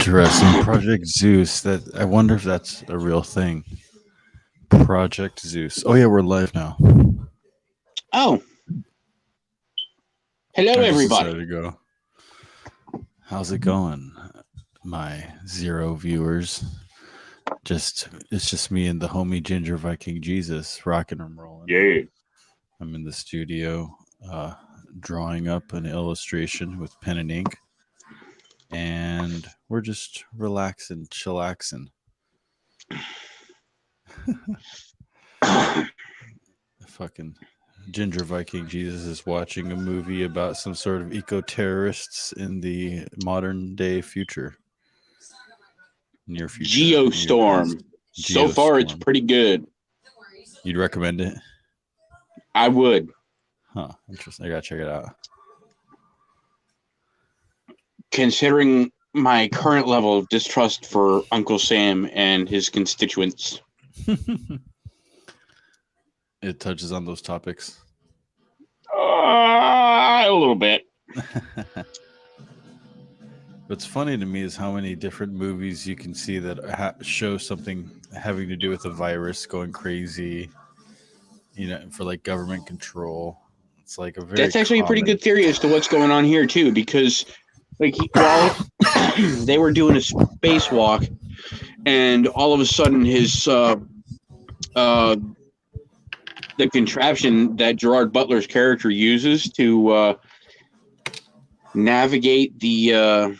Interesting. Project Zeus. That I wonder if that's a real thing. Project Zeus. Oh yeah, we're live now. Oh, hello, I just decided everybody. to go. How's it going, my zero viewers? It's just me and the homie Ginger Viking Jesus rocking and rolling. Yeah. I'm in the studio, uh, drawing up an illustration with pen and ink, and we're just relaxing, chillaxing. Fucking Ginger Viking Jesus is watching a movie about some sort of eco terrorists in the modern day future, near future, near past. Geostorm. So far, it's Geostorm. pretty good. You'd recommend it? I would. Huh? Interesting. I gotta check it out. Considering my current level of distrust for Uncle Sam and his constituents. It touches on those topics. A little bit. What's funny to me is how many different movies you can see that show something having to do with a virus going crazy, for like government control. It's like a very That's actually a pretty good theory as to what's going on here, too, because while they were doing a spacewalk, and all of a sudden the contraption that Gerard Butler's character uses to navigate the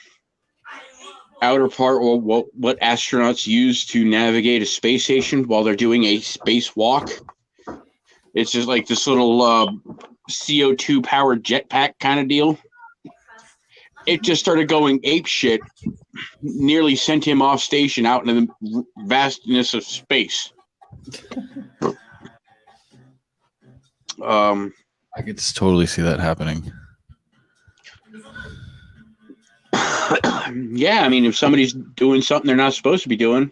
outer part, or what astronauts use to navigate a space station while they're doing a spacewalk. It's just like this little CO2 powered jetpack kind of deal. It just started going ape shit, nearly sent him off station out into the vastness of space. I could totally see that happening. Yeah, I mean, if somebody's doing something they're not supposed to be doing,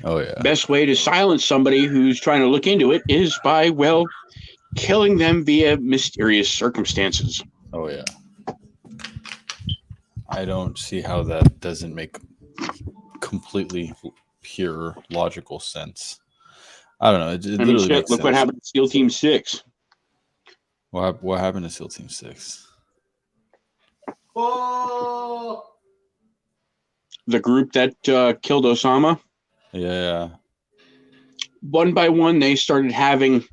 oh yeah, best way to silence somebody who's trying to look into it is by, killing them via mysterious circumstances. Oh yeah. I don't see how that doesn't make completely pure logical sense. I don't know. It literally makes look sense. what happened to SEAL Team 6. What happened to SEAL Team 6? Oh! The group that killed Osama. Yeah. One by one, they started having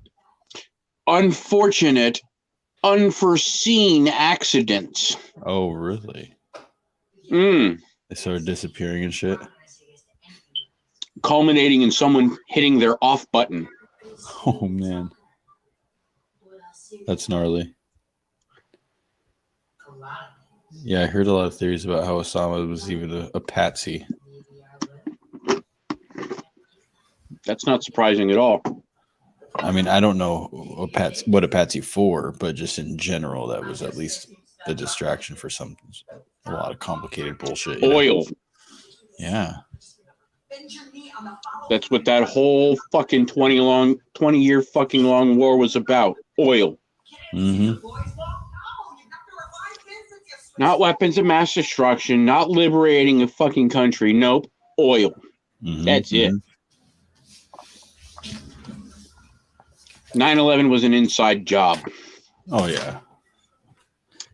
unfortunate, unforeseen accidents. Oh, really? They started disappearing and shit. Culminating in someone hitting their off button. Oh, man. That's gnarly. Yeah, I heard a lot of theories about how Osama was even a patsy. That's not surprising at all. I mean, I don't know what a patsy for, but just in general, that was at least a distraction for a lot of complicated bullshit. Oil. Yeah. That's what that whole fucking 20-year fucking long war was about. Oil. Mm-hmm. Not weapons of mass destruction, not liberating a fucking country. Nope. Oil. Mm-hmm. That's it. 9/11 was an inside job. Oh, yeah.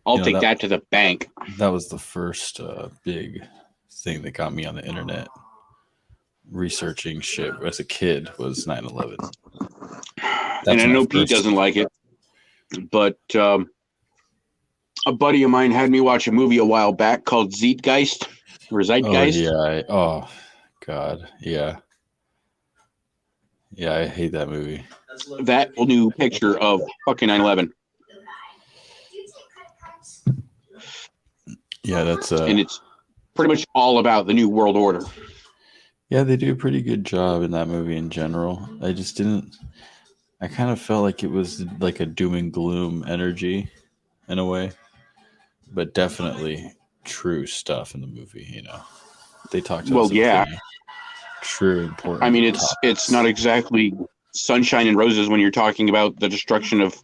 I'll take that to the bank. That was the first big thing that got me on the internet researching shit as a kid was 9/11. And I know Pete doesn't like it, but a buddy of mine had me watch a movie a while back called Zeitgeist. Oh, God. Yeah. Yeah, I hate that movie. That new picture of fucking 9/11. Yeah, that's and it's pretty much all about the new world order. Yeah, they do a pretty good job in that movie in general. I kind of felt like it was like a doom and gloom energy in a way, but definitely true stuff in the movie, They talked about true important. I mean, it's not exactly sunshine and roses when you're talking about the destruction of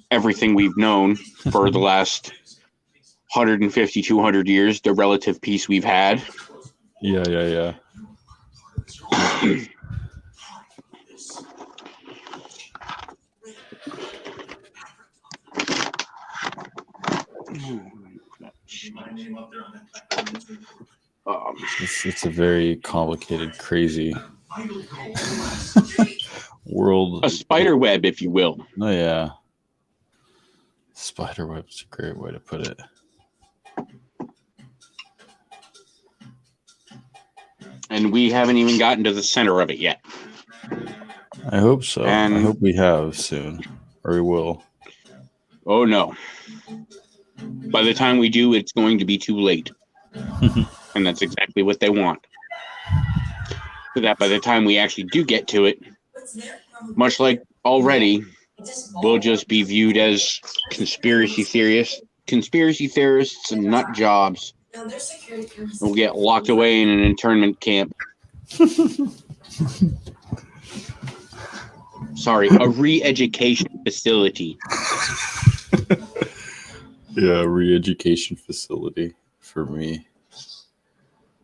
everything we've known for the last 150, 200 years, the relative peace we've had. Yeah. It's a very complicated, crazy world. A spider web, if you will. Oh yeah, spider web's a great way to put it. And we haven't even gotten to the center of it yet. I hope so. And I hope we have soon, or we will. Oh no. By the time we do, it's going to be too late. And that's exactly what they want. So that by the time we actually do get to it, much like already, we'll just be viewed as conspiracy theorists and nut jobs. We'll get locked away in an internment camp. Sorry, a re-education facility. Yeah, re-education facility for me.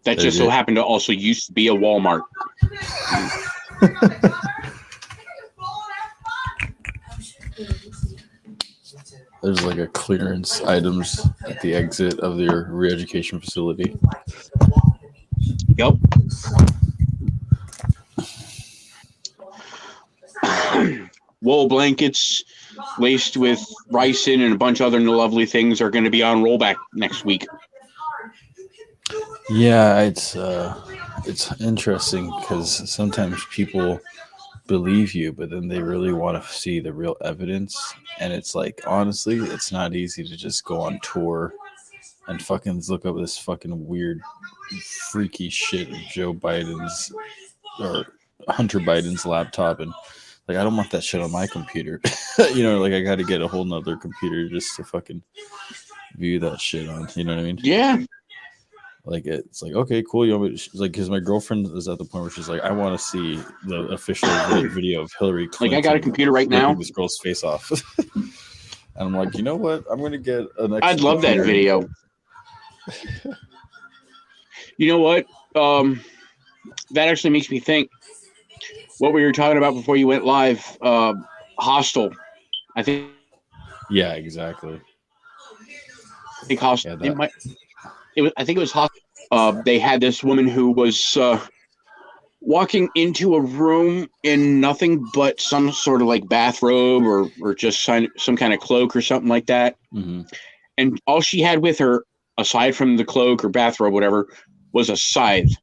That just so happened to also used to be a Walmart. There's like a clearance items at the exit of your re-education facility. Yep. Wool blankets laced with ricin and a bunch of other lovely things are going to be on rollback next week. Yeah, it's interesting because sometimes people believe you, but then they really want to see the real evidence. And it's like, honestly, it's not easy to just go on tour and fucking look up this fucking weird, freaky shit of Joe Biden's or Hunter Biden's laptop. And like, I don't want that shit on my computer. You know, like I got to get a whole nother computer just to fucking view that shit on. You know what I mean? Yeah. Like it's like, okay, cool. You want me to, like, because my girlfriend is at the point where she's like, I want to see the official video of Hillary Clinton. Like, I got a computer right now. This girl's face off. And I'm like, you know what? I'm gonna get an extra. I'd love that video. You know what? That actually makes me think. What we were talking about before you went live, Hostel. I think. Yeah, exactly. I think Hostel. Yeah, I think it was Hostel. They had this woman who was walking into a room in nothing but some sort of like bathrobe or just some kind of cloak or something like that. Mm-hmm. And all she had with her, aside from the cloak or bathrobe, whatever, was a scythe.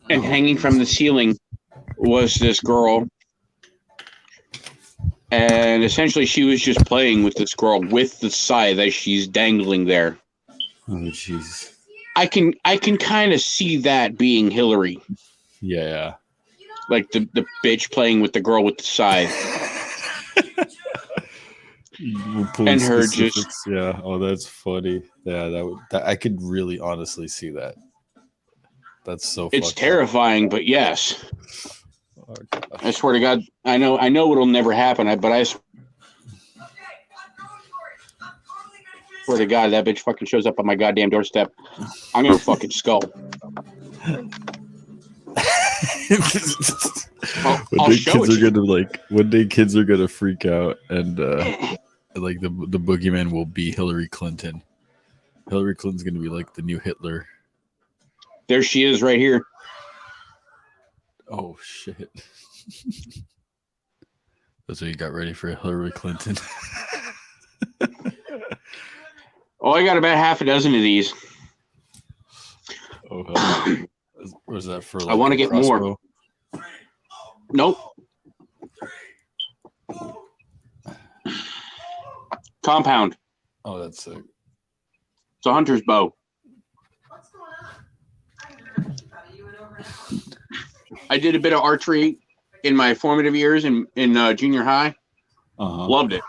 And hanging from the ceiling was this girl. And essentially she was just playing with this girl with the scythe as she's dangling there. Oh, jeez. I can kind of see that being Hillary. Yeah. Like the bitch playing with the girl with the scythe. And her specifics. Just... Yeah. Oh, that's funny. Yeah, that I could really honestly see that. That's so It's terrifying, but yes. Oh, I swear to God, I know it'll never happen, but I swear to God, that bitch fucking shows up on my goddamn doorstep. I'm gonna fucking skull. One day kids are gonna freak out and like the boogeyman will be Hillary Clinton. Hillary Clinton's gonna be like the new Hitler. There she is right here. Oh shit. That's what you got ready for Hillary Clinton. Oh, I got about half a dozen of these. Oh, was that for? Like, I want to get crossbow? More. Nope. Compound. Oh, that's sick. It's a hunter's bow. I did a bit of archery in my formative years in junior high. Uh-huh. Loved it.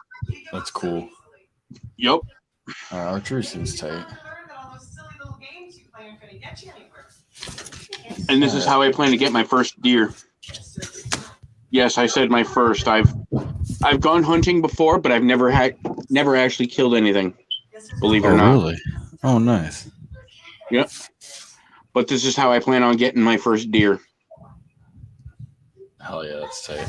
That's cool. Yep. Archery seems tight. And this is how I plan to get my first deer. Yes, I said my first. I've gone hunting before, but I've never actually killed anything. Believe it or not. Really? Oh, nice. Yep. but this is how I plan on getting my first deer. Hell yeah, that's tight.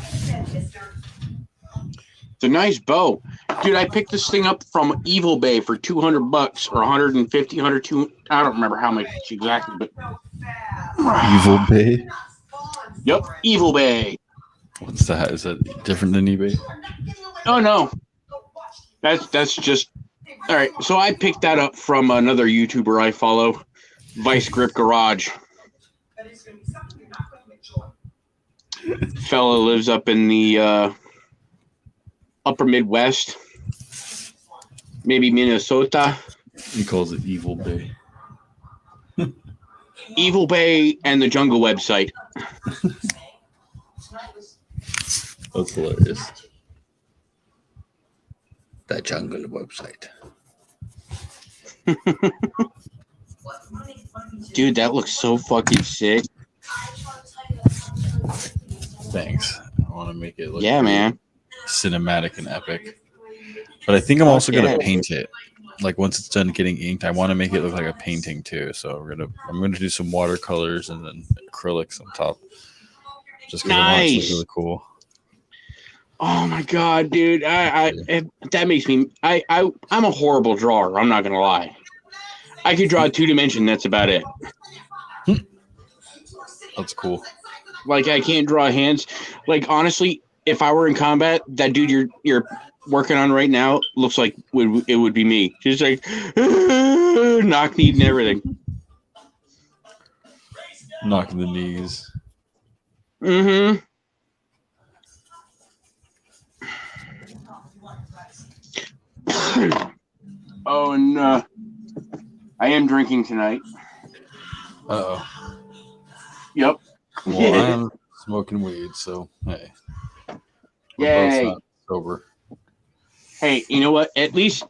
It's a nice bow. Dude, I picked this thing up from Evil Bay for $200 or 150, 102. I don't remember how much exactly, but Evil Bay? yep, Evil Bay. What's that? Is that different than eBay? Oh no. That's just all right. So I picked that up from another YouTuber I follow, Vice Grip Garage. Fella lives up in the upper Midwest, maybe Minnesota. He calls it Evil Bay. Evil Bay and the Jungle website. That's hilarious. The Jungle website. Dude, that looks so fucking sick. Thanks. I want to make it look man. cinematic and epic. But I think I'm also gonna paint it. Like once it's done getting inked, I want to make it look like a painting too. So I'm gonna do some watercolors and then acrylics on top. Just because I want it to look really cool. Oh my god, dude! That makes me. I'm a horrible drawer. I'm not gonna lie. I could draw 2-dimension. That's about it. That's cool. Like I can't draw hands. Like honestly, if I were in combat, that dude you're working on right now looks like it would be me. Just like knock kneed and everything. Knocking the knees. Mm-hmm. Oh, and I am drinking tonight. Uh-oh. Yep. Well, I'm smoking weed, so hey. We're both not sober. Hey, you know what? At least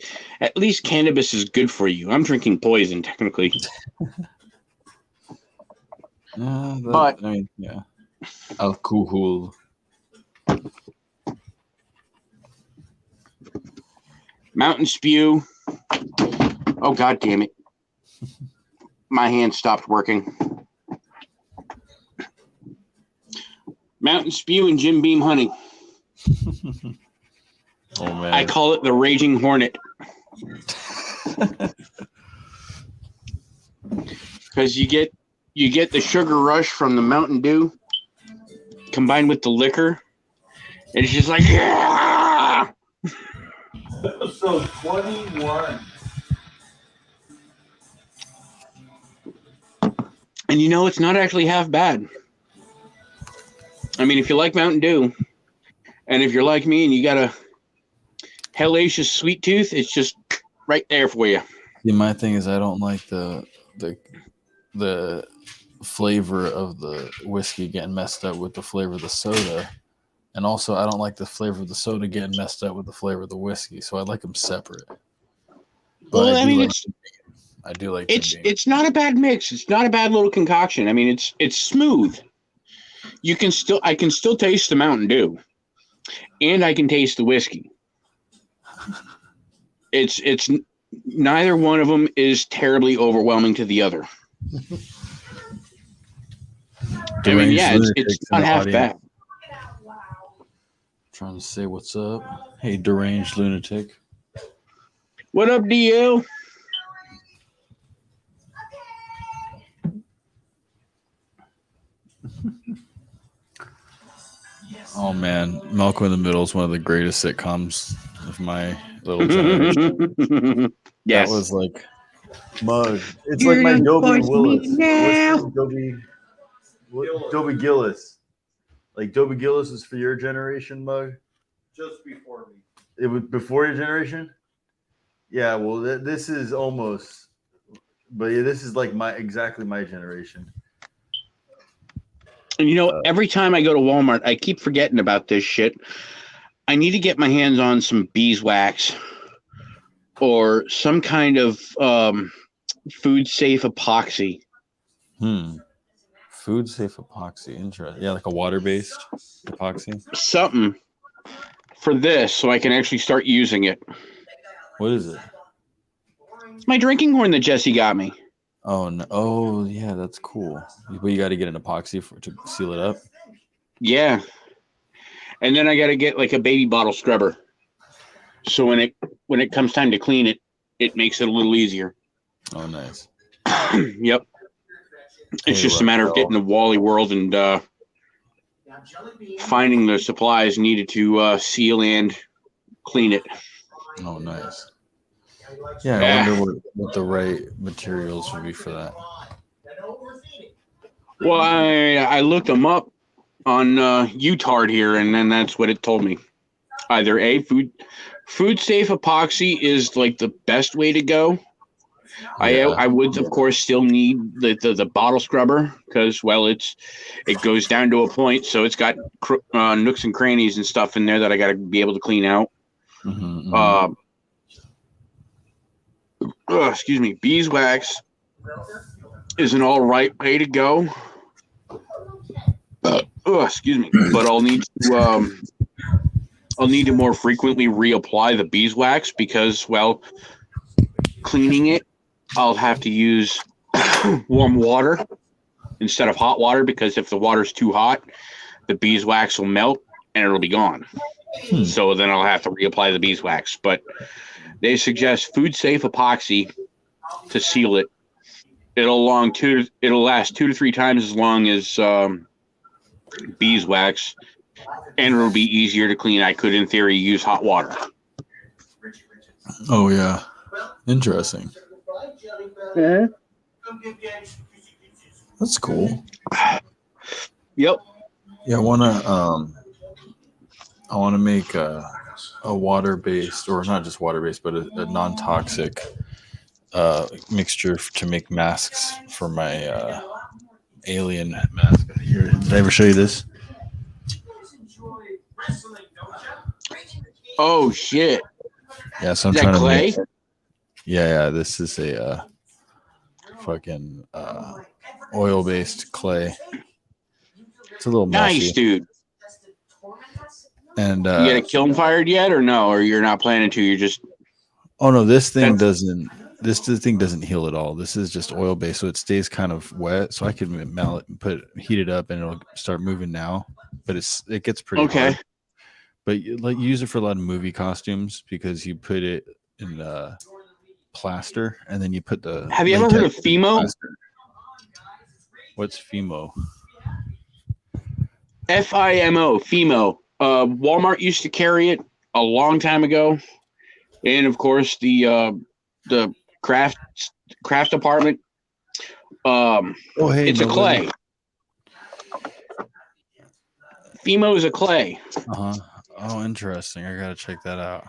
cannabis is good for you. I'm drinking poison, technically. But I mean, yeah. Alcohol. Mountain Spew. Oh, god damn it. My hand stopped working. Mountain Spew and Jim Beam Honey. Oh man. I call it the Raging Hornet. Because you get the sugar rush from the Mountain Dew combined with the liquor. And it's just like, yeah! Episode 21. And you know, it's not actually half bad. I mean, if you like Mountain Dew, and if you're like me and you got a hellacious sweet tooth, it's just right there for you. See, my thing is I don't like the flavor of the whiskey getting messed up with the flavor of the soda. And also, I don't like the flavor of the soda getting messed up with the flavor of the whiskey. So I like them separate. But well, I mean, I do like it's not a bad mix. It's not a bad little concoction. I mean, it's smooth. I can still taste the Mountain Dew, and I can taste the whiskey. It's neither one of them is terribly overwhelming to the other. I mean, yeah, it's not half bad. Trying to say what's up. Hey, deranged lunatic. What up, DL? Oh man, Malcolm in the Middle is one of the greatest sitcoms of my little generation. Yes. That was like Mug. It's like my Dobie Willis. Dobie Gillis. Like Dobie Gillis was for your generation, Mug? Just before me. It was before your generation? Yeah, well, this is almost, but yeah, this is like exactly my generation. And you know, every time I go to Walmart, I keep forgetting about this shit. I need to get my hands on some beeswax or some kind of food safe epoxy. Food safe epoxy. Interesting. Yeah, like a water based epoxy. Something for this so I can actually start using it. What is it? It's my drinking horn that Jesse got me. Oh no! Oh yeah, that's cool. But you got to get an epoxy to seal it up. Yeah. And then I got to get like a baby bottle scrubber. So when it comes time to clean it, it makes it a little easier. Oh, nice. Yep. It's Hey, just a matter of getting Raquel. to Wally World and finding the supplies needed to seal and clean it. Oh, nice. Yeah, I wonder what the right materials would be for that. Well, I looked them up on UTARD here, and then that's what it told me. Either food safe epoxy is like the best way to go. Yeah. I would of course still need the bottle scrubber because it goes down to a point, so it's got nooks and crannies and stuff in there that I got to be able to clean out. Mm-hmm. Excuse me, beeswax is an all right way to go. Excuse me, but I'll need to more frequently reapply the beeswax because, well, cleaning it, I'll have to use warm water instead of hot water because if the water's too hot, the beeswax will melt and it'll be gone. So then I'll have to reapply the beeswax. But they suggest food safe epoxy to seal it. It'll last 2 to 3 times as long as beeswax, and it'll be easier to clean. I could, in theory, use hot water. Oh yeah, interesting. That's cool. Yep. Yeah, I wanna make a water-based, or not just water-based, but a non-toxic mixture to make masks for my alien mask. Here, did I ever show you this? Oh shit! Yeah, so I'm Is that trying to clay? make. Yeah. This is a fucking oil-based clay. It's a little messy. Nice, dude. And You got a kiln fired yet, or no? Or you're not planning to? You're just. oh no, this thing doesn't heal at all. This is just oil based, so it stays kind of wet. So I can heat it up, and it'll start moving now. But it gets pretty Okay. hard. But you use it for a lot of movie costumes because you put it in plaster, and then you put the. Have you ever heard of latex in Fimo? plaster. What's Fimo? FIMO, Fimo. Walmart used to carry it a long time ago, and of course the craft department. Oh hey, it's a clay. Fimo is a clay. Oh, interesting. I gotta check that out.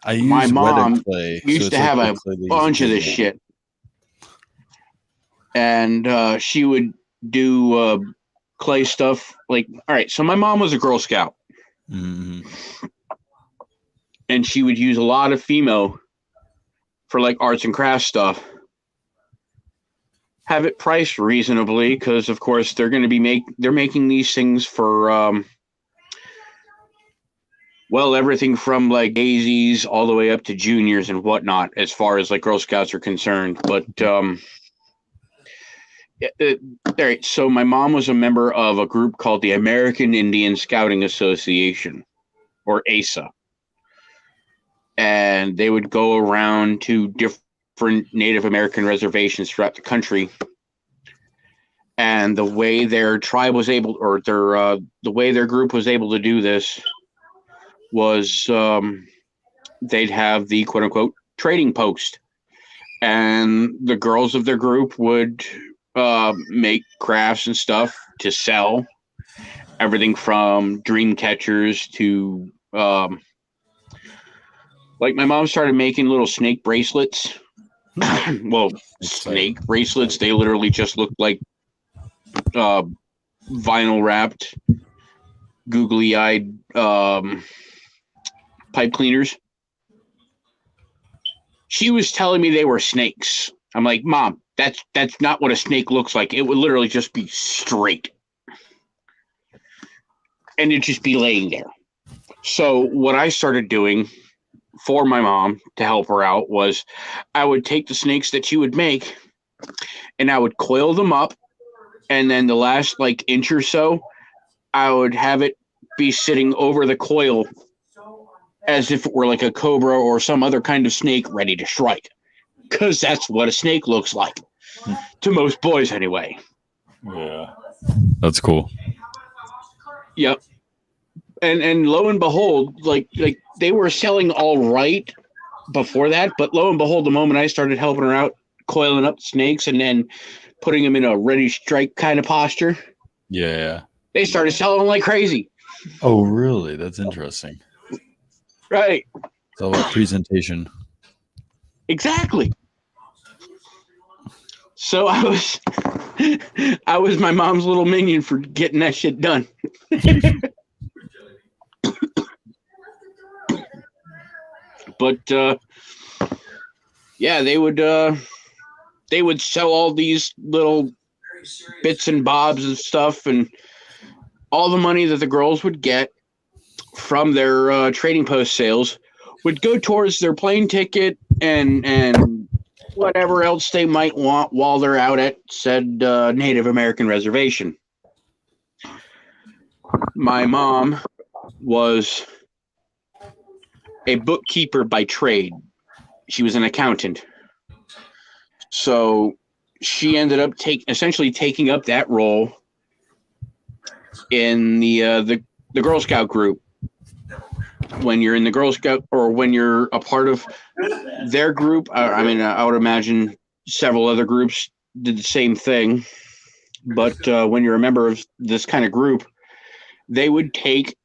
I use My mom clay, used to have a bunch of this shit, and she would do clay stuff. Like, all right, so my mom was a Girl Scout, and she would use a lot of Fimo for like arts and crafts stuff. Have it priced reasonably because, of course, they're going to be they're making these things for everything from like daisies all the way up to juniors and whatnot, as far as like Girl Scouts are concerned. But all right, so my mom was a member of a group called the American Indian Scouting Association, or ASA, and they would go around to different Native American reservations throughout the country. And the way their tribe was able, or the way their group was able to do this was they'd have the quote unquote trading post, and the girls of their group would make crafts and stuff to sell, everything from dream catchers to like my mom started making little snake bracelets. Well, snake bracelets, they literally just looked like vinyl wrapped, googly eyed pipe cleaners. She was telling me they were snakes. I'm like, Mom, that's not what a snake looks like. It would literally just be straight, and it'd just be laying there. So what I started doing for my mom to help her out was I would take the snakes that she would make and I would coil them up. And then the last like inch or so, I would have it be sitting over the coil as if it were like a cobra or some other kind of snake ready to strike. Because that's what a snake looks like. To most boys, anyway. Yeah. That's cool. Yep. And lo and behold, like they were selling all right before that, but lo and behold, the moment I started helping her out, coiling up snakes and then putting them in a ready strike kind of posture, Yeah. they started selling like crazy. Oh, really? That's interesting. Right. It's all about presentation. Exactly. So I was my mom's little minion for getting that shit done. But yeah, they would sell all these little bits and bobs and stuff, and all the money that the girls would get from their trading post sales would go towards their plane ticket and whatever else they might want while they're out at said Native American reservation. My mom was a bookkeeper by trade. She was an accountant. So she ended up essentially taking up that role in the Girl Scout group. When you're in the Girl Scout or when you're a part of their group, I would imagine several other groups did the same thing. But when you're a member of this kind of group, they would take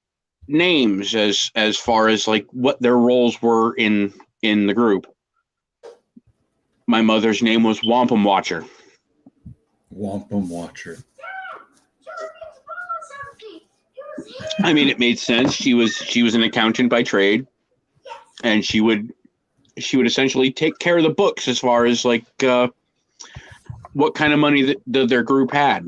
names as far as like what their roles were in the group. My mother's name was Wampum Watcher. Wampum Watcher. I mean, it made sense. She was an accountant by trade, and she would essentially take care of the books as far as like what kind of money that their group had.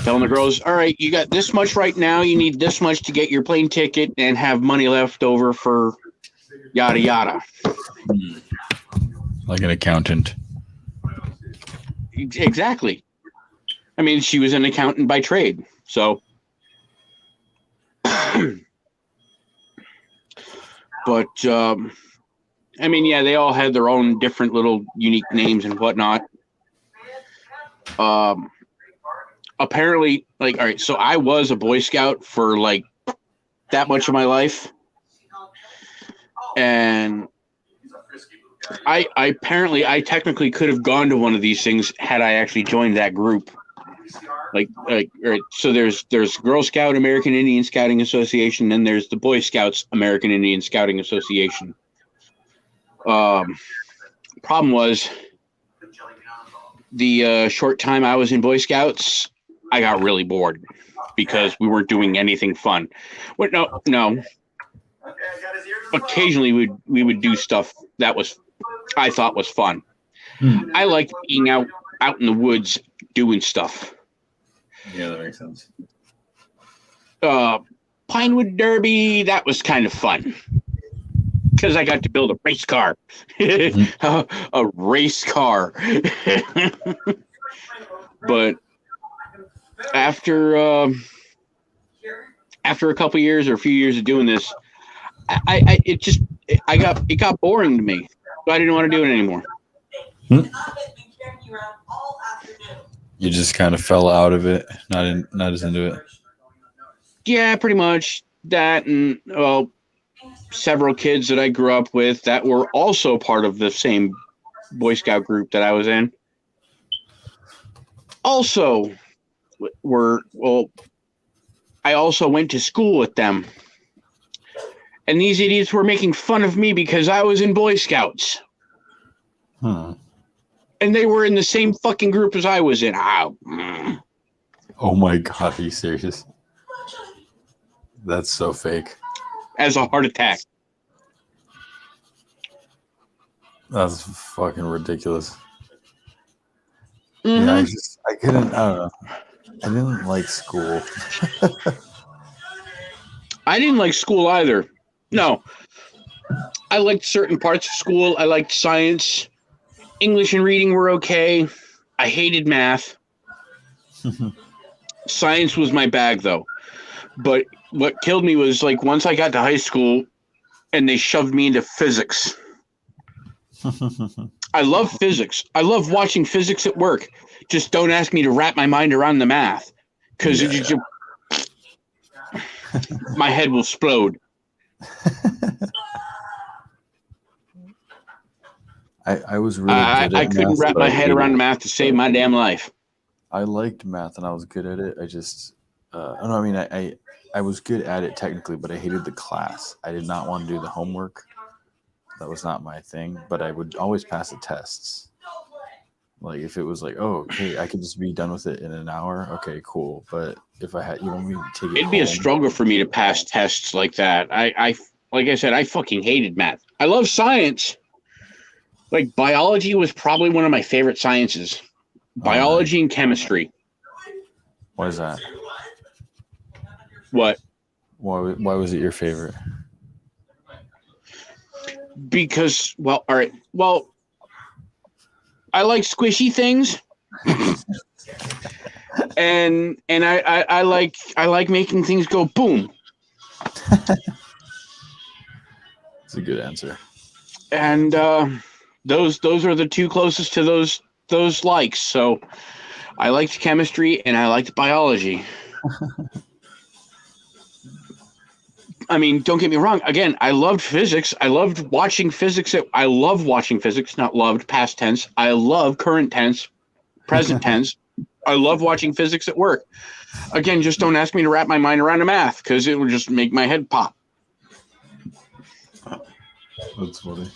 Telling the girls, all right, you got this much right now. You need this much to get your plane ticket and have money left over for yada yada. Like an accountant. Exactly. I mean, she was an accountant by trade, so. But I mean, yeah, they all had their own different little unique names and whatnot. Apparently, like, all right, so I was a Boy Scout for like that much of my life, and I apparently technically could have gone to one of these things had I actually joined that group. Like, right, so there's Girl Scout American Indian Scouting Association, and there's the Boy Scouts American Indian Scouting Association. Problem was, the short time I was in Boy Scouts, I got really bored because we weren't doing anything fun. Well, no. Occasionally we would do stuff that I thought was fun. I liked being out in the woods doing stuff. Yeah, that makes sense. Pinewood Derby, that was kind of fun because I got to build a race car. A race car. But after a couple years or a few years of doing this, it got boring to me. So I didn't want to do it anymore. You just kind of fell out of it, not as into it. Yeah, pretty much that, and well, several kids that I grew up with that were also part of the same Boy Scout group that I was in. Also, I also went to school with them, and these idiots were making fun of me because I was in Boy Scouts. And they were in the same fucking group as I was in. Oh my God, are you serious? That's so fake. As a heart attack. That's fucking ridiculous. Mm-hmm. Yeah, I don't know. I didn't like school. I didn't like school either. No, I liked certain parts of school. I liked science. English and reading were okay. I hated math. Science was my bag, though. But what killed me was like once I got to high school and they shoved me into physics. I love physics. I love watching physics at work. Just don't ask me to wrap my mind around the math because my head will explode. I was really good at I couldn't math, wrap but my I head hated around it. math to save my damn life. I liked math and I was good at it. I just, no, I mean, I was good at it technically, but I hated the class. I did not want to do the homework. That was not my thing, but I would always pass the tests. Like if it was like, oh, okay, I could just be done with it in an hour. Okay, cool. But if I had, you want me to take it It'd be a home? struggle for me to pass tests like that. Like I said, I fucking hated math. I love science. Like biology was probably one of my favorite sciences. Biology and chemistry. Why is that? What? Why was it your favorite? Because, well, all right. Well, I like squishy things. and I like making things go boom. It's a good answer. And those are the two closest to those likes. So I liked chemistry and I liked biology. I mean, don't get me wrong. Again, I loved physics. I loved watching physics. I love watching physics, not loved, past tense. I love current tense, present tense. I love watching physics at work. Again, just don't ask me to wrap my mind around the math because it would just make my head pop. That's funny.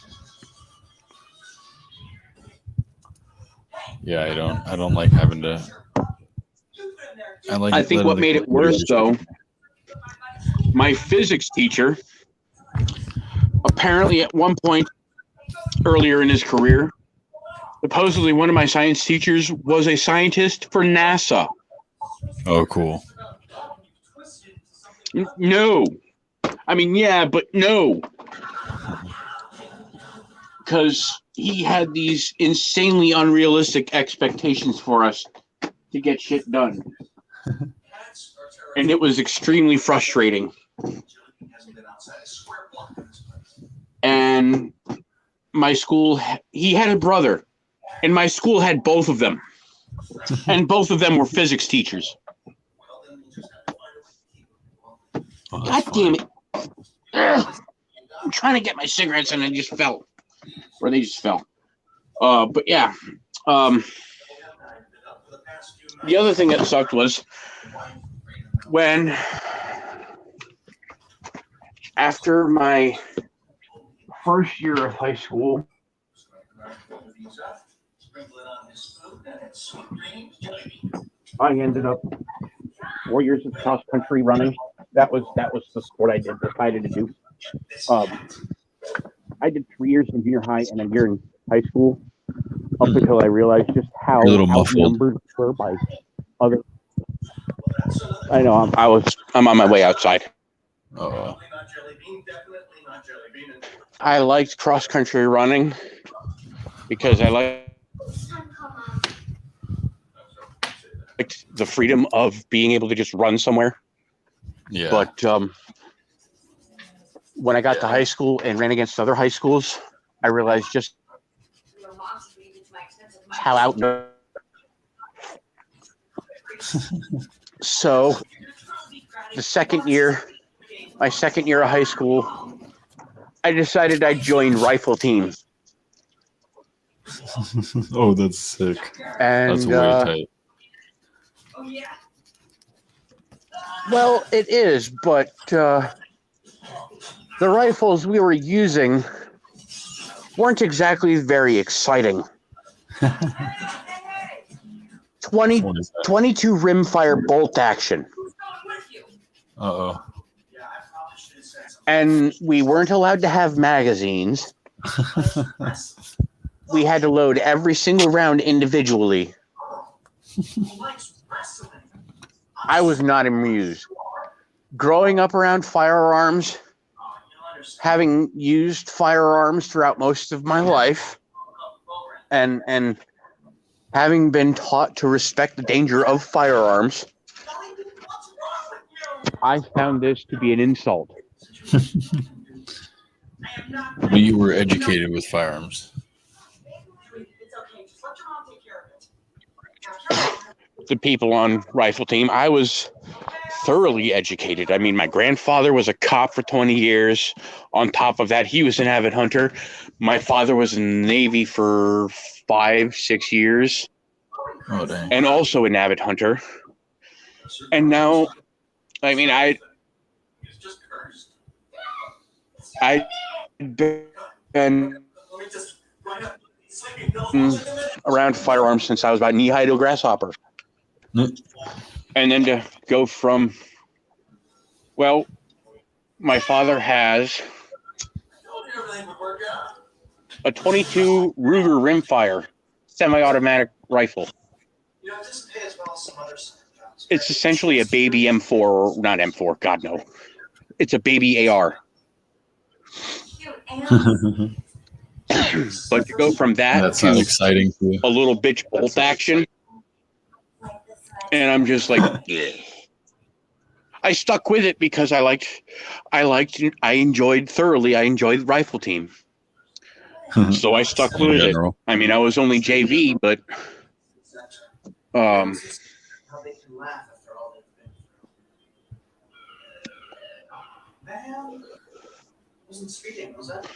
Yeah, I don't like having to. I think what made it worse, though, my physics teacher, apparently at one point earlier in his career, supposedly one of my science teachers was a scientist for NASA. Oh, cool. No. I mean, yeah, but no. Because he had these insanely unrealistic expectations for us to get shit done. And it was extremely frustrating. And my school, he had a brother, and my school had both of them. And both of them were physics teachers. Oh, God damn it. Ugh. I'm trying to get my cigarettes and I just fell. Or they just fell. But yeah. The other thing that sucked was when after my first year of high school, I ended up 4 years of cross country running. That was the sport I decided to do. I did 3 years in junior high and a year in high school, up until I realized just how outnumbered we were by other. I know I'm on my way outside. Oh. I liked cross country running because I liked the freedom of being able to just run somewhere. Yeah. But when I got to high school and ran against other high schools, I realized just how outnumbered. So my second year of high school, I decided I'd join rifle team. Oh, that's sick. And That's way tight. Well, it is, but the rifles we were using weren't exactly very exciting. 22 rimfire bolt action. Uh-oh. And we weren't allowed to have magazines. We had to load every single round individually. I was not amused. Growing up around firearms, having used firearms throughout most of my life, and having been taught to respect the danger of firearms, I found this to be an insult. Well, you were educated with firearms. The people on rifle team, I was thoroughly educated. I mean, my grandfather was a cop for 20 years. On top of that, he was an avid hunter. My father was in the Navy for 5-6 years. Oh, dang. And also an avid hunter. And now, I mean, I'd been around firearms since I was about knee high to a grasshopper. And then to go from, well, my father has a 22 Ruger rimfire semi-automatic rifle. It's essentially a baby M4, or not M4, God no. It's a baby AR. But to go from that's to exciting too. A little bitch bolt action, and I'm just like, I stuck with it because I enjoyed rifle team. So I stuck with it. I mean, I was only JV, but wasn't speeding, was that?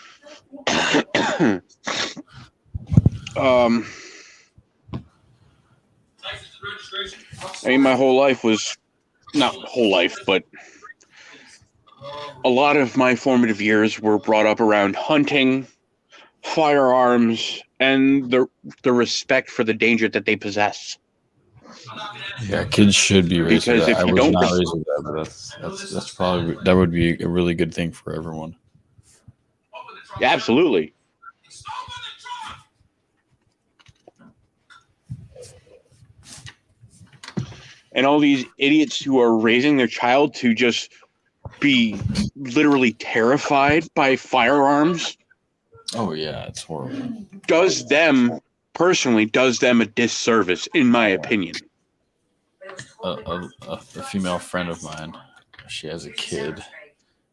I mean, my whole life was not whole life, but a lot of my formative years were brought up around hunting, firearms, and the respect for the danger that they possess. Yeah, kids should be raised with Because that. if I you was don't- not raised with that, but that's probably that would be a really good thing for everyone. Yeah, absolutely. And all these idiots who are raising their child to just be literally terrified by firearms Oh yeah, it's horrible. does them a disservice, in my opinion. A female friend of mine, she has a kid,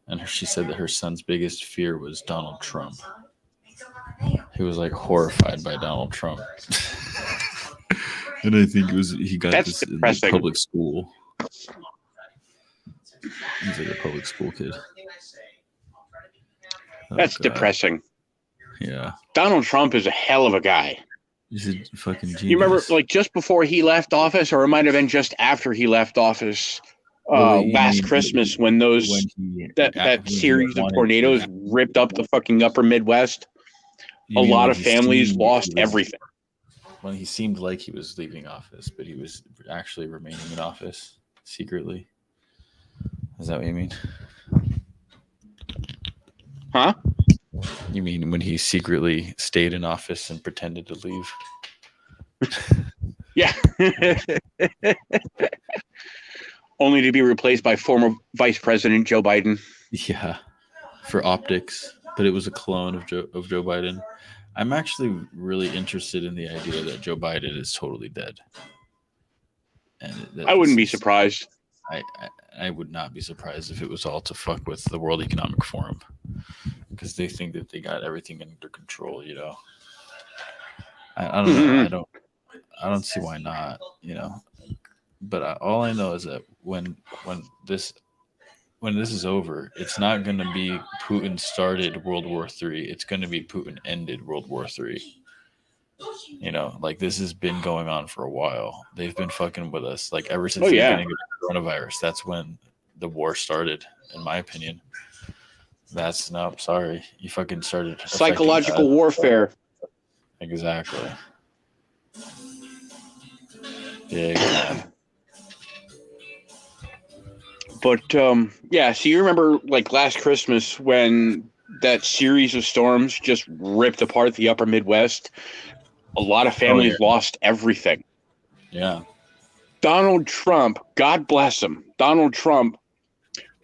and she said that her son's biggest fear was Donald Trump. He was like horrified by Donald Trump. And I think he got That's this in depressing. like public school. He's like a public school kid. That's God. depressing. Yeah. Donald Trump is a hell of a guy. He's a fucking genius. You remember, like, just before he left office, or it might have been just after he left office, last Christmas, when that series of tornadoes ripped up the fucking upper Midwest, a lot of families lost everything. When he seemed like he was leaving office, but he was actually remaining in office secretly. Is that what you mean? Huh? You mean when he secretly stayed in office and pretended to leave? Yeah. Only to be replaced by former Vice President Joe Biden. Yeah, for optics, but it was a clone of Joe Biden. I'm actually really interested in the idea that Joe Biden is totally dead. And I wouldn't be surprised. I would not be surprised if it was all to fuck with the World Economic Forum, because they think that they got everything under control. You know, I don't know. I don't see why not. You know, but all I know is that when this is over, it's not going to be Putin started World War III. It's going to be Putin ended World War III. You know, like, this has been going on for a while. They've been fucking with us, like, ever since the beginning of the coronavirus. That's when the war started, in my opinion. Sorry. You fucking started Psychological warfare. Exactly. Big time. But yeah, so you remember, like, last Christmas when that series of storms just ripped apart the upper Midwest? A lot of families lost everything. Yeah. Donald Trump, God bless him, Donald Trump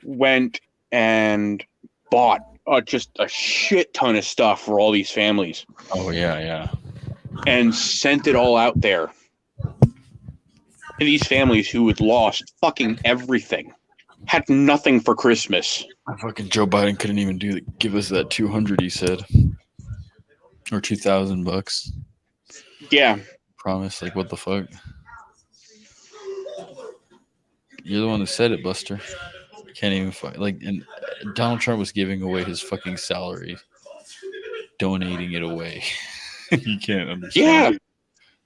went and bought just a shit ton of stuff for all these families. Oh yeah. And sent it all out there to these families who had lost fucking everything, had nothing for Christmas. Fucking Joe Biden couldn't even give us that 200 he said, or $2,000. Yeah, Promise. Like, what the fuck? You're the one who said it, Buster. Can't even fight. Like, and Donald Trump was giving away his fucking salary, donating it away. You can't understand. Yeah.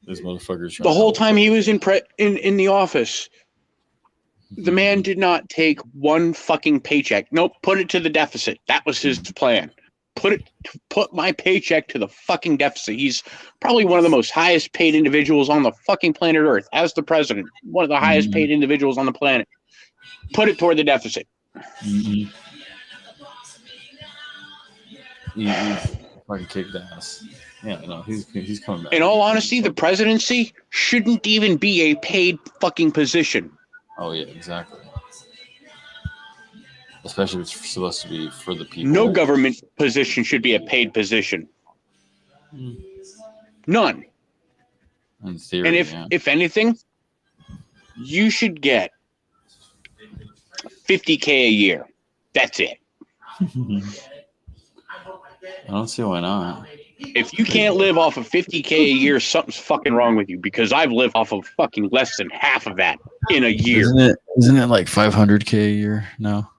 Those motherfuckers. The whole time he was in the office, the man did not take one fucking paycheck. Nope, put it to the deficit. That was his plan. Put my paycheck to the fucking deficit. He's probably one of the most highest paid individuals on the fucking planet Earth, as the president. One of the highest paid individuals on the planet. Put it toward the deficit. He fucking kicked ass. Yeah, no, he's coming back. In all honesty, the presidency shouldn't even be a paid fucking position. Oh yeah, exactly. Especially if it's supposed to be for the people. No government position should be a paid position. None. In theory, and if anything, you should get $50K a year. That's it. I don't see why not. If you can't live off of $50K a year, something's fucking wrong with you, because I've lived off of fucking less than half of that in a year. Isn't it like $500K a year now?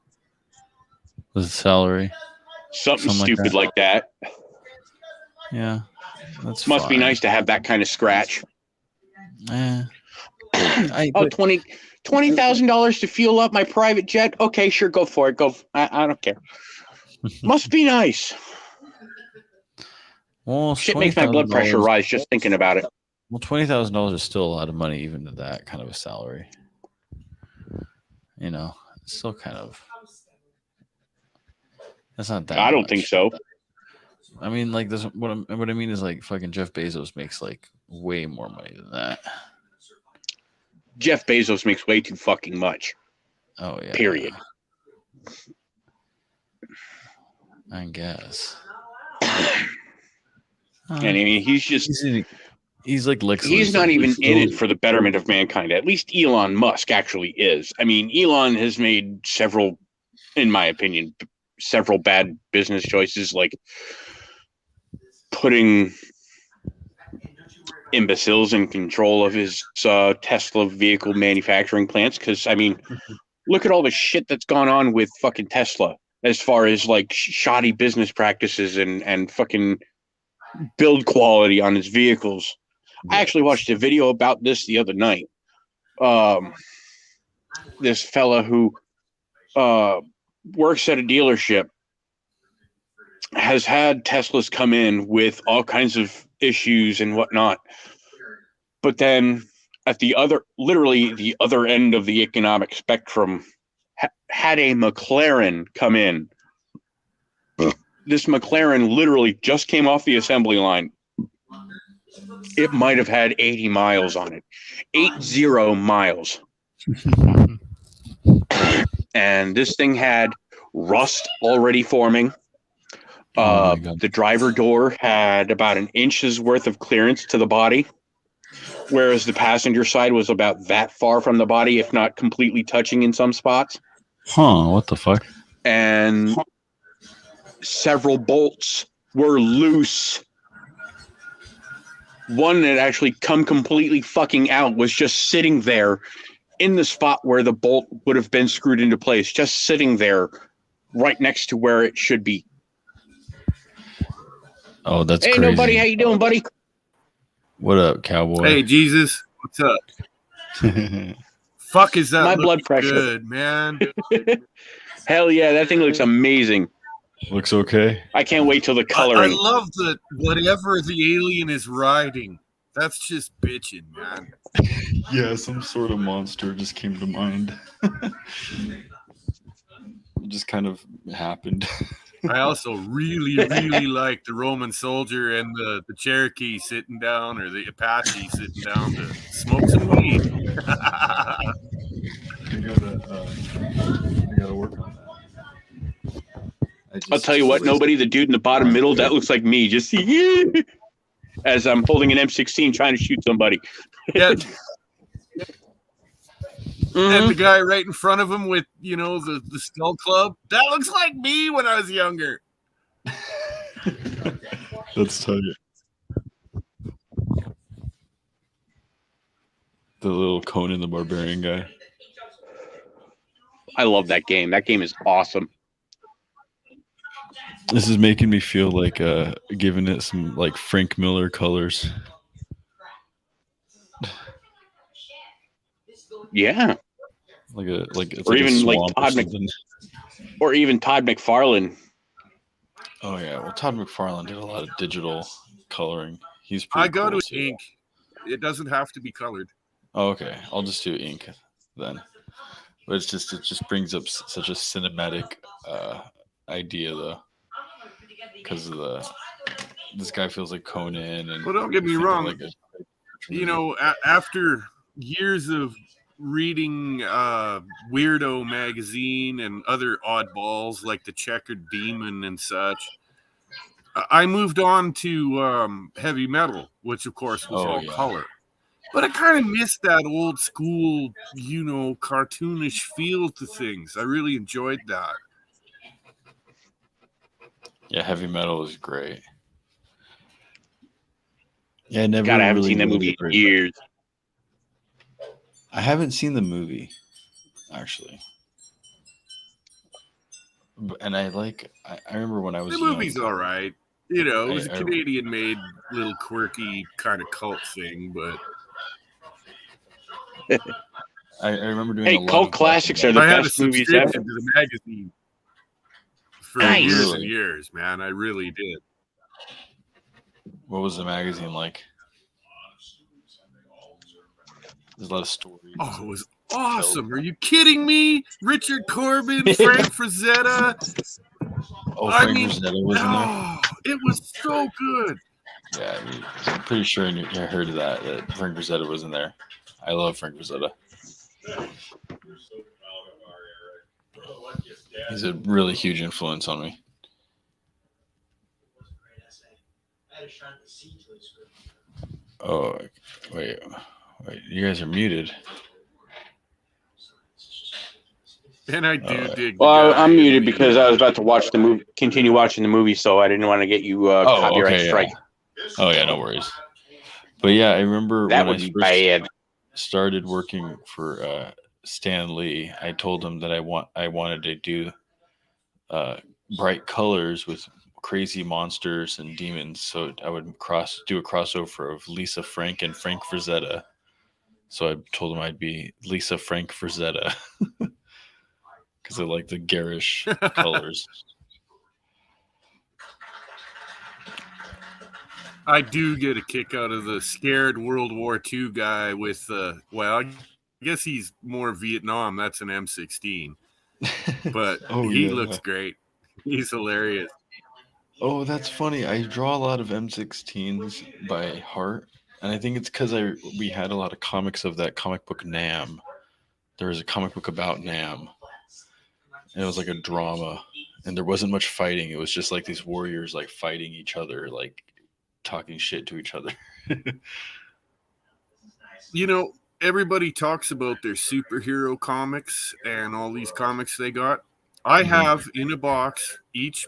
The salary. Something stupid like that. Yeah. That's Must fine. be nice to have that kind of scratch. $20,000 to fuel up my private jet? Okay, sure, go for it. I don't care. Must be nice. Well, shit makes my blood pressure rise just thinking about it. Well, $20,000 is still a lot of money, even to that kind of a salary. You know, it's still kind of. That's not that. I don't much. think so. I mean, like this. What I mean is, like, fucking Jeff Bezos makes like way more money than that. Jeff Bezos makes way too fucking much. Oh yeah. Period. I guess. And I mean, he's like Lex. He's not even in it for the betterment of mankind. At least Elon Musk actually is. I mean, Elon has made several, in my opinion, several bad business choices, like putting imbeciles in control of his Tesla vehicle manufacturing plants. Because, I mean, look at all the shit that's gone on with fucking Tesla as far as like shoddy business practices and fucking build quality on his vehicles. I actually watched a video about this the other night. This fella who works at a dealership has had Teslas come in with all kinds of issues and whatnot. But then at literally the other end of the economic spectrum, had a McLaren come in. This McLaren literally just came off the assembly line. It might have had 80 miles on it. 80 miles. And this thing had rust already forming. The driver door had about an inch's worth of clearance to the body, whereas the passenger side was about that far from the body, if not completely touching in some spots. Huh, what the fuck? And several bolts were loose. One that actually come completely fucking out was just sitting there in the spot where the bolt would have been screwed into place, just sitting there right next to where it should be. Oh, that's hey, crazy. Hey, buddy, how you doing, buddy? What up, cowboy? Hey, Jesus, what's up? Fuck is that? My blood pressure. Good, man. Hell yeah, that thing looks amazing. Looks okay. I can't wait till the I coloring. love that whatever the alien is riding, that's just bitching, man. Yeah, some sort of monster just came to mind. It just kind of happened. I also really like the Roman soldier and the Cherokee sitting down, or the Apache sitting down to smoke some weed. I gotta work on that. I'll tell you what, nobody, the dude in the bottom middle, that looks like me. Just as I'm holding an M16 trying to shoot somebody. Yeah. Mhm. And the guy right in front of him with, the skull club, that looks like me when I was younger. That's tight. The little Conan the Barbarian guy. I love that game. That game is awesome. This is making me feel like giving it some like Frank Miller colors. Yeah. Like it's Or like even a like swamp or something. or even Todd McFarlane. Oh yeah, well Todd McFarlane did a lot of digital coloring. He's pretty I go cool, to ink. It doesn't have to be colored. Oh, okay, I'll just do ink then. But it just brings up such a cinematic idea though, because of this guy feels like Conan and. Well, don't get me wrong. After years of reading Weirdo magazine and other oddballs like the Checkered Demon and such, I moved on to heavy metal, which of course was all color. But I kind of missed that old school, cartoonish feel to things. I really enjoyed that. Yeah, heavy metal is great. Yeah, I haven't seen that movie in years. I haven't seen the movie, actually. And I remember when I was the movie's young, all right. It was a Canadian-made little quirky kind of cult thing, but I remember doing a lot cult of classics are the I had a best movies ever. subscription to the magazine for years and years, man. I really did. What was the magazine like? There's a lot of stories. Oh, it was awesome. Are you kidding me? Richard Corbin, Frank Frazetta. Frank Frazetta was in there? It was so good. Yeah, I'm pretty sure I heard of that Frank Frazetta was in there. I love Frank Frazetta. He's a really huge influence on me. Oh, wait, you guys are muted. And I do dig. Well, I'm muted because I was about to watch the movie, continue watching the movie, so I didn't want to get you copyright strike. Yeah. Oh yeah, no worries. But yeah, I remember that when would be bad. Started working for Stan Lee. I told him that I wanted to do bright colors with crazy monsters and demons. So I would do a crossover of Lisa Frank and Frank Frazetta. So I told him I'd be Lisa Frank Frazetta because I like the garish colors. I do get a kick out of the scared World War II guy with, I guess he's more Vietnam. That's an M16. But he looks great. He's hilarious. Oh, that's funny. I draw a lot of M16s by heart. And I think it's because we had a lot of comics of that comic book Nam. There was a comic book about Nam. And it was like a drama. And there wasn't much fighting. It was just like these warriors like fighting each other, like talking shit to each other. Everybody talks about their superhero comics and all these comics they got. I have in a box, each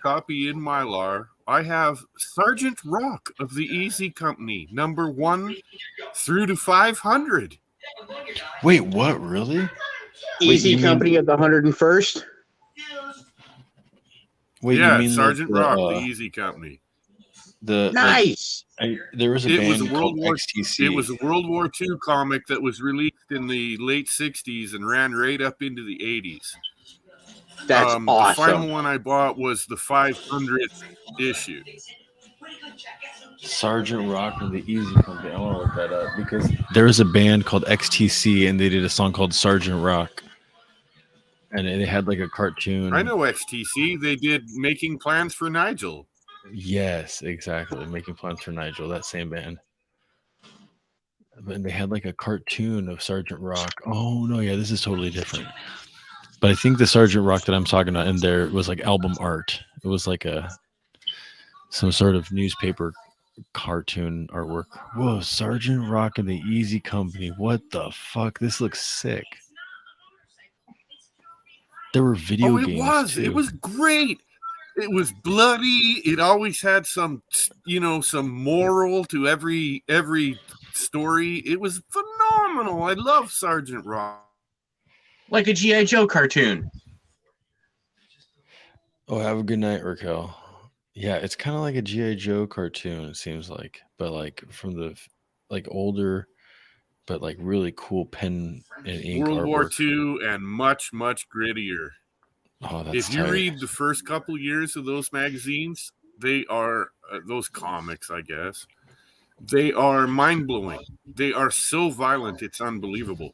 copy in Mylar, I have Sergeant Rock of the Easy Company, number 1 through to 500. Wait, what? Really? Easy Company of the 101st? Wait, yeah, you mean Sergeant Rock, the Easy Company. Nice. There was a band called XTC. It was a World War II comic that was released in the late 60s and ran right up into the 80s. That's awesome. The final one I bought was the 500th issue. Sergeant Rock of the Easy Company. I want to look that up because there was a band called XTC and they did a song called Sergeant Rock. And they had like a cartoon. I know XTC. They did Making Plans for Nigel. Yes, exactly. Making Plans for Nigel, that same band. And they had like a cartoon of Sergeant Rock. Oh, no, yeah, this is totally different. But I think the Sergeant Rock that I'm talking about in there was like album art. It was like some sort of newspaper cartoon artwork. Whoa, Sergeant Rock and the Easy Company. What the fuck? This looks sick. There were video games too. It was great. It was bloody. It always had some moral to every story. It was phenomenal. I love Sergeant Rock. Like a G.I. Joe cartoon. Oh, have a good night, Raquel. Yeah, it's kind of like a G.I. Joe cartoon, it seems like, but like from the like older, but like really cool pen and ink World artwork. War II and much, much grittier. Oh, that's if you tight. read the first couple years of those magazines, they are those comics, I guess. They are mind-blowing. They are so violent, it's unbelievable.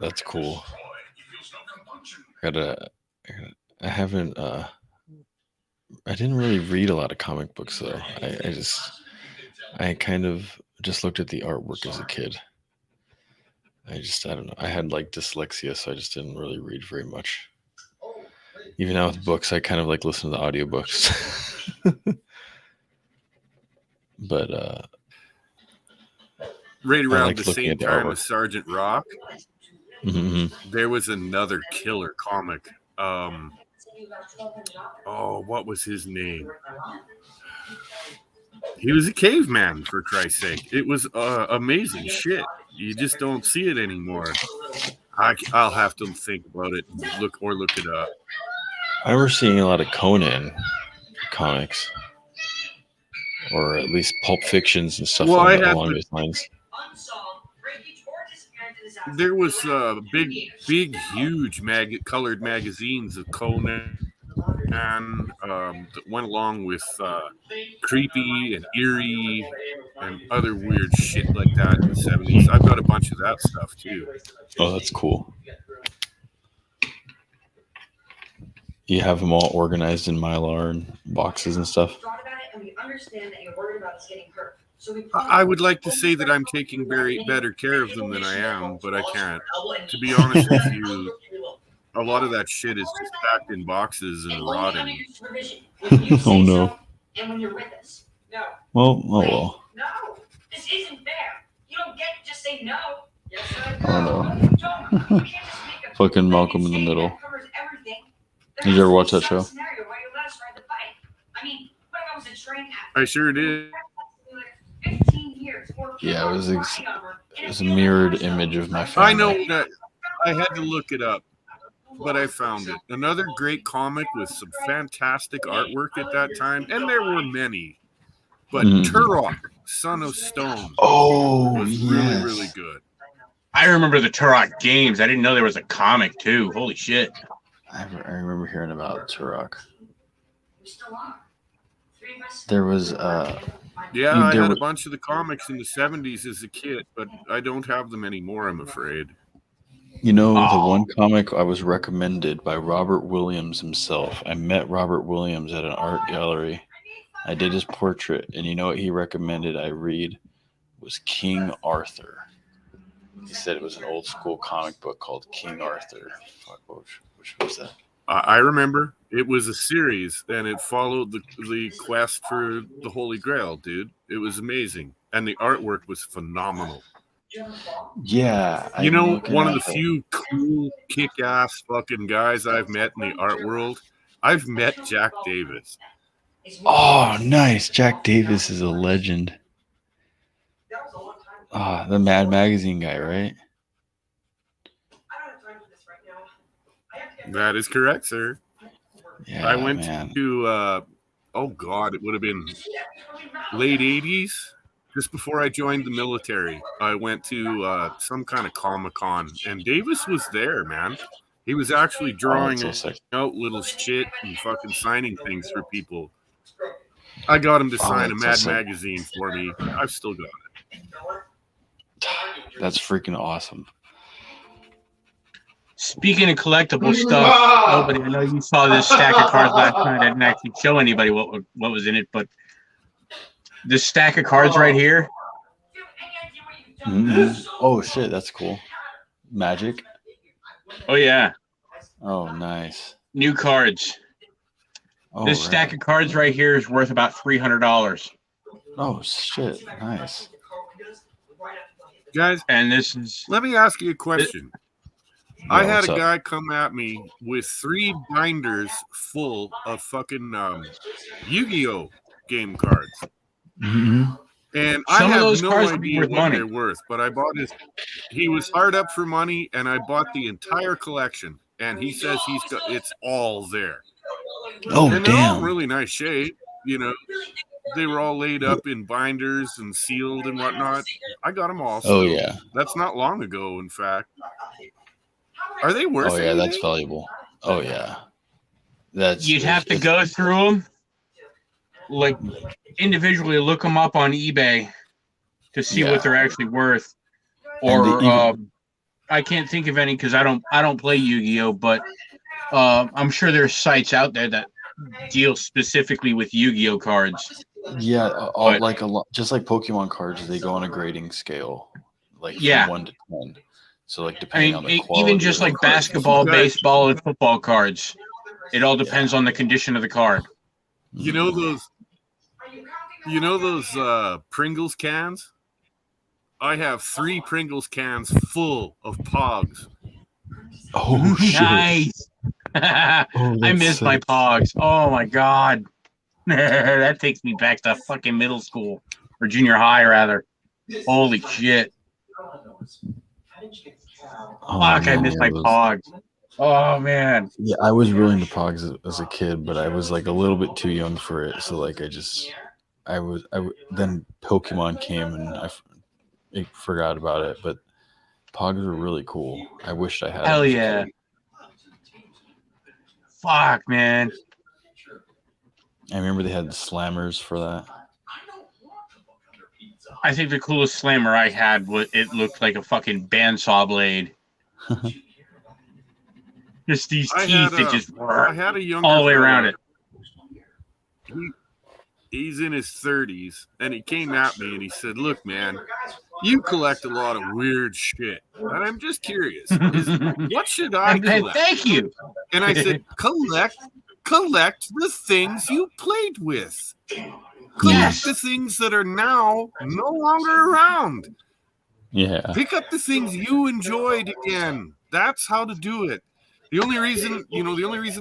That's cool. I haven't I didn't really read a lot of comic books though. I kind of just looked at the artwork as a kid. I don't know. I had like dyslexia, so I just didn't really read very much. Even now with books, I kind of like listen to the audiobooks. But right around the same time as Sergeant Rock, there was another killer comic. What was his name? He was a caveman, for Christ's sake. It was amazing shit. You just don't see it anymore. I'll have to think about it and look it up. I remember seeing a lot of Conan comics, or at least Pulp Fictions and stuff along those lines. There was big, huge colored magazines of Conan that went along with creepy and eerie and other weird shit like that in the 70s. I've got a bunch of that stuff too. Oh, that's cool. You have them all organized in Mylar and boxes and stuff. I would like to say that I'm taking better care of them than I am, but I can't. To be honest with you, a lot of that shit is just packed in boxes and rotting. Oh no. And when you're with us. No. Well, oh well. No, this isn't fair. You don't get to just say no. Yes, I Oh no. Fucking Malcolm in the Middle. Did you ever watch that show? I sure did. Yeah, it was a mirrored image of my family. I know that I had to look it up, but I found it. Another great comic with some fantastic artwork at that time, and there were many. But Turok, Son of Stone, was really, really good. I remember the Turok games. I didn't know there was a comic too. Holy shit! I remember hearing about Turok. There was yeah, I had a bunch of the comics in the 70s as a kid, but I don't have them anymore, I'm afraid. You know, the one comic I was recommended by Robert Williams himself. I met Robert Williams at an art gallery. I did his portrait, and you know what he recommended I read was King Arthur. He said it was an old school comic book called King Arthur. Fuck, which was that? I remember. It was a series, and it followed the quest for the Holy Grail, dude. It was amazing, and the artwork was phenomenal. Yeah. You know, one of the few cool, kick-ass fucking guys I've met in the art world, I've met Jack Davis. Oh, nice. Jack Davis is a legend. The Mad Magazine guy, right? That is correct, sir. Yeah, I went to, it would have been late 80s, just before I joined the military. I went to some kind of Comic-Con, and Davis was there, man. He was actually drawing out little shit and fucking signing things for people. I got him to sign a Mad Magazine for me. I've still got it. That's freaking awesome. Speaking of collectible stuff, nobody, I know you saw this stack of cards last night. I didn't actually show anybody what was in it, but This stack of cards right here. Oh shit, that's cool. Magic. Oh yeah, Oh nice. new cards. Oh, This stack of cards right here is worth about $300. Oh shit, nice. Guys, And this is let me ask you a question. I had what's a up? guy come at me with 3 binders full of fucking Yu-Gi-Oh game cards. Mm-hmm. And Some I of have those no cards would be idea worth what money. they're worth, but I bought his. He was hard up for money, and I bought the entire collection. And he says it's all there. Oh And they're all in damn. really nice shape. You know, they were all laid up in binders and sealed and whatnot. I got them all. Oh Still. yeah. That's not long ago, in fact. Are they worth Oh yeah, anything? that's valuable. Oh yeah. That's You'd have to go through them, like individually look them up on eBay to see Yeah. what they're actually worth. And Or I can't think of any because I don't play Yu-Gi-Oh, but I'm sure there's sites out there that deal specifically with Yu-Gi-Oh cards. Yeah, But- like a lot, just like Pokemon cards, they go on a grading scale, like Yeah. from 1 to 10. So like I depending mean, on the quality, even just of the like cards. basketball, Okay. baseball, and football cards, it all depends on the condition of the card. You know those. You know those Pringles cans? I have 3 Pringles cans full of Pogs. Oh shit! Nice. I that's miss my sick. Pogs. Oh my god, that takes me back to fucking middle school or junior high, rather. Holy shit! Oh, Fuck, I man, miss yeah, my those- Pogs. Oh man. Yeah, I was really into Pogs as a kid, but I was like a little bit too young for it. So like then Pokemon came and I forgot about it. But Pogs were really cool. I wished I had. Hell them as a yeah. kid. Fuck, man. I remember they had slammers for that. I think the coolest slammer I had was it looked like a fucking bandsaw blade. Just these I teeth had that just I had a younger all the way around fella. it. He's in his 30s, and he came at me and he said, "Look, man, you collect a lot of weird shit, and I'm just curious, what should I collect?" Thank you. And I said, collect the things you played with. Collect the things that are now no longer around. Yeah. Pick up the things you enjoyed again. That's how to do it. The only reason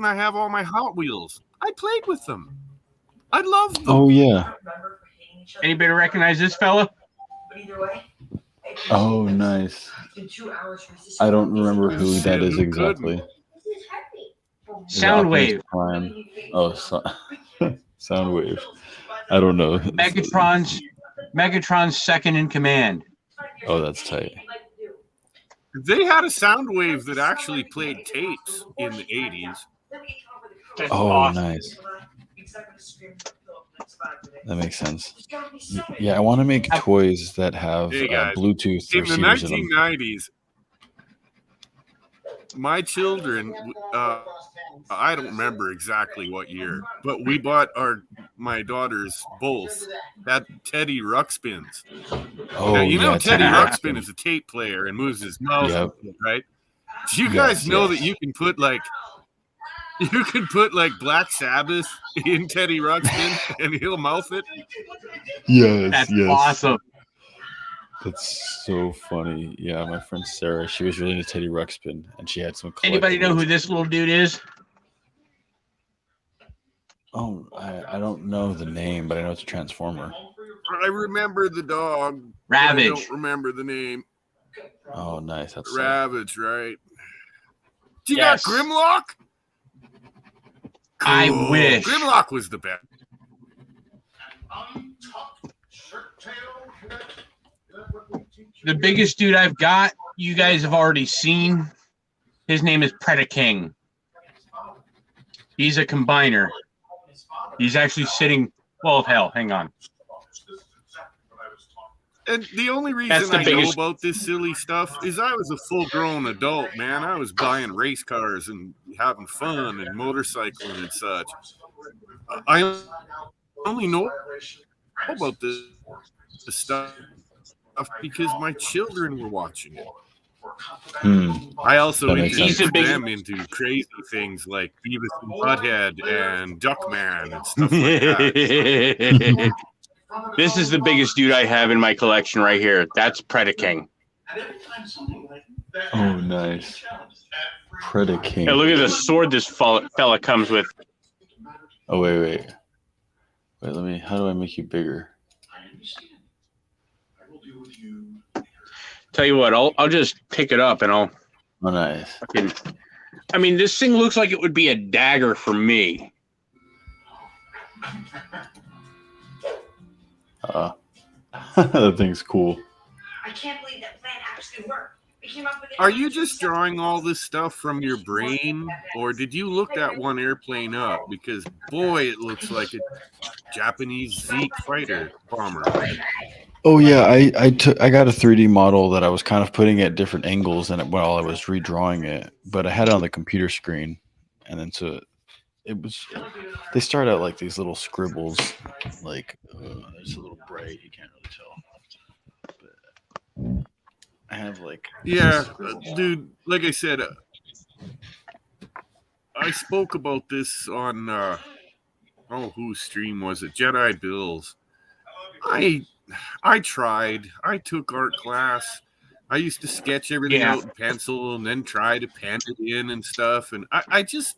I have all my Hot Wheels, I played with them. I love them. Oh yeah. Anybody recognize this fella? Oh nice. I don't remember who that is Shit, exactly. Is that Soundwave. Optimus Prime? Oh, Soundwave. I don't know. Megatron's second in command. Oh, that's tight. They had a Soundwave that actually played tapes in the 80s. That's Oh, awesome. nice. That makes sense. Yeah, I want to make toys that have Hey, guys. Bluetooth In the receivers in them. 1990s, my children, I don't remember exactly what year, but we bought my daughters both had Teddy Ruxpins. Oh, Now, you know yeah, Teddy Teddy Ruxpin Ruxpin. is a tape player and moves his mouth, Yep. right? Do you Yes, guys know yes. that you can put Black Sabbath in Teddy Ruxpin and he'll mouth it? Yes, That's yes. awesome. That's so funny. Yeah, my friend Sarah, she was really into Teddy Ruxpin, and she had some. Anybody know who collectibles. this little dude is? Oh, I don't know the name, but I know it's a Transformer. I remember the dog. but I Ravage. don't remember the name. Oh, nice. That's sick. Ravage, right? You Yes. got Grimlock? I Cool. wish. Grimlock was the best. The biggest dude I've got, you guys have already seen. His name is Predaking. He's a combiner. He's actually sitting. Well, hell, hang on. And the only That's reason the I know biggest- about this silly stuff is I was a full-grown adult, man. I was buying race cars and having fun and motorcycling and such. I only know about the stuff because my children were watching it. I also That makes introduced sense. them into crazy things like Beavis and Butthead and Duckman and stuff like that. This is the biggest dude I have in my collection right here. That's Predaking. Oh, nice. Predaking. Hey, look at the sword this fella comes with. Oh, wait. Let me. How do I make you bigger? Tell you what, I'll just pick it up and I'll. Oh, nice. I mean, this thing looks like it would be a dagger for me. That thing's cool. I can't believe that plan actually worked. We came up with it. Are you just drawing all this stuff from your brain, or did you look that one airplane up? Because boy, it looks like a Japanese Zeke fighter bomber. Oh yeah, I got a 3D model that I was kind of putting at different angles and while I was redrawing it, but I had it on the computer screen, and then so it was. They start out like these little scribbles, like it's a little bright, you can't really tell. But I have like dude. Like I said, I spoke about this on whose stream was it? Jedi Bills. I tried. I took art class. I used to sketch everything out in pencil and then try to pen it in and stuff. And I just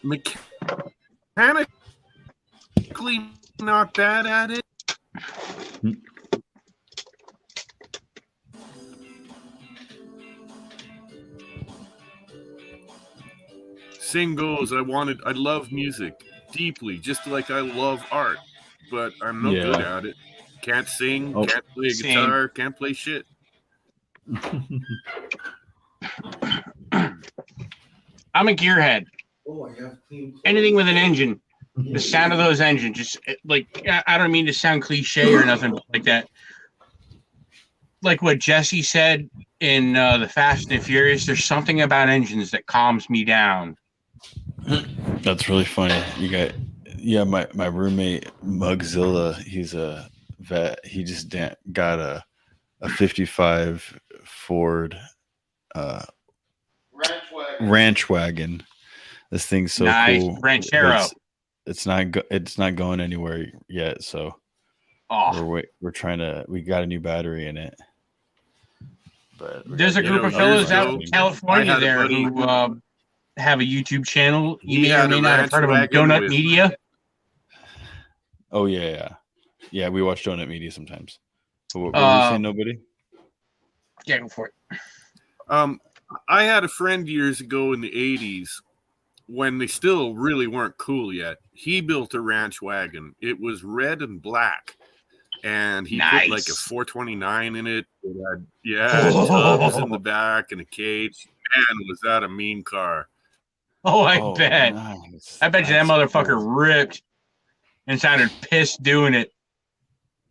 mechanically not bad at it. Same goes. I love music deeply, just like I love art. But I'm no good at it. Can't sing, can't play a guitar, can't play shit. I'm a gearhead. Anything with an engine. The sound of those engines, just like, I don't mean to sound cliche or nothing like that. Like what Jesse said in the Fast and Furious, there's something about engines that calms me down. That's really funny. You got. Yeah, my roommate Mugzilla, he's a vet. He just got a 55 Ford ranch wagon. This thing's so cool. Ranchero. It's not going anywhere yet. So we're trying to. We got a new battery in it. But there's a group of fellows out in California there who have a YouTube channel. You may or may not have heard of them. Donut Media. Oh yeah. We watch Donut Media sometimes. What were you saying? Nobody? Yeah, go for it. I had a friend years ago in the 80s when they still really weren't cool yet. He built a ranch wagon. It was red and black, and he put like a 429 in it. It had tubs in the back and a cage. Man, was that a mean car? Oh, I bet. Nice. I bet you that motherfucker ripped. And sounded pissed doing it.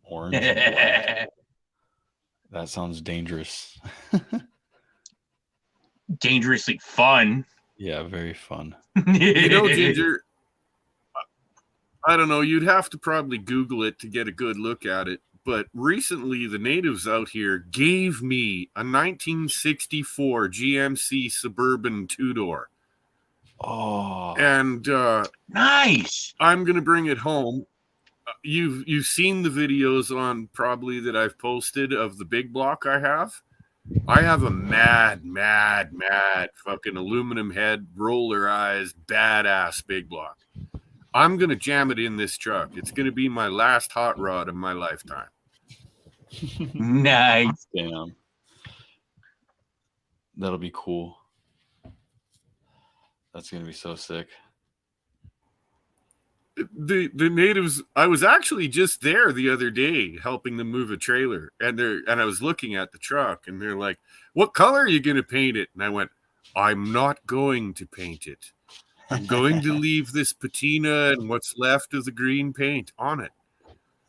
Orange. That sounds dangerous. Dangerously fun. Yeah, very fun. You know, Ginger, I don't know. You'd have to probably Google it to get a good look at it. But recently, the natives out here gave me a 1964 GMC Suburban two-door. Oh, and nice. I'm gonna bring it home. You've seen the videos on probably that I've posted of the big block I have. I have a mad fucking aluminum head, roller eyes, badass big block. I'm gonna jam it in this truck. It's gonna be my last hot rod of my lifetime. Nice. Damn. That'll be cool. That's gonna be so sick. The natives. I was actually just there the other day helping them move a trailer, and I was looking at the truck, and they're like, "What color are you gonna paint it?" And I went, "I'm not going to paint it. I'm going to leave this patina and what's left of the green paint on it.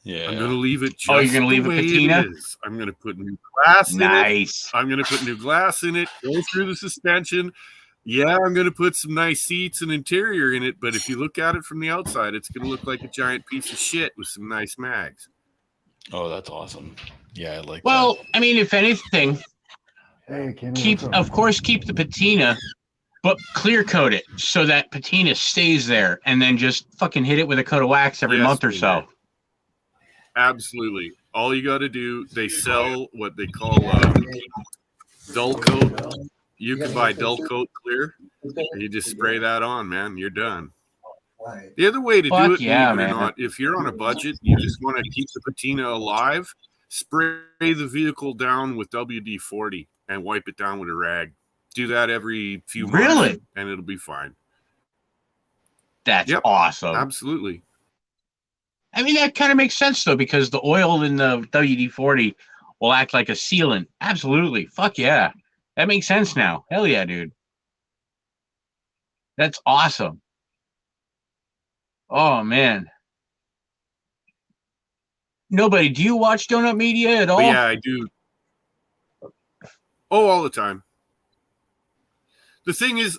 Yeah, I'm gonna leave it just you're gonna leave the the way patina? it is. I'm gonna put new glass in it. Nice. I'm gonna put new glass in it. Go through the suspension." Yeah, I'm going to put some nice seats and interior in it, but if you look at it from the outside, it's going to look like a giant piece of shit with some nice mags. Oh, that's awesome. Yeah, I like Well, I mean, if anything, Hey, Kimmy, keep the patina, but clear coat it so that patina stays there, and then just fucking hit it with a coat of wax every Yes, month or Wiener. so. Absolutely. All you got to do, they sell what they call dull coat. You can buy dull coat clear. And you just spray that on, man. You're done. The other way to do Fuck it, yeah, believe it or man. not, if you're on a budget, you just want to keep the patina alive, spray the vehicle down with WD-40 and wipe it down with a rag. Do that every few months, Really? and it'll be fine. That's Yep. awesome. Absolutely. I mean, that kind of makes sense, though, because the oil in the WD-40 will act like a sealant. Absolutely. Fuck yeah. That makes sense now. Hell yeah, dude. That's awesome. Oh, man. Nobody, do you watch Donut Media at all? But yeah, I do. Oh, all the time. The thing is,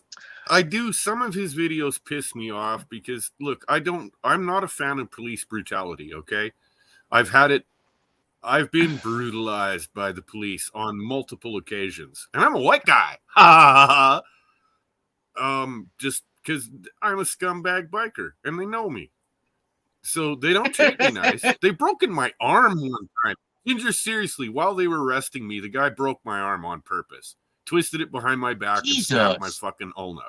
I do, some of his videos piss me off because, look, I'm not a fan of police brutality, okay? I've been brutalized by the police on multiple occasions. And I'm a white guy. Just because I'm a scumbag biker and they know me. So they don't treat me nice. They broken my arm one time. Ginger, seriously, while they were arresting me, the guy broke my arm on purpose. Twisted it behind my back and snapped my fucking ulna.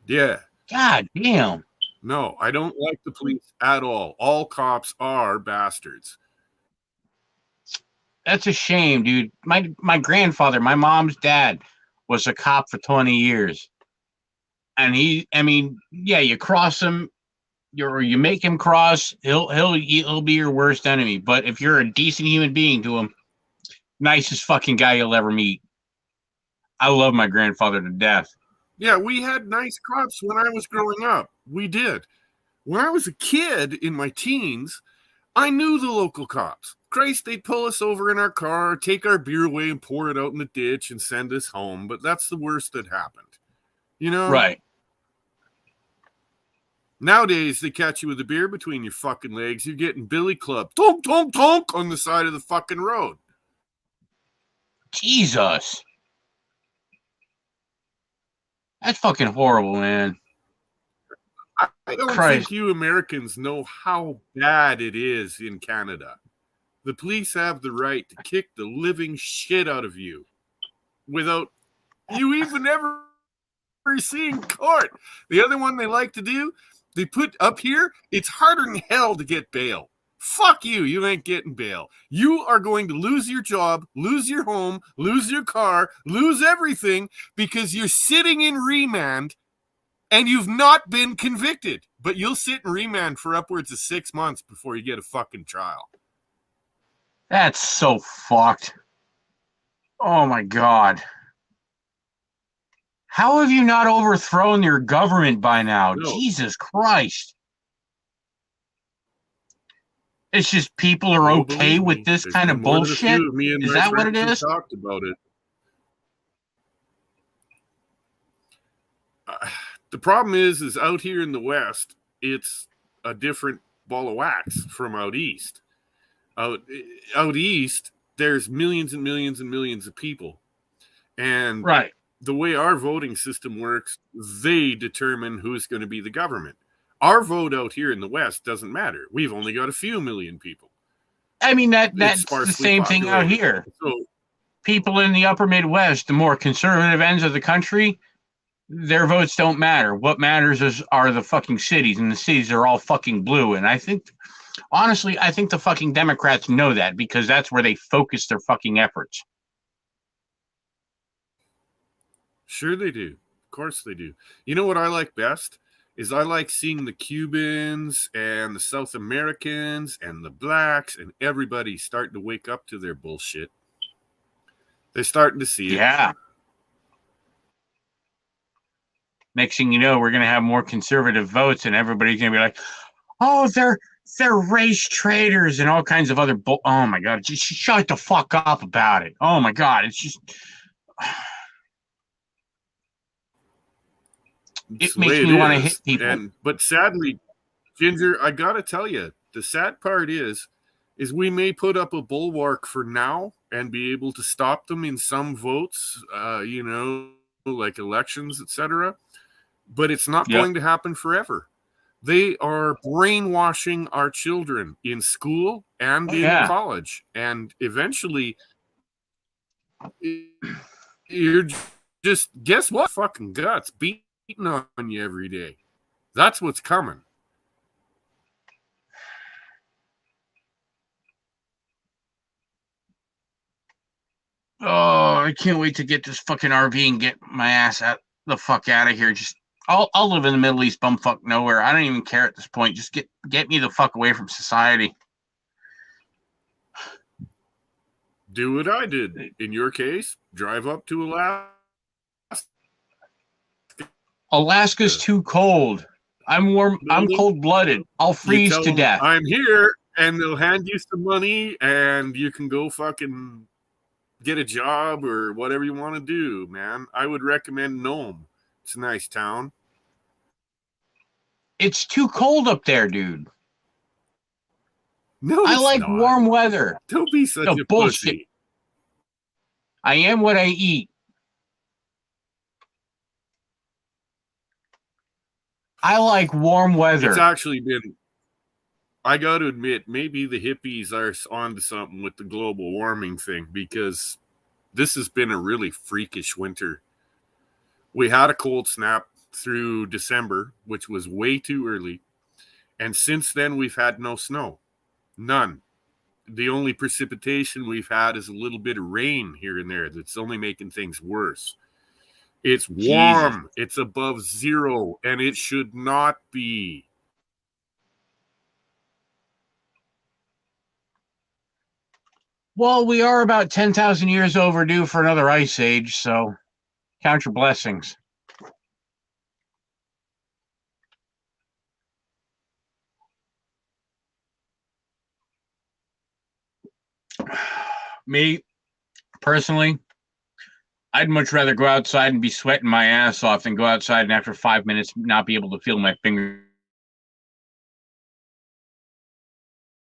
Yeah. God damn. No, I don't like the police at all. All cops are bastards. That's a shame, dude. My grandfather, my mom's dad, was a cop for 20 years. And you cross him, you make him cross, he'll be your worst enemy. But if you're a decent human being to him, nicest fucking guy you'll ever meet. I love my grandfather to death. Yeah, we had nice cops when I was growing up. We did. When I was a kid in my teens, I knew the local cops. Christ, they'd pull us over in our car, take our beer away and pour it out in the ditch and send us home. But that's the worst that happened. You know? Right. Nowadays, they catch you with a beer between your fucking legs. You're getting billy clubbed. Tonk, tonk, tonk on the side of the fucking road. Jesus. That's fucking horrible, man. I don't think you Americans know how bad it is in Canada. The police have the right to kick the living shit out of you without you even ever seeing court. The other one they like to do, they put up here, it's harder than hell to get bail. Fuck you, you ain't getting bail. You are going to lose your job, lose your home, lose your car, lose everything because you're sitting in remand and you've not been convicted. But you'll sit in remand for upwards of 6 months before you get a fucking trial. That's so fucked. Oh my God. How have you not overthrown your government by now? No. Jesus Christ. It's just people are okay with this kind of bullshit? Is that what it is? Talked about it. The problem is out here in the West, it's a different ball of wax from out East. Out East, there's millions and millions and millions of people. And right. The way our voting system works, they determine who's going to be the government. Our vote out here in the West doesn't matter. We've only got a few million people. I mean, that's the same thing out here. So, people in the upper Midwest, the more conservative ends of the country, their votes don't matter. What matters are the fucking cities, and the cities are all fucking blue. And I think, honestly, the fucking Democrats know that because that's where they focus their fucking efforts. Sure they do. Of course they do. You know what I like best? Is I like seeing the Cubans and the South Americans and the blacks and everybody starting to wake up to their bullshit. They're starting to see it. Yeah. Next thing you know, we're going to have more conservative votes and everybody's going to be like, oh, they're race traitors and all kinds of other oh my God, just shut the fuck up about it. Oh my God, it's just It's It the way makes it me want to is. hit people. But sadly, Ginger, I gotta tell you, the sad part is we may put up a bulwark for now and be able to stop them in some votes, like elections, etc. But it's not going to happen forever. They are brainwashing our children in school and in college, and eventually, you're just guess what? Fucking guts beating on you every day. That's what's coming. Oh, I can't wait to get this fucking RV and get my ass the fuck out of here. I'll live in the Middle East, bumfuck nowhere. I don't even care at this point. Just get me the fuck away from society. Do what I did. In your case, drive up to Alaska. Alaska's too cold. I'm warm. I'm cold-blooded. I'll freeze to death. I'm here, and they'll hand you some money, and you can go fucking get a job or whatever you want to do, man. I would recommend Nome. It's a nice town. It's too cold up there, dude. No, I like warm weather. Don't be such a bullshit. pussy. I am what I eat. I like warm weather. It's actually been, I got to admit, maybe the hippies are onto something with the global warming thing, because this has been a really freakish winter. We had a cold snap through December, which was way too early. And since then, we've had no snow. None. The only precipitation we've had is a little bit of rain here and there that's only making things worse. It's warm. Jesus. It's above zero, and it should not be. Well, we are about 10,000 years overdue for another ice age, so count your blessings. Me, personally, I'd much rather go outside and be sweating my ass off than go outside and after 5 minutes not be able to feel my fingers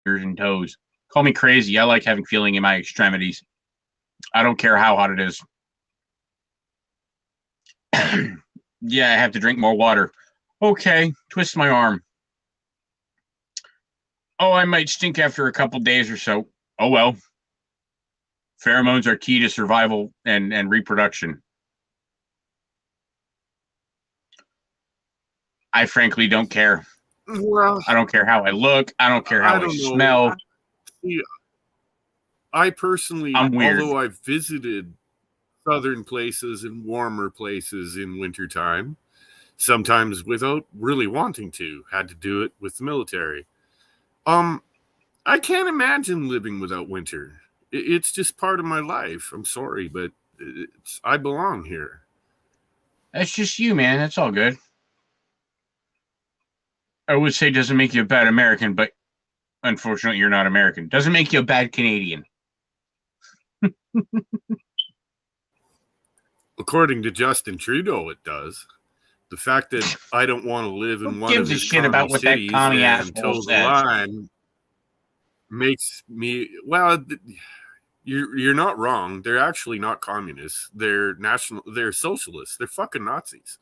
and toes. Call me crazy. I like having feeling in my extremities. I don't care how hot it is. Yeah, I have to drink more water. Okay, twist my arm. Oh, I might stink after a couple days or so. Oh well. Pheromones are key to survival and reproduction. I frankly don't care. Well, I don't care how I look. I don't care how I smell. See, I personally, I'm weird. Although I've visited southern places and warmer places in wintertime, sometimes without really wanting to, had to do it with the military. I can't imagine living without winter. It's just part of my life. I'm sorry, but I belong here. That's just you, man. That's all good. I would say doesn't make you a bad American, but unfortunately you're not American. Doesn't make you a bad Canadian. According to Justin Trudeau, it does. The fact that I don't want to live in one of his shit about what that commie asshole says line makes me, well, you're not wrong. They're actually not communists. They're they're socialists. They're fucking Nazis.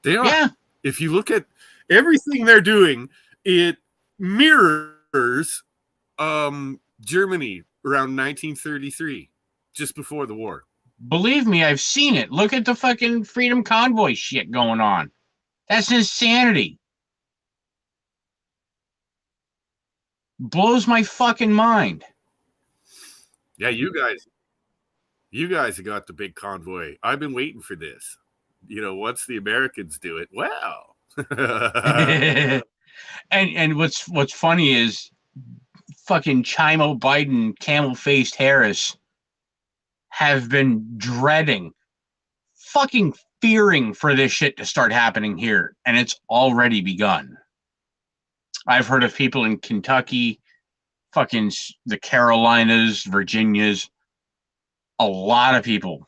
They are. Yeah. If you look at everything they're doing, it mirrors Germany around 1933, just before the war. Believe me, I've seen it. Look at the fucking Freedom Convoy shit going on. That's insanity. Blows my fucking mind. Yeah, you guys have got the big convoy. I've been waiting for this. Once the Americans do it, well. and what's funny is fucking Chimo Biden, camel-faced Harris have been dreading, fucking fearing for this shit to start happening here, and it's already begun. I've heard of people in Kentucky, fucking the Carolinas, Virginias. A lot of people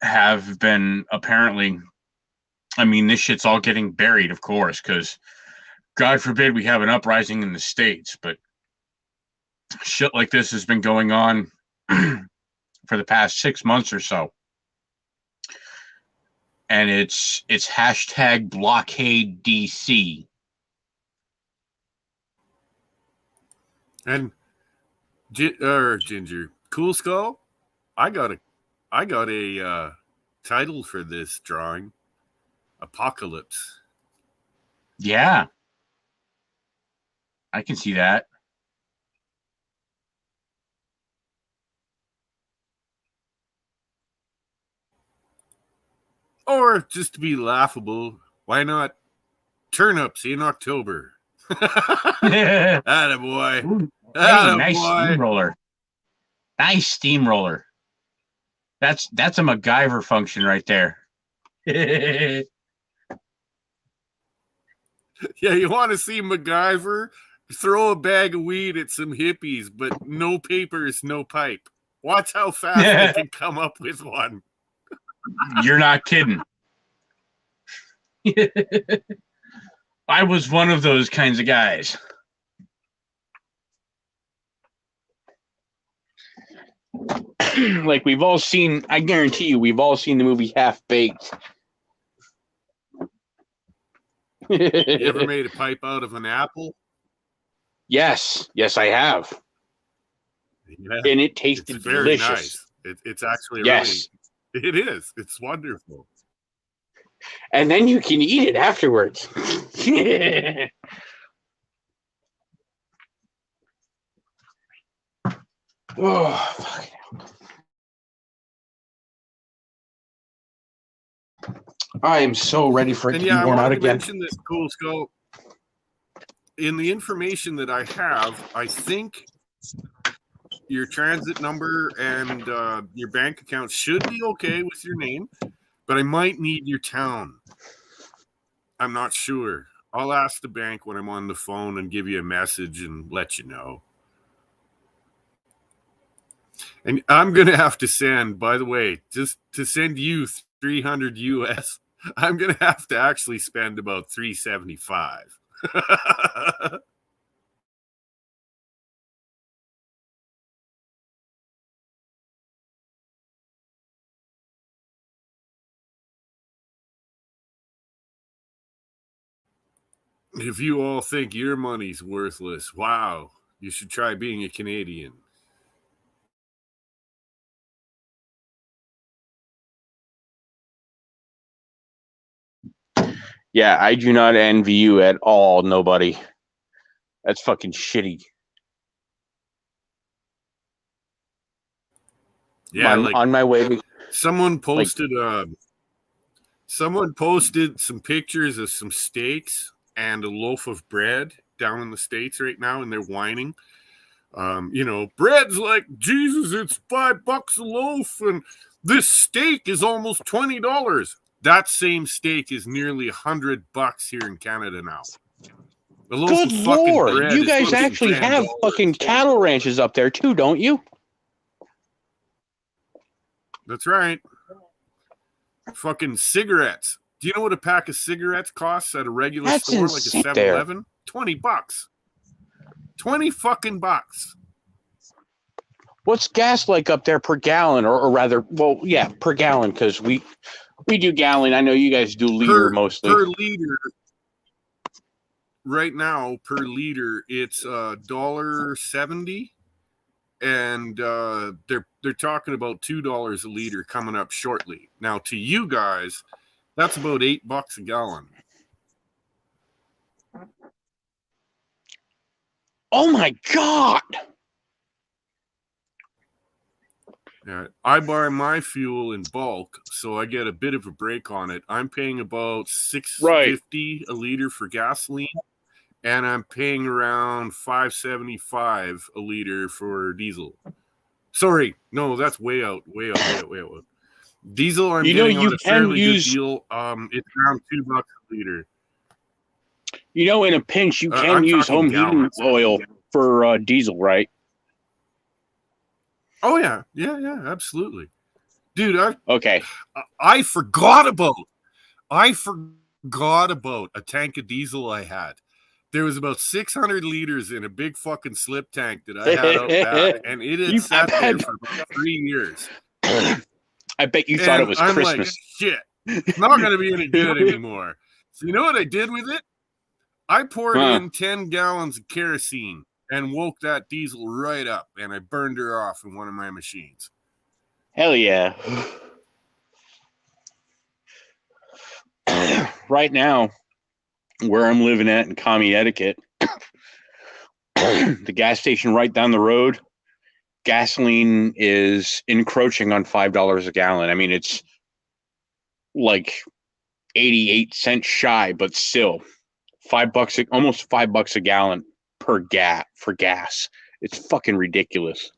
have been apparently I mean, this shit's all getting buried, of course, because God forbid we have an uprising in the States, but shit like this has been going on for the past 6 months or so. And it's hashtag blockade DC. And Ginger, Cool Skull, I got a title for this drawing. Apocalypse. Yeah. I can see that. Or just to be laughable, why not turnips in October? Attaboy. Ooh, hey, Attaboy. nice steamroller. Nice steamroller. That's a MacGyver function right there. Yeah, you want to see MacGyver? Throw a bag of weed at some hippies, but no papers, no pipe. Watch how fast they can come up with one. You're not kidding. I was one of those kinds of guys. Like we've all seen, I guarantee you, we've all seen the movie Half Baked. You ever made a pipe out of an apple? Yes, I have. Yeah. And it tasted It's very delicious. nice. It's actually Yes. really, it is. It's wonderful. And then you can eat it afterwards. Oh, fuck. I am so ready for it And to yeah, be worn I out wanted to again. mention this, Cool Skull. In the information that I have, I think your transit number and your bank account should be okay with your name, but I might need your town. I'm not sure. I'll ask the bank when I'm on the phone and give you a message and let you know. And I'm going to have to send, by the way, just to send you 300 US, I'm going to have to actually spend about $375. If you all think your money's worthless, wow, you should try being a Canadian. Yeah, I do not envy you at all, nobody. That's fucking shitty. Yeah, I'm like on my way to someone posted some pictures of some steaks and a loaf of bread down in the States right now, and they're whining. Bread's like Jesus, it's $5 a loaf, and this steak is almost $20. That same steak is nearly $100 here in Canada now. A loaf Good of fucking Lord, bread you is guys fucking actually have $10. fucking cattle ranches up there too, don't you? That's right. Fucking cigarettes. Do you know what a pack of cigarettes costs at a regular That's store like a insane 7-Eleven? $20. 20 fucking bucks. What's gas like up there per gallon, or rather, well, yeah, per gallon, because we do gallon. I know you guys do liter mostly. Per liter. Right now, per liter, it's $1.70, and they're talking about $2 a liter coming up shortly. Now, to you guys, that's about $8 a gallon. Oh my God! Yeah, I buy my fuel in bulk, so I get a bit of a break on it. I'm paying about $6.50 a liter for gasoline, and I'm paying around $5.75 a liter for diesel. Sorry, no, that's way out. Diesel, I'm getting on a fairly good deal. It's around $2 a liter. You know, in a pinch, you can I'm use talking home heating gallons. oil for diesel, right? Oh yeah, absolutely, dude. Okay. I forgot about I forgot about a tank of diesel I had. There was about 600 liters in a big fucking slip tank that I had out back, and it had sat there for about 3 years. I bet you thought it was I'm Christmas. like, shit, it's not going to be any good anymore. So you know what I did with it? I poured in 10 gallons of kerosene and woke that diesel right up, and I burned her off in one of my machines. Hell yeah. Right now, where I'm living at in Commie, Etiquette, the gas station right down the road, gasoline is encroaching on $5 a gallon. I mean, it's like 88 cents shy, but still $5, almost $5 a gallon for gas. It's fucking ridiculous.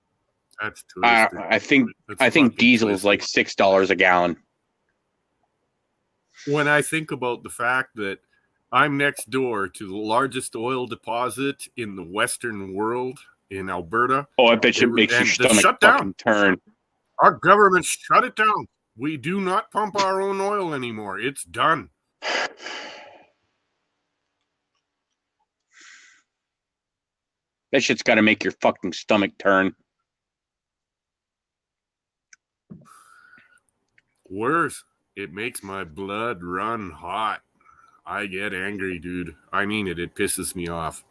That's twisted. I think diesel twisted. is like $6 a gallon. When I think about the fact that I'm next door to the largest oil deposit in the Western world in Alberta. Oh, I bet you it makes your stomach fucking turn. Our government shut it down. We do not pump our own oil anymore. It's done. That shit's got to make your fucking stomach turn. Worse, it makes my blood run hot. I get angry, dude. I mean it. It pisses me off.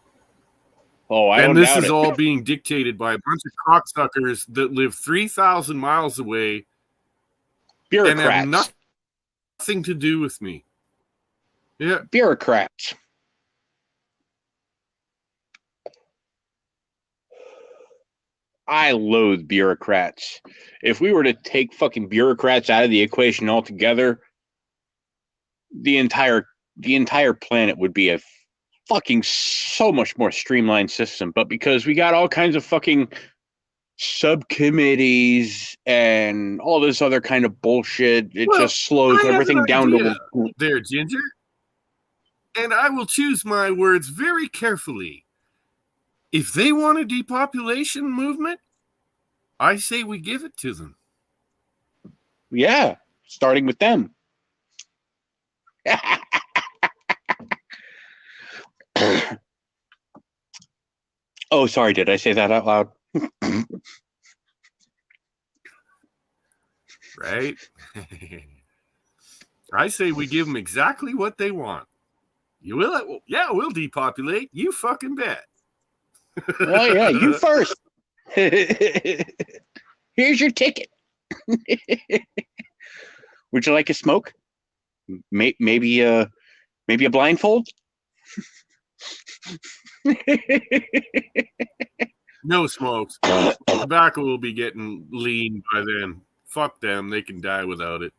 Oh, I don't doubt it. And this is all being dictated by a bunch of cocksuckers that live 3,000 miles away bureaucrats. And have nothing to do with me. Yeah. Bureaucrats. I loathe bureaucrats. If we were to take fucking bureaucrats out of the equation altogether, the entire planet would be a fucking so much more streamlined system. But because we got all kinds of fucking subcommittees and all this other kind of bullshit, it just slows everything down to there, Ginger. And I will choose my words very carefully. If they want a depopulation movement, I say we give it to them. Yeah, starting with them. Oh, sorry, did I say that out loud? Right? I say we give them exactly what they want. You will? Yeah, we'll depopulate. You fucking bet. Oh, yeah, you first. Here's your ticket. Would you like a smoke? Maybe a blindfold? No smokes. Tobacco will be getting lean by then. Fuck them. They can die without it.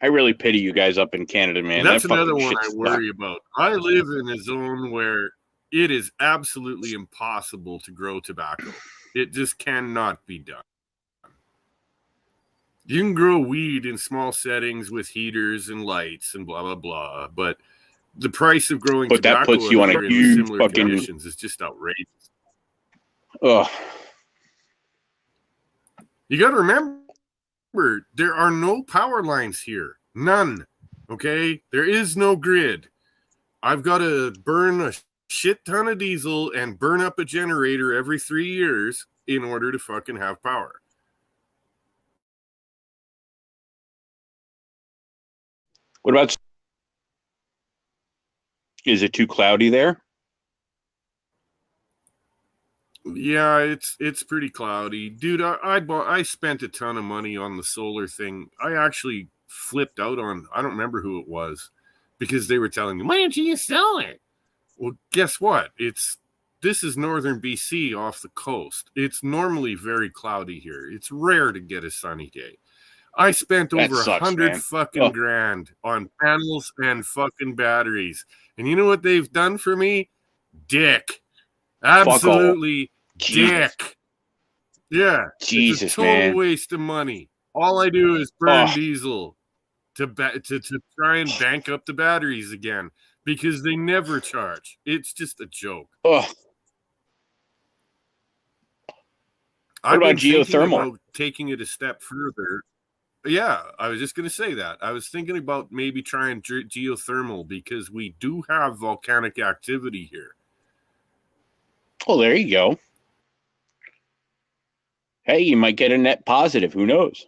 I really pity you guys up in Canada, man. That's another one I worry about. I live in a zone where it is absolutely impossible to grow tobacco. It just cannot be done. You can grow weed in small settings with heaters and lights and blah, blah, blah. But the price of growing tobacco that puts you on a huge similar conditions is just outrageous. Ugh. You got to remember, there are no power lines here. None. Okay? There is no grid. I've got to burn a shit ton of diesel and burn up a generator every 3 years in order to fucking have power. What about... Is it too cloudy there? Yeah, it's pretty cloudy. Dude, I spent a ton of money on the solar thing. I actually flipped out on, I don't remember who it was, because they were telling me, why don't you sell it? Well, guess what? This is northern BC off the coast. It's normally very cloudy here. It's rare to get a sunny day. I spent over 100 fucking grand on panels and fucking batteries. And you know what they've done for me? Dick. Absolutely dick. Yeah. Jesus, it's a total waste of money. All I do is burn diesel to try and bank up the batteries again because they never charge. It's just a joke. What about geothermal? About taking it a step further. Yeah, I was just going to say that. I was thinking about maybe trying geothermal because we do have volcanic activity here. Oh, there you go. Hey, you might get a net positive. Who knows?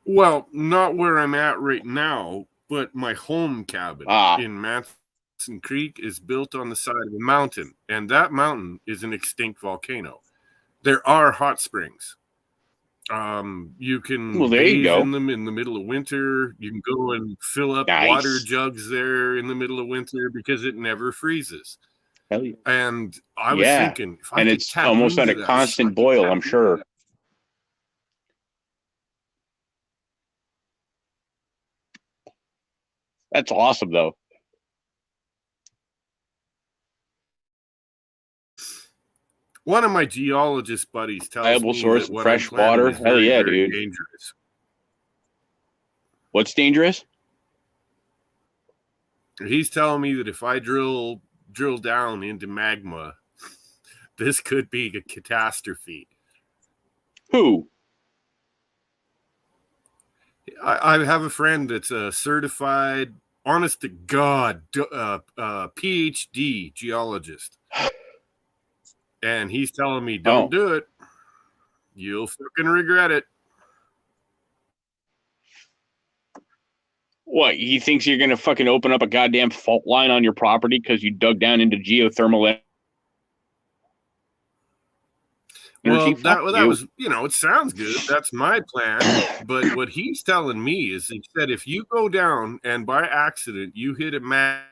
Well, not where I'm at right now, but my home cabin in Manson Creek is built on the side of a mountain, and that mountain is an extinct volcano. There are hot springs. You can bathe in them in the middle of winter. You can go and fill up water jugs there in the middle of winter because it never freezes. Hell yeah. And I was thinking, if I and it's almost on a constant boil, I'm sure. That's awesome, though. One of my geologist buddies tells me source that of fresh water. Hell yeah, dude. Dangerous. What's dangerous? He's telling me that if I drill down into magma, this could be a catastrophe. Who? I have a friend that's a certified, honest to God, PhD geologist. And he's telling me, don't do it. You'll fucking regret it. What, he thinks you're going to fucking open up a goddamn fault line on your property because you dug down into geothermal energy? Well, that was, it sounds good. That's my plan. But what he's telling me is he said if you go down and by accident you hit a magma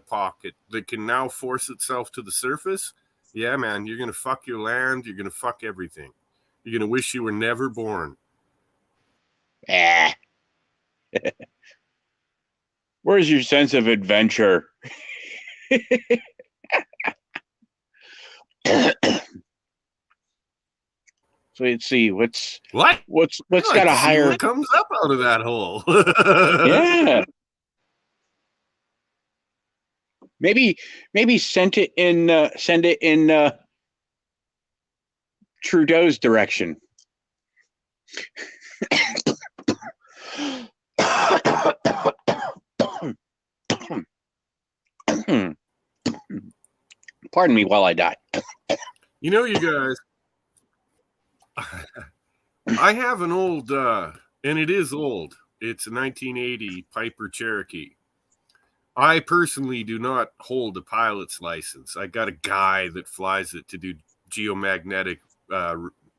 pocket that can now force itself to the surface, yeah, man, you're going to fuck your land. You're going to fuck everything. You're going to wish you were never born. Where's your sense of adventure? So let's see what's got a higher what comes up out of that hole. Yeah. Maybe send it in Trudeau's direction. Pardon me while I die. You guys, I have an old, and it is old. It's a 1980 Piper Cherokee. I personally do not hold a pilot's license. I got a guy that flies it to do geomagnetic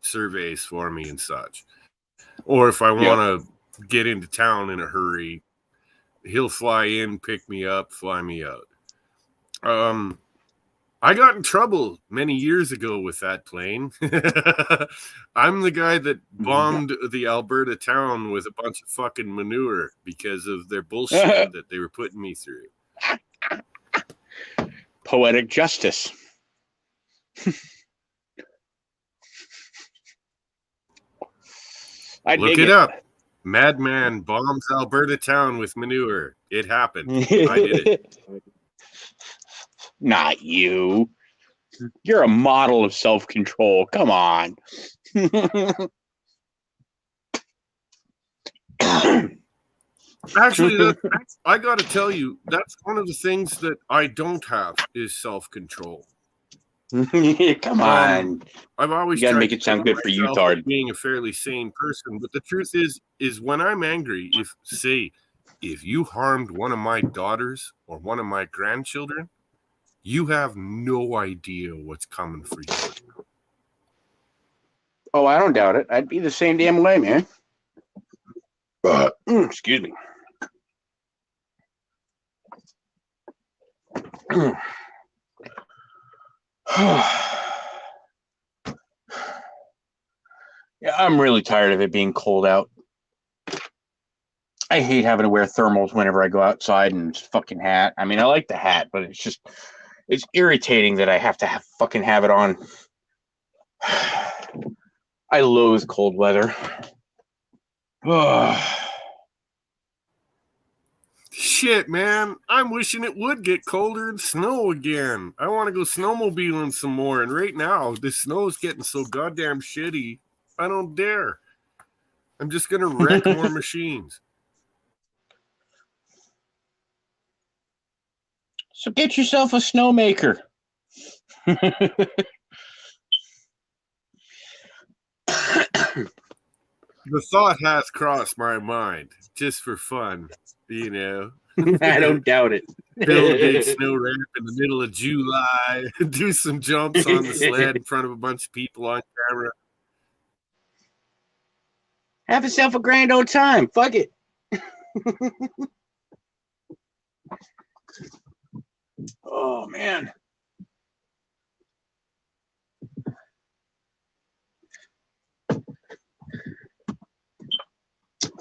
surveys for me and such. Or if I want to get into town in a hurry, he'll fly in, pick me up, fly me out. I got in trouble many years ago with that plane. I'm the guy that bombed the Alberta town with a bunch of fucking manure because of their bullshit that they were putting me through. Poetic justice. Look it up. Madman bombs Alberta town with manure. It happened. I did it. Not you. You're a model of self-control. Come on. Actually, I got to tell you, that's one of the things that I don't have is self-control. Come on. I've always tried to make it sound good for you, Tard. Being a fairly sane person, but the truth is when I'm angry, if you harmed one of my daughters or one of my grandchildren, you have no idea what's coming for you. Oh, I don't doubt it. I'd be the same damn way, man. Excuse me. Yeah, I'm really tired of it being cold out. I hate having to wear thermals whenever I go outside and fucking hat. I mean, I like the hat, but it's irritating that I have to have it on. I loathe cold weather. shit, man. I'm wishing it would get colder and snow again. I want to go snowmobiling some more. And right now, the snow is getting so goddamn shitty. I don't dare. I'm just going to wreck more machines. So get yourself a snowmaker. The thought has crossed my mind, just for fun, you know. I don't doubt it. Build a big snow ramp in the middle of July, do some jumps on the sled in front of a bunch of people on camera. Have yourself a grand old time. Fuck it. Oh, man.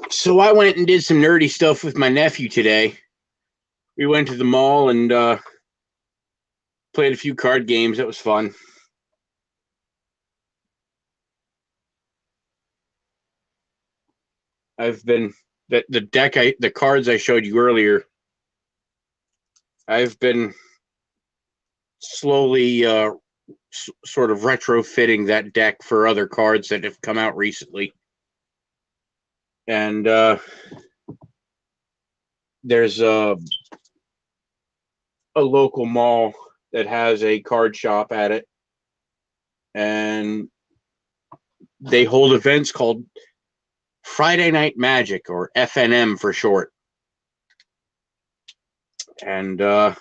So I went and did some nerdy stuff with my nephew today. We went to the mall and played a few card games. That was fun. I've been the cards I showed you earlier. I've been slowly sort of retrofitting that deck for other cards that have come out recently. And there's a local mall that has a card shop at it, and they hold events called Friday Night Magic, or FNM for short. And yeah,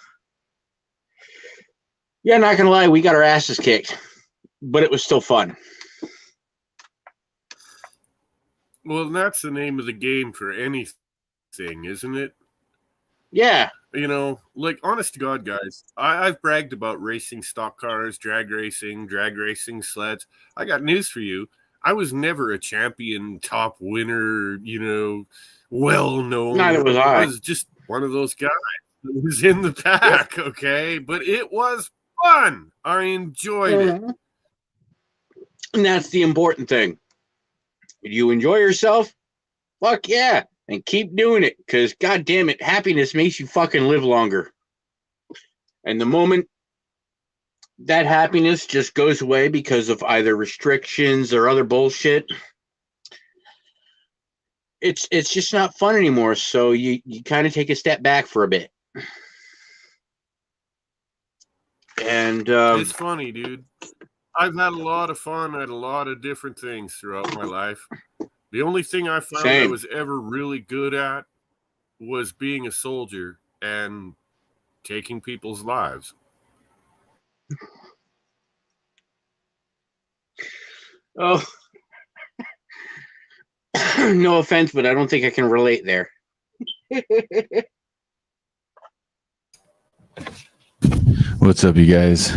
not gonna lie, we got our asses kicked, but it was still fun. Well, that's the name of the game for anything, isn't it? Yeah. You know, like, honest to God, guys, I've bragged about racing stock cars, drag racing sleds. I got news for you. I was never a champion, top winner, you know, well-known. Neither was I. I was just one of those guys that was in the pack, okay? But it was fun. I enjoyed it. And that's the important thing. You enjoy yourself? Fuck yeah. And keep doing it, because God damn it, happiness makes you fucking live longer. And the moment that happiness just goes away because of either restrictions or other bullshit, it's just not fun anymore. So you kind of take a step back for a bit. And it's funny, dude. I've had a lot of fun at a lot of different things throughout my life. The only thing I found I was ever really good at was being a soldier and taking people's lives. Oh, no offense, but I don't think I can relate there. What's up, you guys?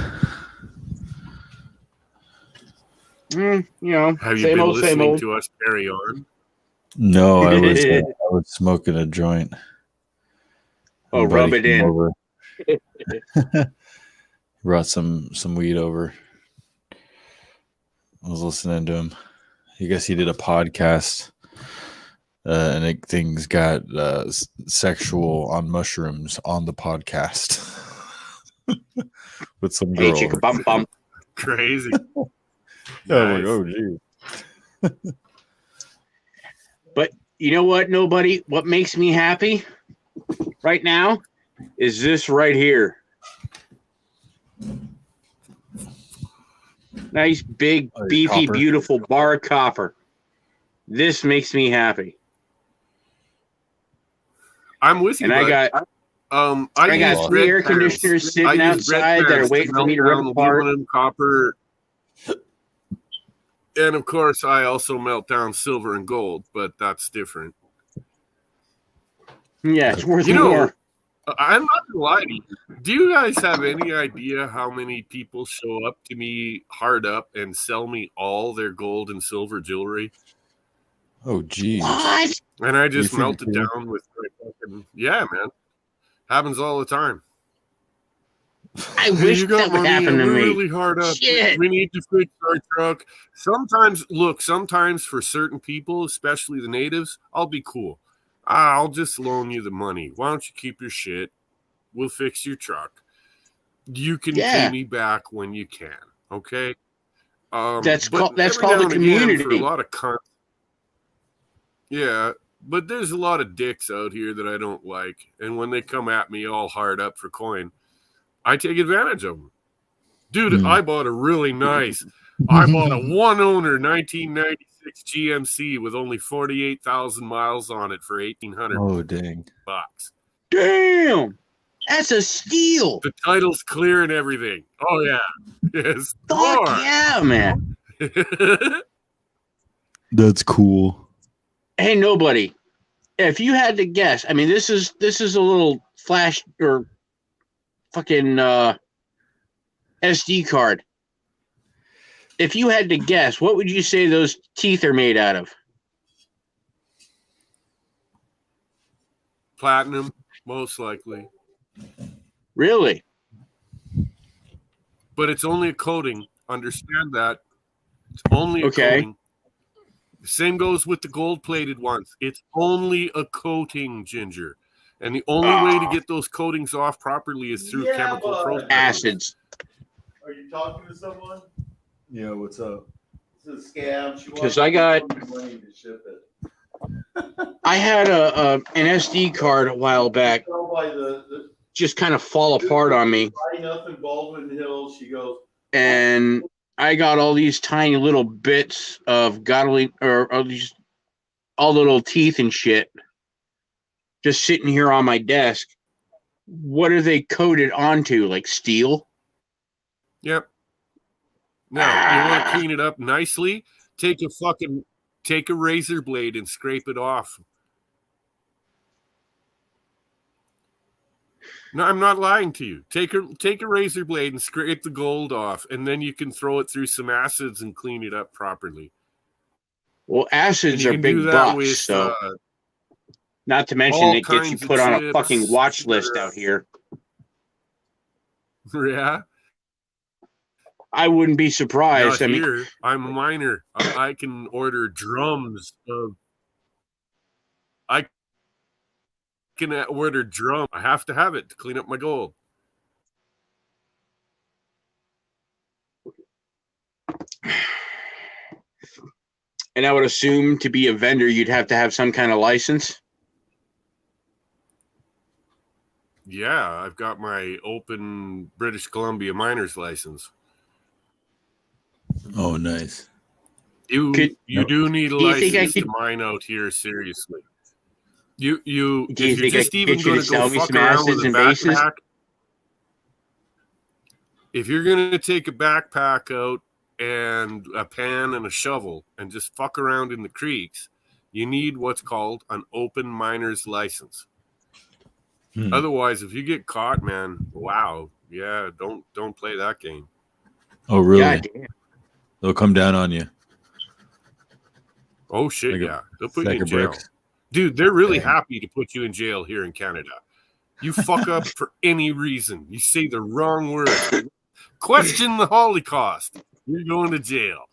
You know, have you been listening to us carry on? No, I was smoking a joint. Oh, rub it in. Over. Brought some weed over. I was listening to him. I guess he did a podcast, and things got sexual on mushrooms on the podcast with some girl. Hey, chicka bum bum. Crazy. Nice. Oh, geez. But you know what, nobody? What makes me happy right now is this right here. Nice, big, beefy, copper. Beautiful bar of copper. This makes me happy. I'm with you. And bud. I got 3 air conditioners sitting outside that are waiting for me to rip apart. Copper. And of course, I also melt down silver and gold, but that's different. Yeah, it's worth more. I'm not gonna lie to you. Do you guys have any idea how many people show up to me hard up and sell me all their gold and silver jewelry? Oh, geez. What? And I just melt it down with my fucking... Yeah, man. Happens all the time. I wish that would happen to me. Really hard up. Shit. We need to fix our truck. Sometimes for certain people, especially the natives, I'll be cool. I'll just loan you the money. Why don't you keep your shit? We'll fix your truck. You can pay me back when you can. Okay. That's called a a community. For a lot of yeah, but there's a lot of dicks out here that I don't like, and when they come at me all hard up for coin, I take advantage of them. Dude, I bought a really nice. I bought a one-owner 1996 GMC with only 48,000 miles on it for $1,800. Oh dang! Damn, that's a steal. The title's clear and everything. Oh yeah, yes. Fuck yeah, man. That's cool. Hey, nobody. If you had to guess, I mean, this is a little flash or fucking SD card. If you had to guess, what would you say those teeth are made out of? Platinum, most likely. Really? But it's only a coating. Understand that. It's only a coating. The same goes with the gold-plated ones. It's only a coating, Ginger. And the only way to get those coatings off properly is through chemical processes. Acids. Are you talking to someone? Yeah, what's up? It's a scam. Because I got money to ship it. I had an SD card a while back just kind of fall apart on me. Nothing, Baldwin Hills. She goes, and I got all these tiny little bits of godly or these all little teeth and shit just sitting here on my desk. What are they coated onto? Like steel? Yep. Now, you want to clean it up nicely? Take a razor blade and scrape it off. No, I'm not lying to you. Take a razor blade and scrape the gold off, and then you can throw it through some acids and clean it up properly. Well, acids are big bucks, so not to mention it gets you put on a fucking watch list out here. Yeah. I wouldn't be surprised. Not here. I'm a miner. I can order drums of. I can order drum. I have to have it to clean up my gold. And I would assume to be a vendor, you'd have to have some kind of license. Yeah, I've got my open British Columbia miner's license. Oh, nice. You do need a license to mine out here, seriously. If you're just even going to go fuck around with a backpack, if you're going to take a backpack out and a pan and a shovel and just fuck around in the creeks, you need what's called an open miner's license. Otherwise, if you get caught, man, wow, yeah, don't play that game. Oh, really? God damn. They'll come down on you. Oh shit, yeah, they'll put you in jail. Bricks. Dude, they're really happy to put you in jail here in Canada. You fuck up for any reason. You say the wrong words. Question the Holocaust. You're going to jail.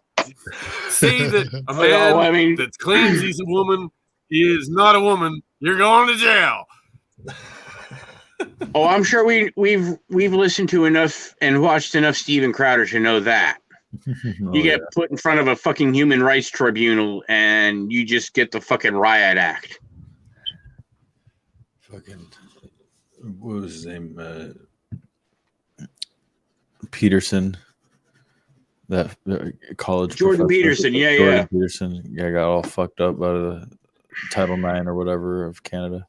Say that a man that claims he's a woman is not a woman. You're going to jail. Oh, I'm sure we've listened to enough and watched enough Steven Crowder to know that. You get put in front of a fucking human rights tribunal and you just get the fucking riot act. Fucking, what was his name? Peterson. That college Jordan professor. Peterson, Jordan Peterson. Yeah, got all fucked up out of the Title IX or whatever of Canada.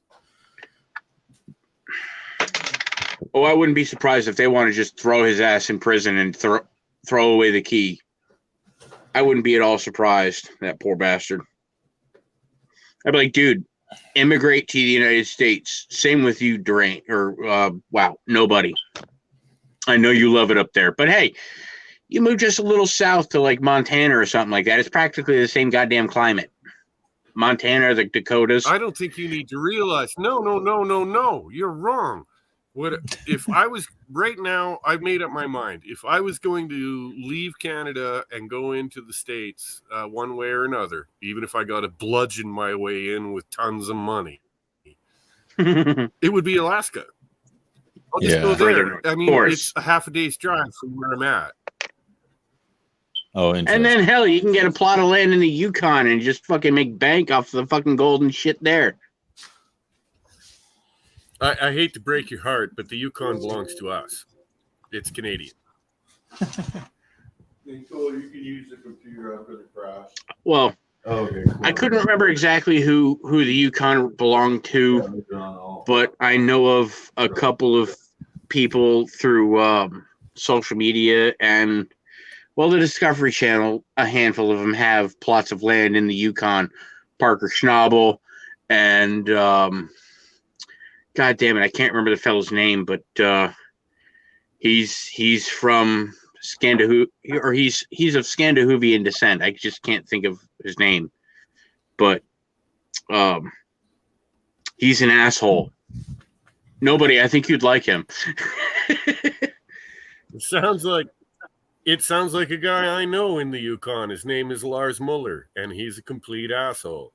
Oh, I wouldn't be surprised if they want to just throw his ass in prison and throw away the key. I wouldn't be at all surprised. That poor bastard. I'd be like, dude, immigrate to the United States. Same with you, Durant. Or, wow, nobody. I know you love it up there. But, hey, you move just a little south to, like, Montana or something like that. It's practically the same goddamn climate. Montana, the Dakotas. I don't think you need to realize. No. You're wrong. What if I was right now? I've made up my mind. If I was going to leave Canada and go into the States one way or another, even if I got to bludgeon my way in with tons of money, It would be Alaska. I'll just Yeah. go Further there. north, I of mean, course. it's a half a day's drive from where I'm at. Oh, And interesting. then hell, you can get a plot of land in the Yukon and just fucking make bank off the fucking gold and shit there. I hate to break your heart, but the Yukon belongs to us. It's Canadian. Nicole, you can use the computer after the crash. Well, Oh, okay. Cool. I couldn't remember exactly who the Yukon belonged to, but I know of a couple of people through social media and, well, the Discovery Channel. A handful of them have plots of land in the Yukon. Parker Schnabel and God damn it, I can't remember the fellow's name, but he's from Scandinavian, or he's of Scandinavian descent. I just can't think of his name, but he's an asshole. Nobody, I think you'd like him. It sounds like a guy I know in the Yukon. His name is Lars Muller, and he's a complete asshole.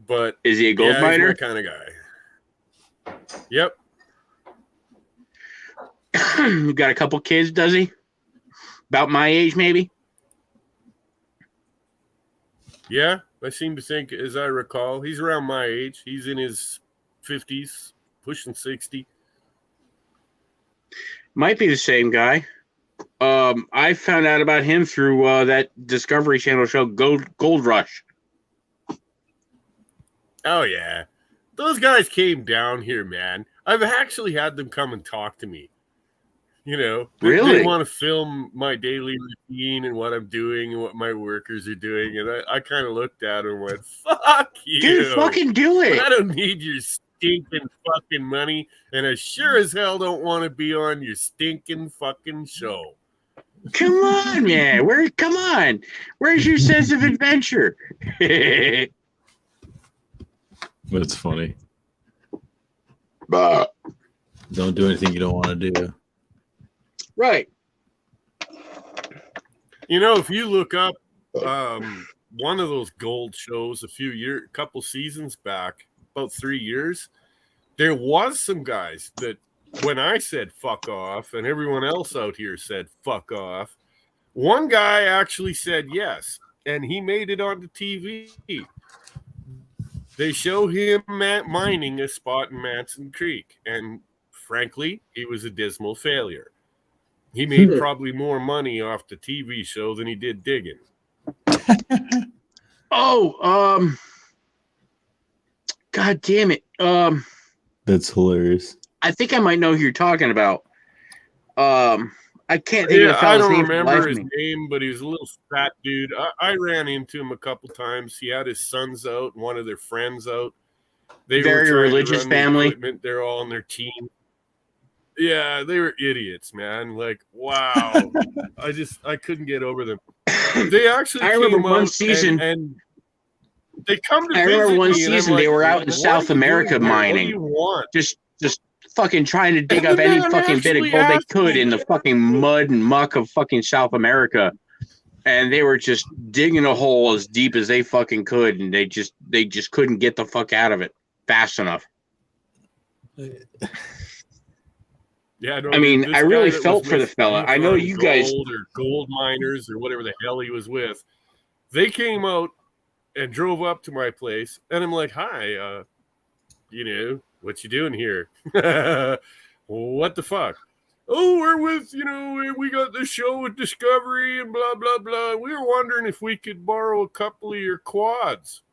But Is he a gold miner? He's my kind of guy. Yep. Got a couple kids, does he? About my age, maybe? Yeah, I seem to think, as I recall, he's around my age. He's in his 50s, pushing 60. Might be the same guy. I found out about him through that Discovery Channel show, Gold Rush. Oh, yeah. Those guys came down here, man. I've actually had them come and talk to me. You know, Really? They want to film my daily routine and what I'm doing and what my workers are doing. And I kind of looked at them and went, fuck you. Dude, fucking do it. I don't need your stinking fucking money. And I sure as hell don't want to be on your stinking fucking show. Come on, man. Come on. Where's your sense of adventure? That's funny. But Don't do anything you don't want to do. Right. You know, if you look up one of those gold shows a couple seasons back, about 3 years, there was some guys that when I said fuck off and everyone else out here said fuck off, one guy actually said yes, and he made it onto TV. They show him mining a spot in Manson Creek, and frankly, it was a dismal failure. He made probably more money off the TV show than he did digging. Oh, God damn it. That's hilarious. I think I might know who you're talking about. I can't think of the I fellow's don't name. for the life remember of his me. name, but he was a little fat dude. I ran into him a couple times. He had his sons out and one of their friends out. They Very were trying religious to run the family. equipment. They're all in their teens. Yeah, they were idiots, man. Like, wow. I couldn't get over them. They actually I remember came one out season. and they come to I remember visit one me, and I'm season they like, were out in "What South are you America doing here? What do mining. you want?" Just fucking trying to dig And up the any man fucking bit of actually gold they asked could me- in the fucking mud and muck of fucking South America. And they were just digging a hole as deep as they fucking could, and they just couldn't get the fuck out of it fast enough. Yeah, no, I mean, this I guy really that felt was for the with fella. I know Yukon you guys. Gold or gold miners or whatever the hell he was with. They came out and drove up to my place, and I'm like, "Hi, what you doing here? What the fuck? Oh, we're with, we got this show with Discovery and blah blah blah. We were wondering if we could borrow a couple of your quads."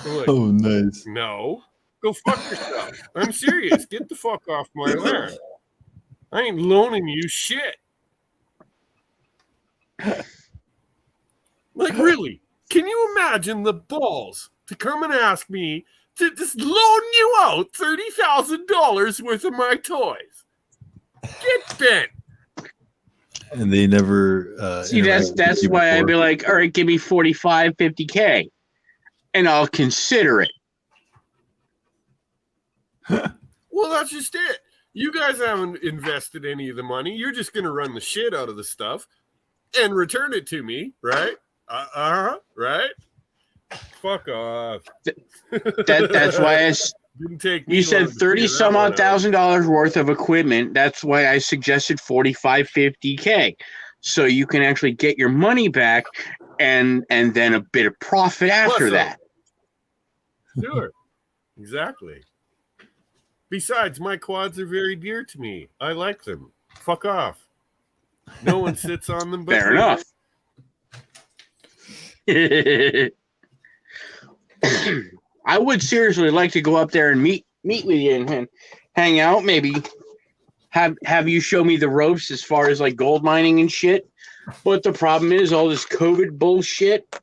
I'm like, Oh, nice. "No, go fuck yourself. I'm serious. Get the fuck off my land. I ain't loaning you shit." Like, really? Can you imagine the balls to come and ask me to just loan you out $30,000 worth of my toys? Get bent. And they never. See, that's why I'd be like, all right, give me 45, 50K, and I'll consider it. Well, that's just it. You guys haven't invested any of the money. You're just going to run the shit out of the stuff and return it to me, right? Right? Fuck off. That's why Didn't take me You said long to figure 30 that some one odd out. $1,000 worth of equipment. That's why I suggested 45, 50K. So you can actually get your money back and then a bit of profit after Plus, that. Sure. Exactly. Besides, my quads are very dear to me. I like them. Fuck off. No one sits on them but Fair me. enough. I would seriously like to go up there and meet with you and hang out. Maybe have you show me the ropes as far as like gold mining and shit. But the problem is all this COVID bullshit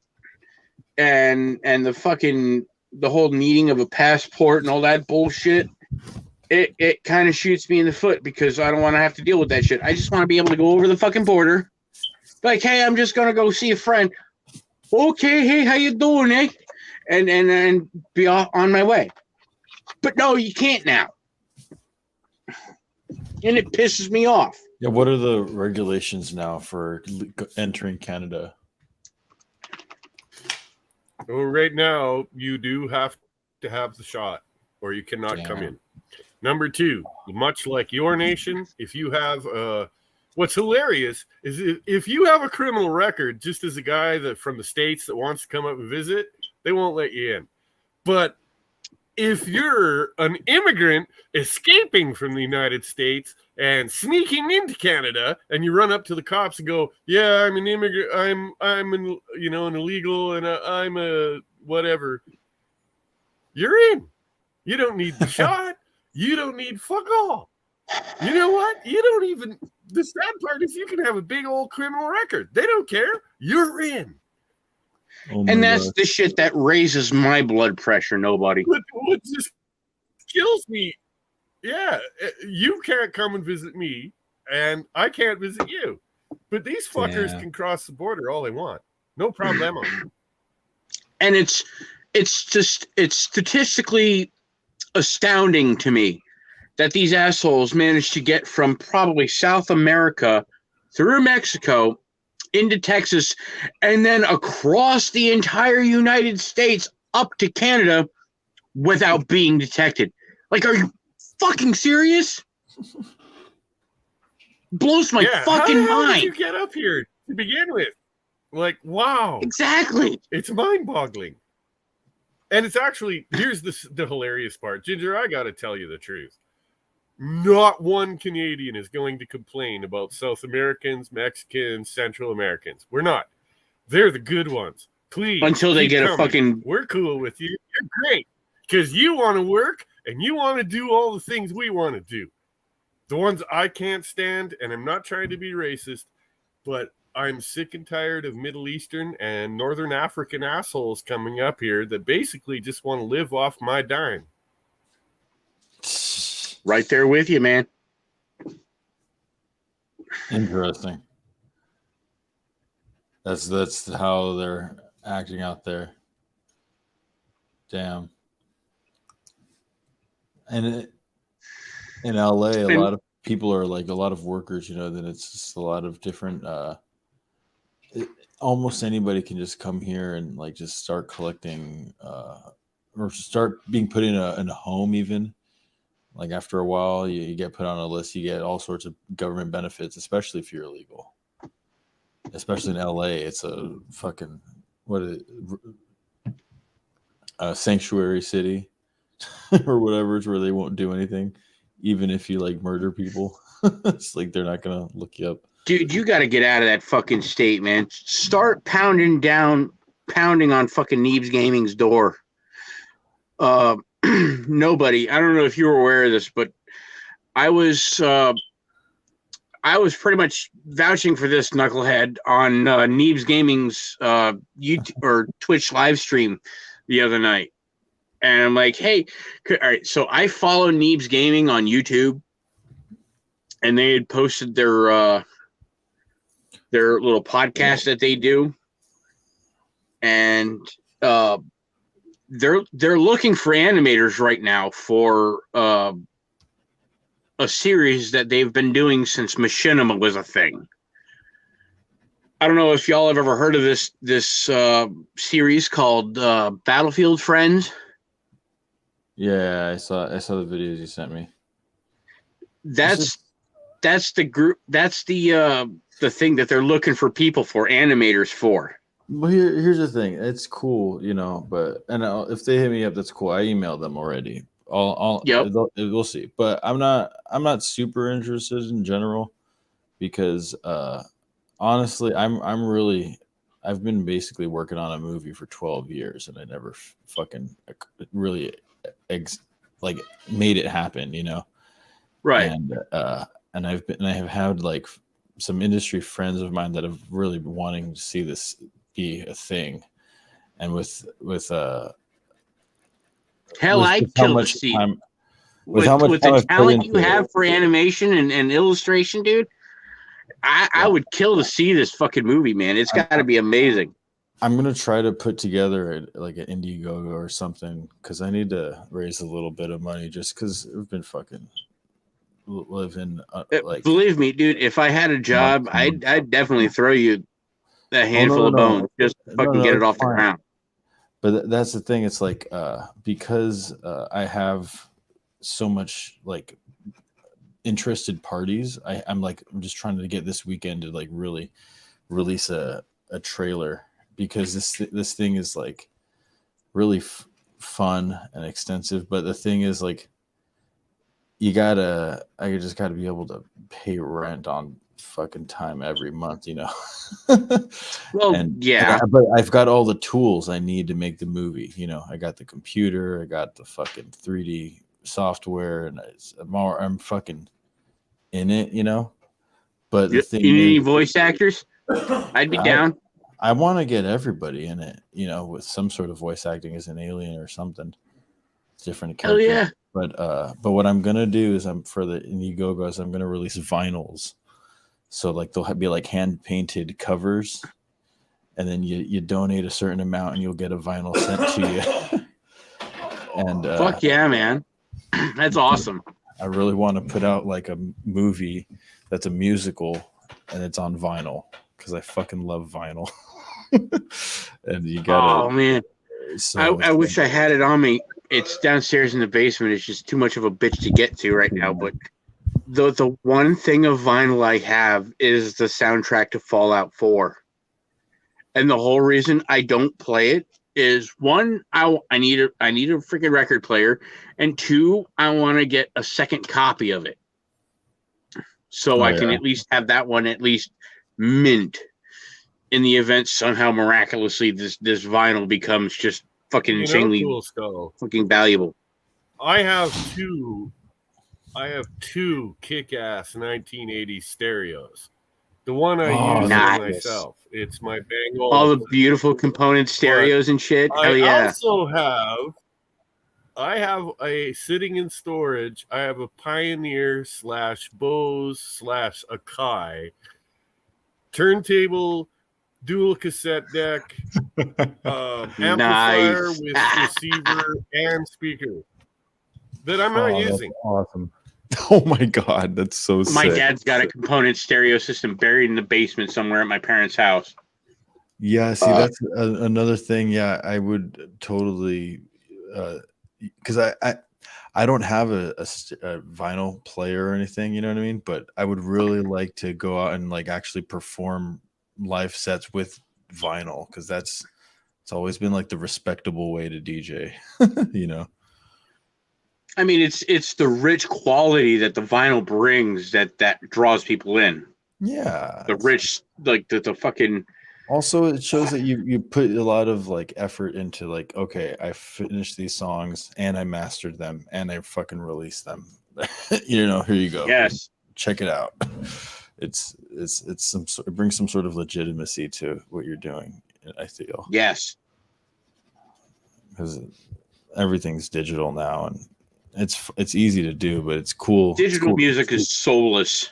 and the whole needing of a passport and all that bullshit. It kind of shoots me in the foot because I don't want to have to deal with that shit. I just want to be able to go over the fucking border. Like, hey, I'm just gonna go see a friend. Okay, hey, how you doing, eh? And be off on my way. But no, you can't now. And it pisses me off. Yeah, what are the regulations now for entering Canada? Well, right now, you do have to have the shot or you cannot come in. Number 2, much like your nation, if you have what's hilarious is if you have a criminal record, just as a guy that from the States that wants to come up and visit, they won't let you in. But if you're an immigrant escaping from the United States and sneaking into Canada, and you run up to the cops and go, "Yeah, I'm an immigrant. I'm an illegal, and I'm a whatever," you're in. You don't need the shot. You don't need fuck all. You know what? You don't even. The sad part is you can have a big old criminal record. They don't care. You're in. Oh and that's God. the shit that raises my blood pressure. Nobody. What just kills me? Yeah, you can't come and visit me, and I can't visit you. But these fuckers can cross the border all they want. No problemo. And it's statistically astounding to me that these assholes managed to get from probably South America through Mexico into Texas and then across the entire United States up to Canada without being detected. Like, are you fucking serious? Blows my fucking How mind. did you get up here to begin with? Like, wow. Exactly. It's mind-boggling. And it's actually, here's the hilarious part. Ginger, I got to tell you the truth. Not one Canadian is going to complain about South Americans, Mexicans, Central Americans. We're not. They're the good ones. Please. Until they get coming. a fucking... We're cool with you. You're great. Because you want to work and you want to do all the things we want to do. The ones I can't stand, and I'm not trying to be racist, but I'm sick and tired of Middle Eastern and Northern African assholes coming up here that basically just want to live off my dime. Right there with you, man. Interesting. That's how they're acting out there. Damn. And in LA, a lot of people are like a lot of workers, then it's just a lot of different almost anybody can just come here and like just start collecting or start being put in a home even. Like after a while, you get put on a list. You get all sorts of government benefits, especially if you're illegal. Especially in LA, it's a fucking a sanctuary city or whatever. It's where they won't do anything, even if you like murder people. It's like they're not gonna look you up. Dude, you got to get out of that fucking state, man. Start pounding on fucking Neebs Gaming's door. Nobody. I don't know if you were aware of this, but I was pretty much vouching for this knucklehead on Neebs Gaming's YouTube or Twitch live stream the other night, and I'm like, hey, all right. So I follow Neebs Gaming on YouTube, and they had posted their little podcast that they do, and they're looking for animators right now for a series that they've been doing since Machinima was a thing. I don't know if y'all have ever heard of this series called Battlefield Friends. Yeah, I saw the videos you sent me. That's the group. That's the thing that they're looking for people for, animators for. Well, here's the thing. It's cool, you know, but if they hit me up, that's cool. I emailed them already. Yep. We'll see. But I'm not super interested in general because honestly, I've been basically working on a movie for 12 years and I never fucking really like made it happen, you know. Right. And I have had like some industry friends of mine that have really been wanting to see this be a thing, and with Hell, I'd how kill to much see time with how much with time the I've put talent you into have it. for animation and illustration, dude. I would kill to see this fucking movie, man. It's got to be amazing. I'm gonna try to put together like an Indiegogo or something because I need to raise a little bit of money just because we've been fucking living like. Believe me, dude. If I had a job, I'd definitely throw you a handful of bones just to fucking get it off the ground. But that's the thing. It's like because I have so much like interested parties. I'm just trying to get this weekend to like really release a trailer because this thing is like really fun and extensive. But the thing is like I just gotta be able to pay rent on fucking time every month, you know. Well, and yeah, but I've got all the tools I need to make the movie. You know, I got the computer, I got the fucking 3D software, and I'm fucking in it, you know. But the thing you need any is, voice actors? I'd be down. I want to get everybody in it, you know, with some sort of voice acting as an alien or something. Different character. Hell yeah. But what I'm gonna do is for the Indiegogos, I'm gonna release vinyls. So like they'll be like hand painted covers, and then you donate a certain amount and you'll get a vinyl sent to you. And fuck yeah, man. That's awesome. I really want to put out like a movie that's a musical and it's on vinyl because I fucking love vinyl. And you gotta. Oh man. So I wish I had it on me. It's downstairs in the basement. It's just too much of a bitch to get to right now. But the one thing of vinyl I have is the soundtrack to Fallout 4. And the whole reason I don't play it is one, I need a freaking record player, and two, I want to get a second copy of it. So I can at least have that one at least mint in the event somehow miraculously this vinyl becomes just fucking insanely cool fucking valuable. I have two kick-ass 1980s stereos. The one I use nice. myself. It's my Bang All the beautiful component stereos and shit. Hell yeah. I have a sitting in storage. I have a Pioneer / Bose / Akai turntable, dual cassette deck, amplifier with receiver and speaker that I'm not using. Awesome. Oh my god, that's so sick. My dad's got a component stereo system buried in the basement somewhere at my parents' house. Yeah, see, that's another thing. Yeah, I would totally, because I don't have a vinyl player or anything, you know what I mean? But I would really like to go out and like actually perform live sets with vinyl because it's always been like the respectable way to DJ, you know. I mean, it's the rich quality that the vinyl brings that draws people in. Yeah, the rich, like the fucking. Also, it shows that you put a lot of like effort into like, okay, I finished these songs and I mastered them and I fucking released them. You know, here you go. Yes, check it out. It's it brings some sort of legitimacy to what you're doing. I feel. Yes, because everything's digital now and it's easy to do, but it's cool. Digital music is soulless.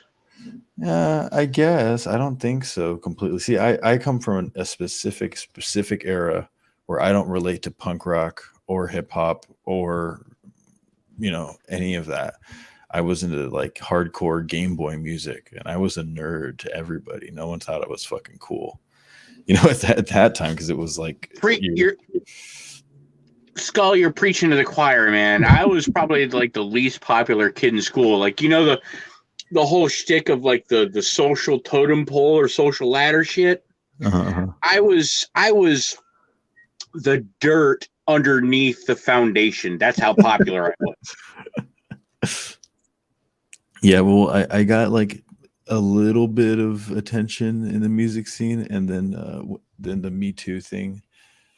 Yeah, I guess. I don't think so completely. See, I come from a specific era where I don't relate to punk rock or hip hop or, you know, any of that. I was into like hardcore Game Boy music and I was a nerd to everybody. No one thought I was fucking cool, you know, at that time because it was like Skull, you're preaching to the choir, man. I was probably like the least popular kid in school. Like, you know, the whole shtick of like the social totem pole or social ladder shit. Uh-huh. I was the dirt underneath the foundation. That's how popular I was. Yeah, well, I got like a little bit of attention in the music scene, and then the Me Too thing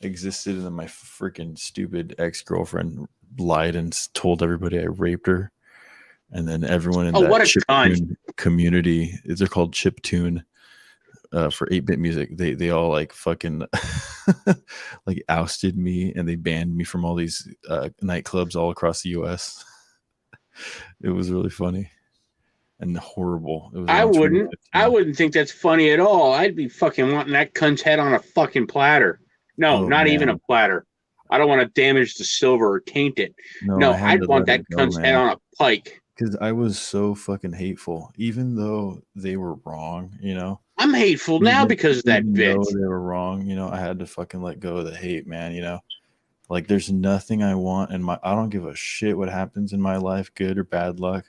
existed, and then my freaking stupid ex-girlfriend lied and told everybody I raped her, and then everyone in Oh, what that a cunt. chiptune community, they're called chiptune for 8-bit music. They all like fucking like ousted me, and they banned me from all these nightclubs all across the US. It was really funny and horrible. It was I around wouldn't 2015. think that's funny at all. I'd be fucking wanting that cunt's head on a fucking platter. No, Oh, not even a man. platter. I don't want to damage the silver or taint it. No, I had I'd to want let that it go, cunt's head man. on a pike. Because I was so fucking hateful, even though they were wrong, you know. I'm hateful now Even- because of that even though bitch. they were wrong, you know, I had to fucking let go of the hate, man, you know. Like, there's nothing I want in my, I don't give a shit what happens in my life, good or bad luck.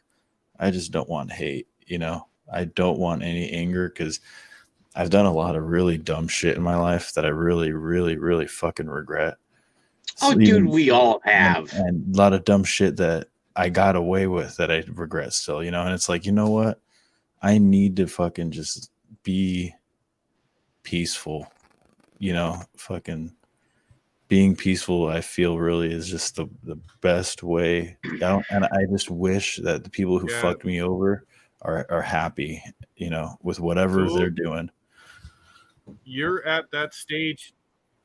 I just don't want hate, you know. I don't want any anger, because I've done a lot of really dumb shit in my life that I really, really, really fucking regret. Oh, So dude, even- we all have. and a lot of dumb shit that I got away with that I regret still, you know. And it's like, you know what? I need to fucking just be peaceful, you know. Fucking being peaceful, I feel, really is just the best way. And I just wish that the people who Yeah. fucked me over are happy, you know, with whatever So- they're doing. You're at that stage.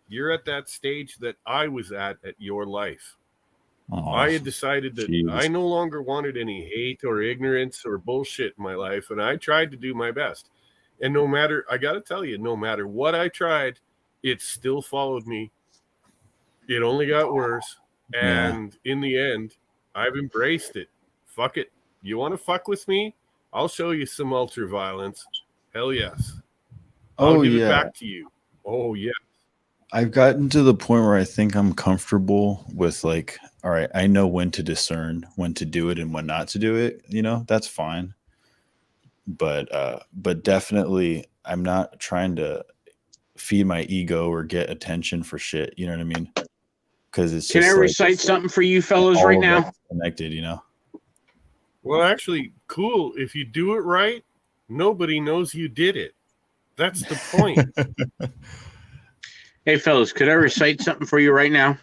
You're at that stage that I was at your life. Aw, I had decided that jeez. I no longer wanted any hate or ignorance or bullshit in my life, and I tried to do my best. And no matter, I got to tell you, no matter what I tried, it still followed me. It only got worse. Yeah. And in the end, I've embraced it. Fuck it. You want to fuck with me? I'll show you some ultra violence. Hell yes. I'll give it back to you. Oh, yeah. I've gotten to the point where I think I'm comfortable with, like, all right, I know when to discern when to do it and when not to do it, you know. That's fine. But definitely I'm not trying to feed my ego or get attention for shit, you know what I mean? Because it's Can I just like, recite something for you fellas all right of now? it's connected, you know. Well, actually, cool. If you do it right, nobody knows you did it. That's the point. Hey, fellas, could I recite something for you right now?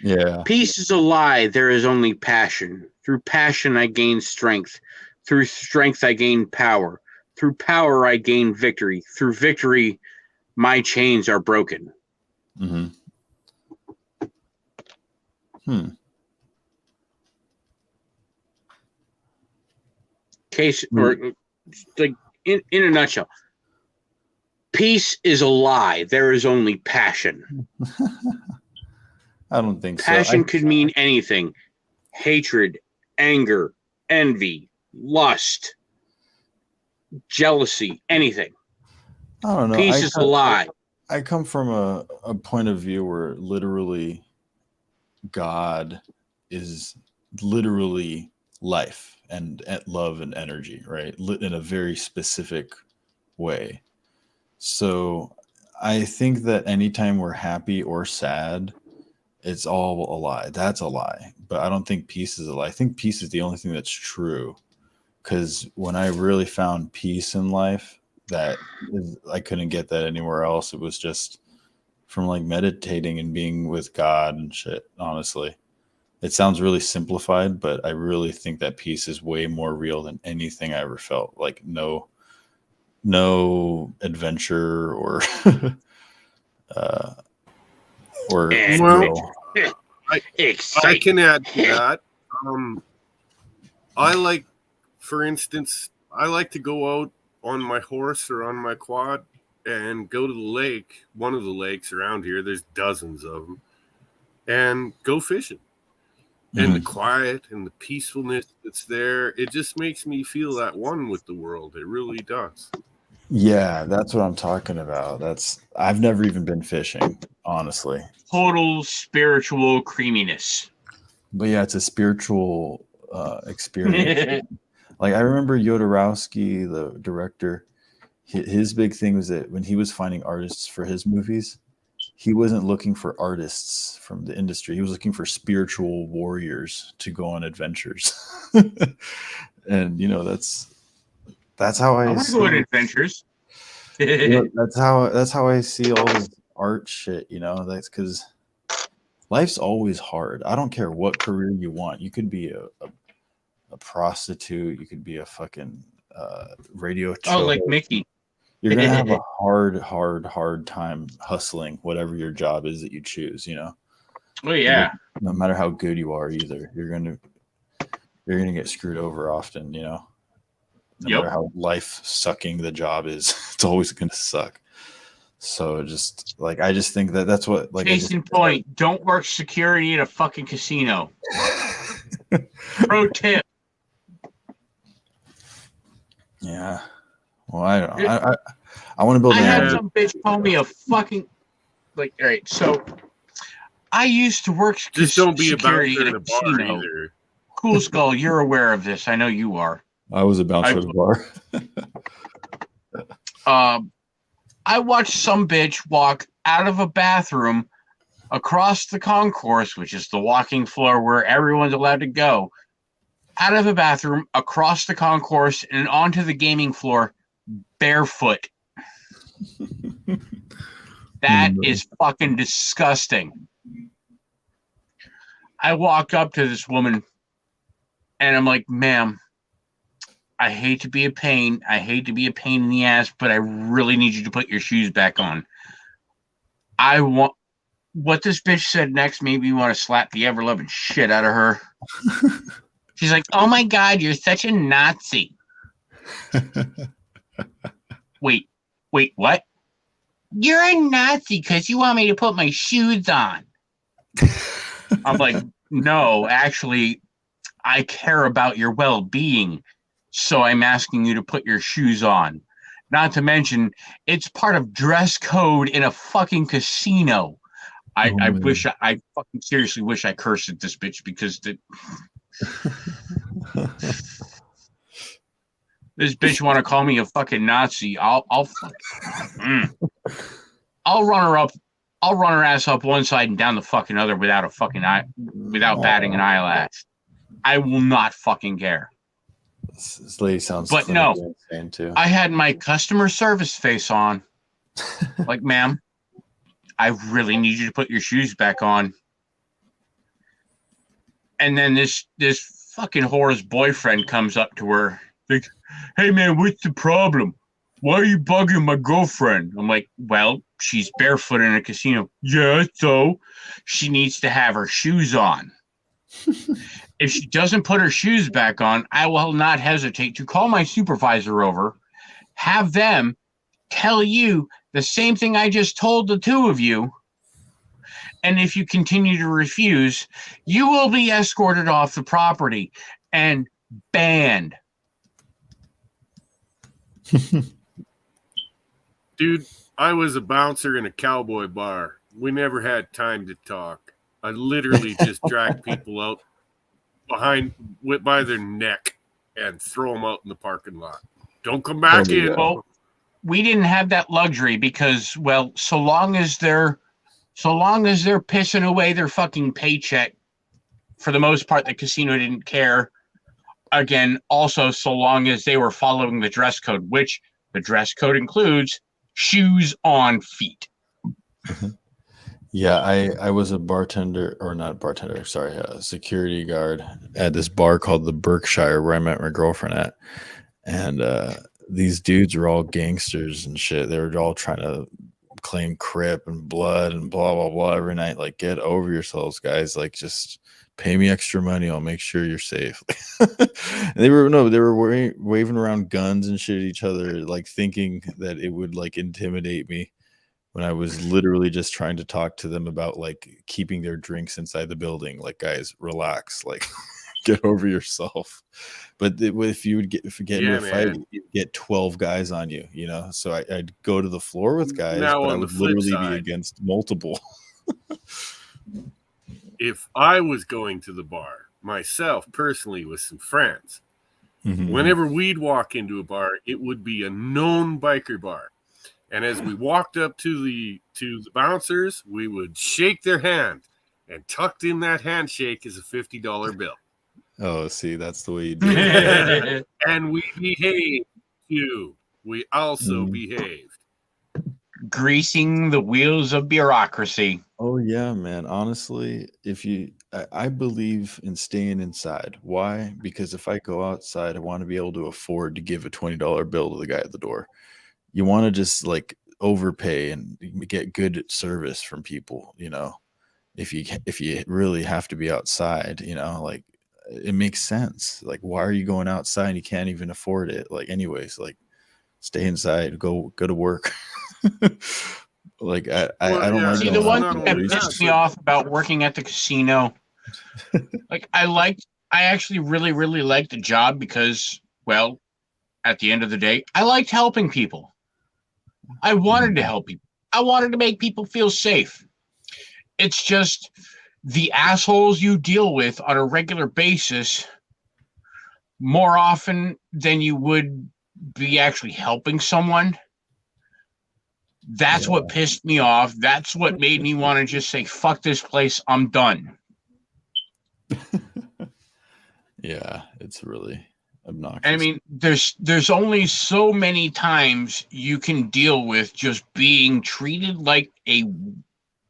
Yeah. Peace is a lie. There is only passion. Through passion, I gain strength. Through strength, I gain power. Through power, I gain victory. Through victory, my chains are broken. Mm-hmm. Case, or like in a nutshell, peace is a lie. There is only passion. I don't think Passion so. could mean anything: hatred, anger, envy, lust, jealousy, anything. I don't know. Peace is a lie. I come from a point of view where literally God is literally life and love and energy, right? In a very specific way. So I think that anytime we're happy or sad, it's all a lie. That's a lie. But I don't think peace is a lie. I think peace is the only thing that's true. Because when I really found peace in life, I couldn't get that anywhere else. It was just from like meditating and being with God and shit, honestly. It sounds really simplified, but I really think that peace is way more real than anything I ever felt. Like no adventure or Well, I Excite. can add to that. I like, for instance, I like to go out on my horse or on my quad and go to the lake, one of the lakes around here. There's dozens of them, and go fishing. And the quiet and the peacefulness that's there, it just makes me feel that one with the world. It really does. Yeah, that's what I'm talking about. I've never even been fishing, honestly. Total spiritual creaminess. But yeah, it's a spiritual experience. Like I remember Jodorowsky, the director, his big thing was that when he was finding artists for his movies, he wasn't looking for artists from the industry. He was looking for spiritual warriors to go on adventures. And that's how I I want to go on see. adventures. That's how I see all this art shit. That's because life's always hard. I don't care what career you want. You could be a prostitute. You could be a fucking radio Oh, show. like Mickey. You're gonna have a hard time hustling whatever your job is that you choose. Oh yeah. No matter how good you are, either you're gonna get screwed over often. No matter how life sucking the job is, it's always gonna suck. So just like I just think that's what like. Case in point, don't work security at a fucking casino. Pro tip. Yeah. Well, I don't know. I want to build. I had some bitch call me a fucking all right. So I used to work Just don't be a security bouncer at in a a bar casino. either. Cool Skull, you're aware of this. I know you are. I was a bouncer at a bar. I watched some bitch walk out of a bathroom across the concourse, which is the walking floor where everyone's allowed to go, out of a bathroom, across the concourse, and onto the gaming floor, barefoot. That is fucking disgusting. I walk up to this woman, and I'm like, ma'am, I hate to be a pain. I hate to be a pain in the ass, but I really need you to put your shoes back on. What this bitch said next made me want to slap the ever-loving shit out of her. She's like, oh my God, you're such a Nazi. Wait, what? You're a Nazi because you want me to put my shoes on. I'm like, no, actually, I care about your well-being. So I'm asking you to put your shoes on. Not to mention, it's part of dress code in a fucking casino. I fucking seriously wish I cursed at this bitch because this bitch want to call me a fucking Nazi. I'll run her up. I'll run her ass up one side and down the fucking other without batting an eyelash. I will not fucking care. This lady sounds. But no, insane too. I had my customer service face on. Like, ma'am, I really need you to put your shoes back on. And then this fucking whore's boyfriend comes up to her, like, hey man, what's the problem? Why are you bugging my girlfriend? I'm like, well, she's barefoot in a casino. Yeah, so she needs to have her shoes on. If she doesn't put her shoes back on, I will not hesitate to call my supervisor over, have them tell you the same thing I just told the two of you. And if you continue to refuse, you will be escorted off the property and banned. Dude, I was a bouncer in a cowboy bar. We never had time to talk. I literally just dragged people out by their neck and throw them out in the parking lot. Don't come back in. Well, we didn't have that luxury because, well, so long as they're pissing away their fucking paycheck, for the most part, the casino didn't care. Again, also, so long as they were following the dress code, which the dress code includes shoes on feet. Yeah, I was a bartender, or not bartender, sorry, a security guard at this bar called the Berkshire where I met my girlfriend at. And these dudes were all gangsters and shit. They were all trying to claim Crip and blood and blah, blah, blah every night. Like, get over yourselves, guys. Like, just pay me extra money. I'll make sure you're safe. They were waving around guns and shit at each other, like thinking that it would like intimidate me, when I was literally just trying to talk to them about like keeping their drinks inside the building. Like, guys, relax. Like, get over yourself. But if you get into Yeah, a fight, man. you get 12 guys on you, you know. So I'd go to the floor with guys, Now, but I on the would flip literally be side, against multiple. if I was going to the bar myself personally with some friends, whenever we'd walk into a bar, it would be a known biker bar. And as we walked up to the bouncers, we would shake their hand, and tucked in that handshake is a $50 bill. Oh, see, that's the way you do it. And we behaved too. We also Mm. behaved. Greasing the wheels of bureaucracy. Oh yeah, man. Honestly, I believe in staying inside. Why? Because if I go outside, I want to be able to afford to give a $20 bill to the guy at the door. You want to just like overpay and get good service from people, you know. If you really have to be outside, you know, like it makes sense. Like, why are you going outside and you can't even afford it? Like, anyways, like stay inside, go to work. Like I don't like See, going the out one for thing no that reason. pissed me off about working at the casino, like I actually really, really liked the job because, well, at the end of the day, I liked helping people. I wanted to help people. I wanted to make people feel safe. It's just the assholes you deal with on a regular basis more often than you would be actually helping someone. That's what pissed me off. That's what made me want to just say, fuck this place. I'm done. Yeah, it's really obnoxious. I mean, there's only so many times you can deal with just being treated like a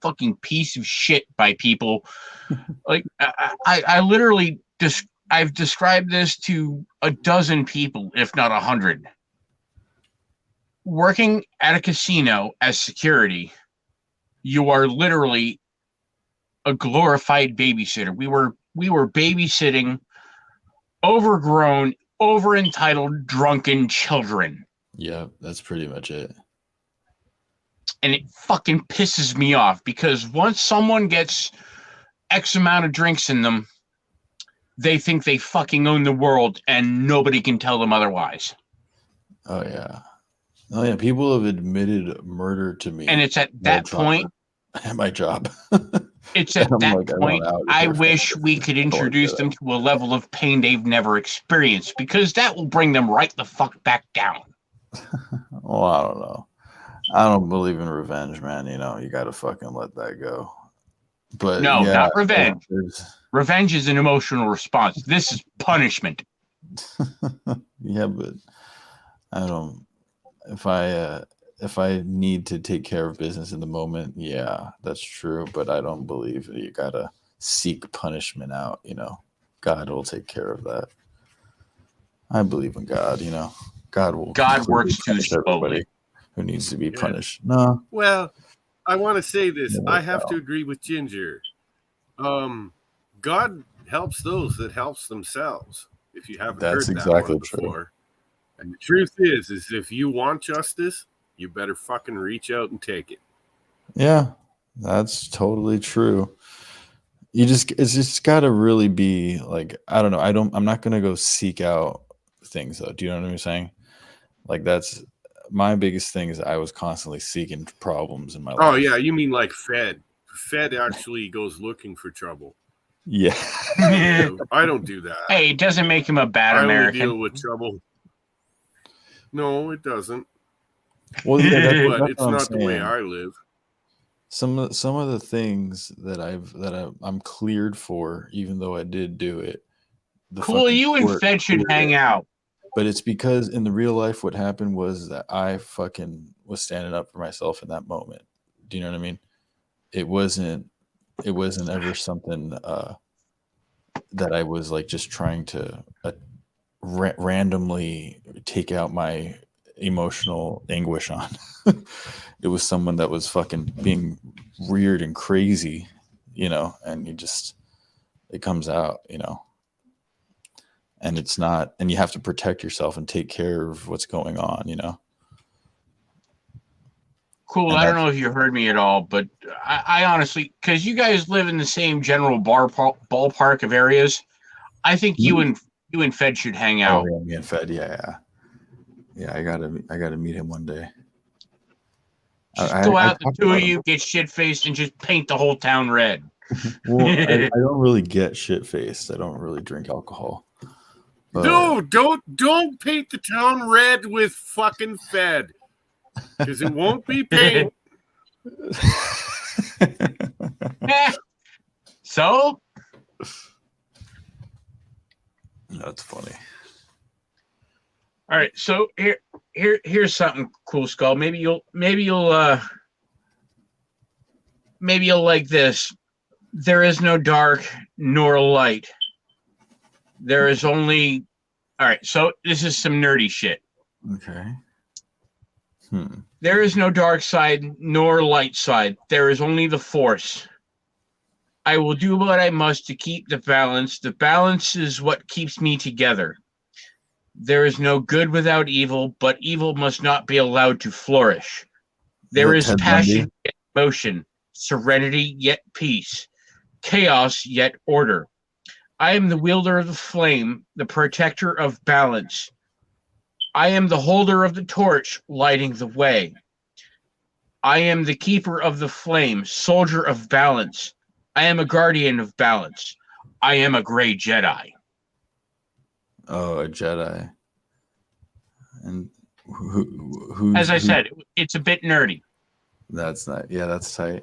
fucking piece of shit by people. Like I literally I've described this to a dozen people, if not 100. Working at a casino as security, you are literally a glorified babysitter. We were babysitting overgrown, over-entitled, drunken children. Yeah, that's pretty much it. And it fucking pisses me off because once someone gets X amount of drinks in them, they think they fucking own the world and nobody can tell them otherwise. Oh yeah. Oh yeah, people have admitted murder to me. And it's at that point at my job. It's at that point I wish we could introduce them to a level of pain they've never experienced, because that will bring them right the fuck back down. Well, I don't know. I don't believe in revenge, man. You know, you got to fucking let that go. But no, yeah, not revenge. Revenge is an emotional response. This is punishment. Yeah, but I don't. If I need to take care of business in the moment, yeah, that's true. But I don't believe that you gotta seek punishment out. You know, God will take care of that. I believe in God. You know, God works too slowly. Who needs to be punished? No. Well, I want to say this. I have to agree with Ginger. God helps those that helps themselves. If you haven't heard that exactly one before. And the truth is if you want justice, you better fucking reach out and take it. Yeah, that's totally true. It's just got to really be like, I don't know. I'm not going to go seek out things though. Do you know what I'm saying? Like that's my biggest thing is I was constantly seeking problems in my life. Oh yeah. You mean like Fed actually goes looking for trouble. Yeah. I don't do that. Hey, it doesn't make him a bad American. I only deal with trouble. No, it doesn't. Well, yeah, but it's not the way I live. Some of the things that I'm cleared for, even though I did do it. Cool, you and Fed should hang out. But it's because in the real life, what happened was that I fucking was standing up for myself in that moment. Do you know what I mean? It wasn't ever something that I was like just trying to randomly take out my emotional anguish on. It was someone that was fucking being weird and crazy, you know, and it comes out, you know, and it's not, and you have to protect yourself and take care of what's going on, you know. Cool. And I don't know if you heard me at all, but I honestly, because you guys live in the same general ballpark of areas, I think you and Fed should hang out. Oh yeah, me and Fed. Yeah. I gotta meet him one day. Just go out, the two of you, get shit faced, and just paint the whole town red. Well, I don't really get shit faced. I don't really drink alcohol. But... No, don't paint the town red with fucking Fed, because it won't be paint. So that's funny. All right, so here's something cool, Skull. Maybe you'll like this. There is no dark nor light. There is only. All right, so this is some nerdy shit. Okay. There is no dark side nor light side. There is only the Force. I will do what I must to keep the balance. The balance is what keeps me together. There is no good without evil, but evil must not be allowed to flourish. There is passion yet motion, serenity yet peace, chaos yet order. I am the wielder of the flame, the protector of balance. I am the holder of the torch, lighting the way. I am the keeper of the flame, soldier of balance. I am a guardian of balance. I am a gray Jedi. Oh, a Jedi. And who as I said, it's a bit nerdy. That's not. Yeah, that's tight.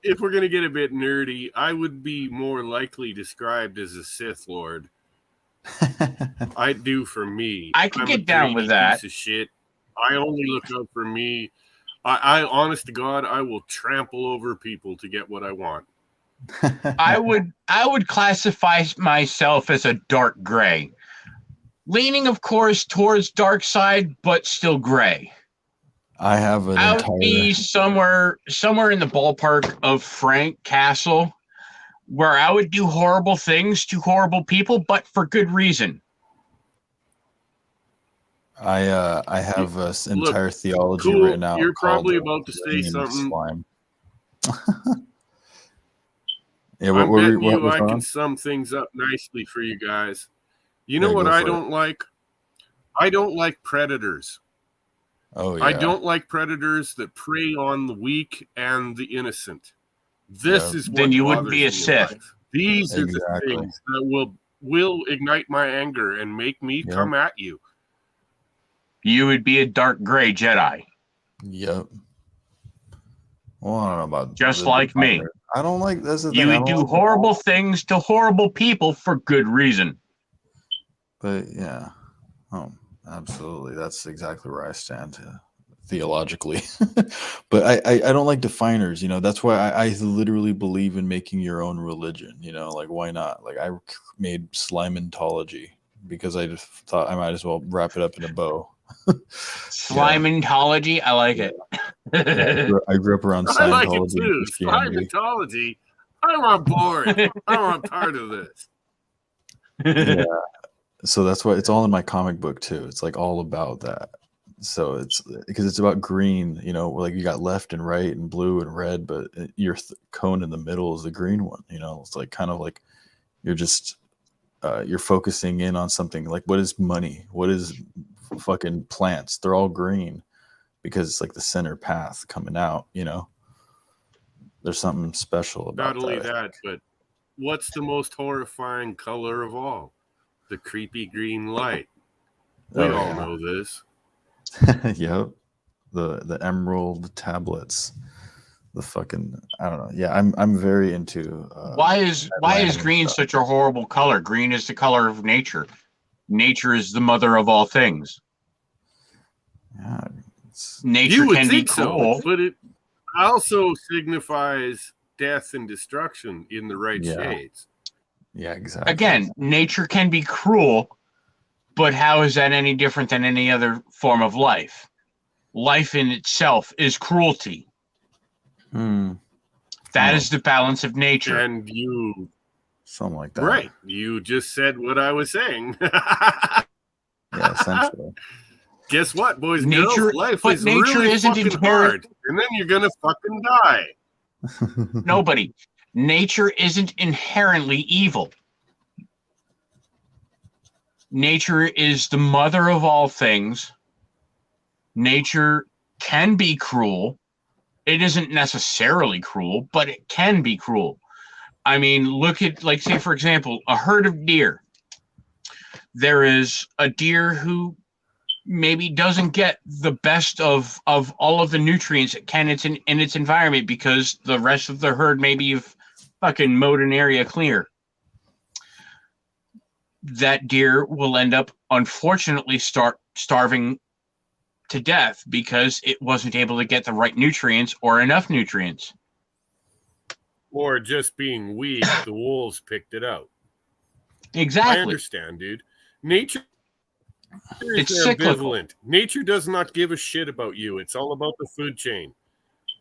If we're gonna get a bit nerdy, I would be more likely described as a Sith Lord. I do for me. I can get down with that. Piece of shit. I only look out for me. I honest to God, I will trample over people to get what I want. I would classify myself as a dark gray, leaning, of course, towards dark side, but still gray. I have an I would be somewhere in the ballpark of Frank Castle, where I would do horrible things to horrible people, but for good reason. I have an entire theology cool. written out. You're probably about to say something. Slime. Yeah, I'm betting you I can sum things up nicely for you guys. You know what I don't like? I don't like predators. Oh yeah. I don't like predators that prey on the weak and the innocent. This is what then you wouldn't be a Sith. These are the things that will ignite my anger and make me come at you. You would be a dark gray Jedi. Yep. Well, I don't know about just like me. I don't like this. You would do horrible things to horrible people for good reason. But yeah, absolutely. That's exactly where I stand theologically. But I don't like definers. That's why I literally believe in making your own religion. Like why not? Like I made Slimeontology because I just thought I might as well wrap it up in a bow. Slimeontology, I like it. I grew up around Scientology. I like it too. Slimeontology. I'm on board. I want part of this. Yeah. So that's why it's all in my comic book too. It's like all about that. So it's because it's about green, like you got left and right and blue and red, but your cone in the middle is the green one. It's like kind of like you're just you're focusing in on something like what is money? What is fucking plants? They're all green because it's like the center path coming out. There's something special about not only that, but what's the most horrifying color of all? The creepy green light. We all know this. Yep. The emerald tablets. The fucking I don't know. Yeah, I'm very into why is green such a horrible color? Green is the color of nature. Nature is the mother of all things. Yeah, nature can be cruel, so, but it also signifies death and destruction in the right shades. Yeah, exactly. Again, nature can be cruel, but how is that any different than any other form of life? Life in itself is cruelty. That is the balance of nature. And you... Something like that. Right. You just said what I was saying. Yeah, essentially. Guess what, boys and girls? Life is really fucking hard. And then you're going to fucking die. Nobody. Nature isn't inherently evil. nature is the mother of all things. Nature can be cruel. It isn't necessarily cruel, but it can be cruel. I mean, look at, like, say, for example, a herd of deer. There is a deer who maybe doesn't get the best of all of the nutrients it can in its environment because the rest of the herd maybe have fucking mowed an area clear. That deer will end up, unfortunately, starving to death because it wasn't able to get the right nutrients or enough nutrients. Or just being weak, the wolves picked it out. Exactly. I understand, dude. Nature It's is cyclical. ambivalent. Nature does not give a shit about you. It's all about the food chain.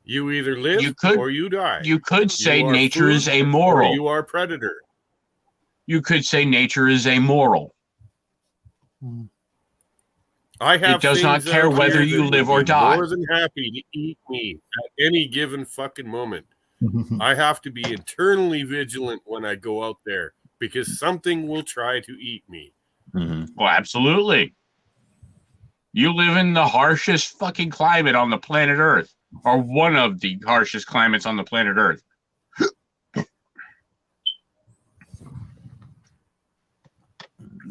You either live or you die. You could say You are nature food is amoral. or you are predator. You could say nature is amoral. I have It does not things care out whether here you that live would or be die. more than happy to eat me at any given fucking moment. I have to be internally vigilant when I go out there because something will try to eat me. Well, absolutely. You live in the harshest fucking climate on the planet Earth, or one of the harshest climates on the planet Earth.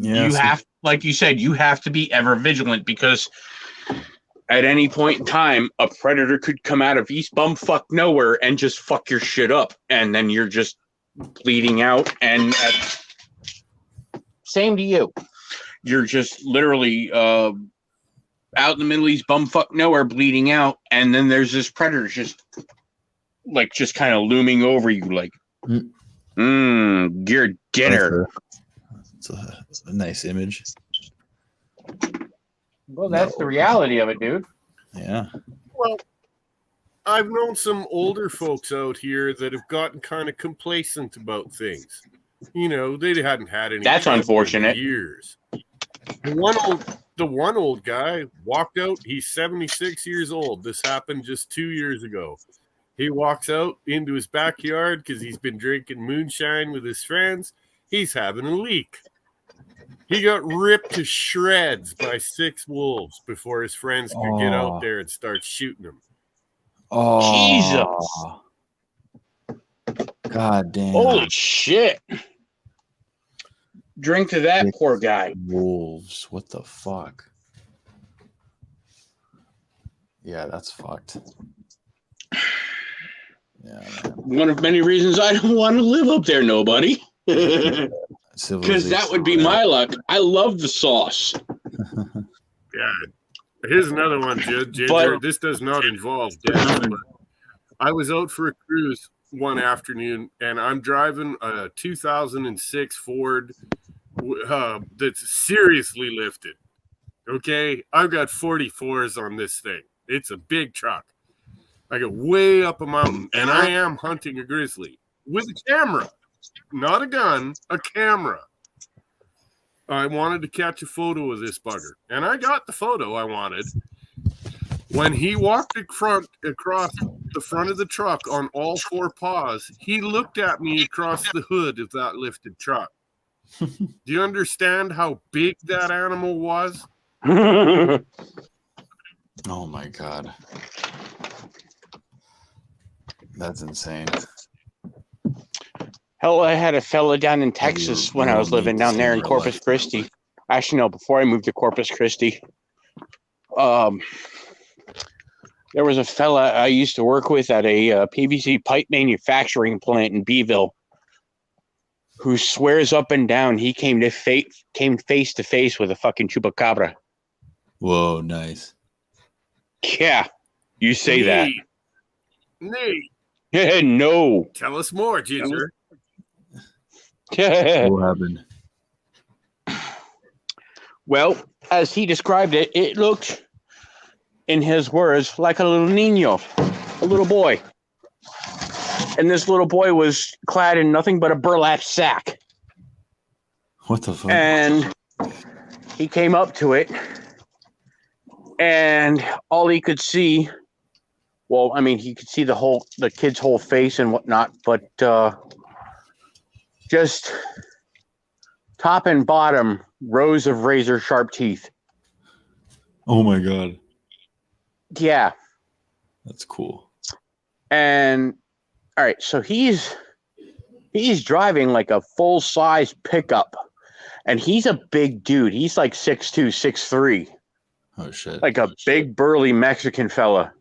Yeah, You have, like you said, you have to be ever vigilant because at any point in time, a predator could come out of East Bumfuck nowhere and just fuck your shit up, and then you're just bleeding out. And same to you. You're just literally out in the Middle East, bumfuck nowhere, bleeding out, and then there's this predator just kind of looming over you, like, your dinner. It's a nice image. Well, that's the reality of it, dude. Yeah. Well, I've known some older folks out here that have gotten kind of complacent about things. You know, they hadn't had any. That's unfortunate. In years. The one old guy walked out. He's 76 years old. This happened just 2 years ago. He walks out into his backyard because he's been drinking moonshine with his friends. He's having a leak. He got ripped to shreds by 6 wolves before his friends could get out there and start shooting him. Oh, Jesus. God damn. Holy shit. Drink to that poor guy. Wolves. What the fuck? Yeah, that's fucked. Yeah, man. One of many reasons I don't want to live up there, nobody. Because that would be my luck. I love the sauce. Yeah. Here's another one, Ginger. This does not involve death. But I was out for a cruise one afternoon, and I'm driving a 2006 Ford that's seriously lifted. Okay? I've got 44s on this thing. It's a big truck. I go way up a mountain, and I am hunting a grizzly with a camera. Not a gun, a camera. I wanted to catch a photo of this bugger, and I got the photo I wanted. When he walked across the front of the truck on all 4 paws, he looked at me across the hood of that lifted truck. Do you understand how big that animal was? Oh my God. That's insane. Hell, I had a fella down in Texas when I was living down there in Corpus Christi. Actually, no, before I moved to Corpus Christi. There was a fella I used to work with at a PVC pipe manufacturing plant in Beeville who swears up and down he came face to face with a fucking chupacabra. Whoa, nice. Yeah, you say that. Nate. No. Tell us more, Ginger. What happened? Well, as he described it, it looked, in his words, like a little niño, a little boy. And this little boy was clad in nothing but a burlap sack. What the fuck? And he came up to it, and all he could see, well, I mean, he could see the kid's whole face and whatnot, but just top and bottom rows of razor sharp teeth. Oh my god, Yeah. that's cool. And all right, so he's driving like a full size pickup, and he's a big dude. He's like 6'2", 6'3", Oh shit. like a big burly Mexican fella.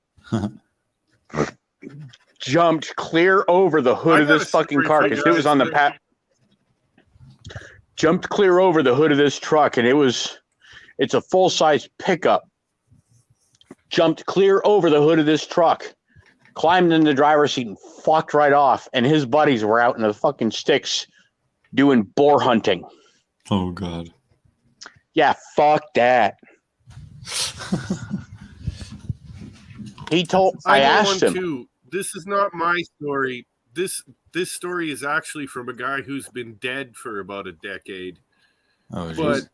Jumped clear over the hood I of got this a fucking story car for because you it was guys on the that- path. Jumped clear over the hood of this truck, and it's a full size pickup. Jumped clear over the hood of this truck, climbed in the driver's seat, and fucked right off. And his buddies were out in the fucking sticks doing boar hunting. Oh god. Yeah, fuck that. He told. I know asked one him. too. This is not my story. This story is actually from a guy who's been dead for about a decade. Oh But jeez.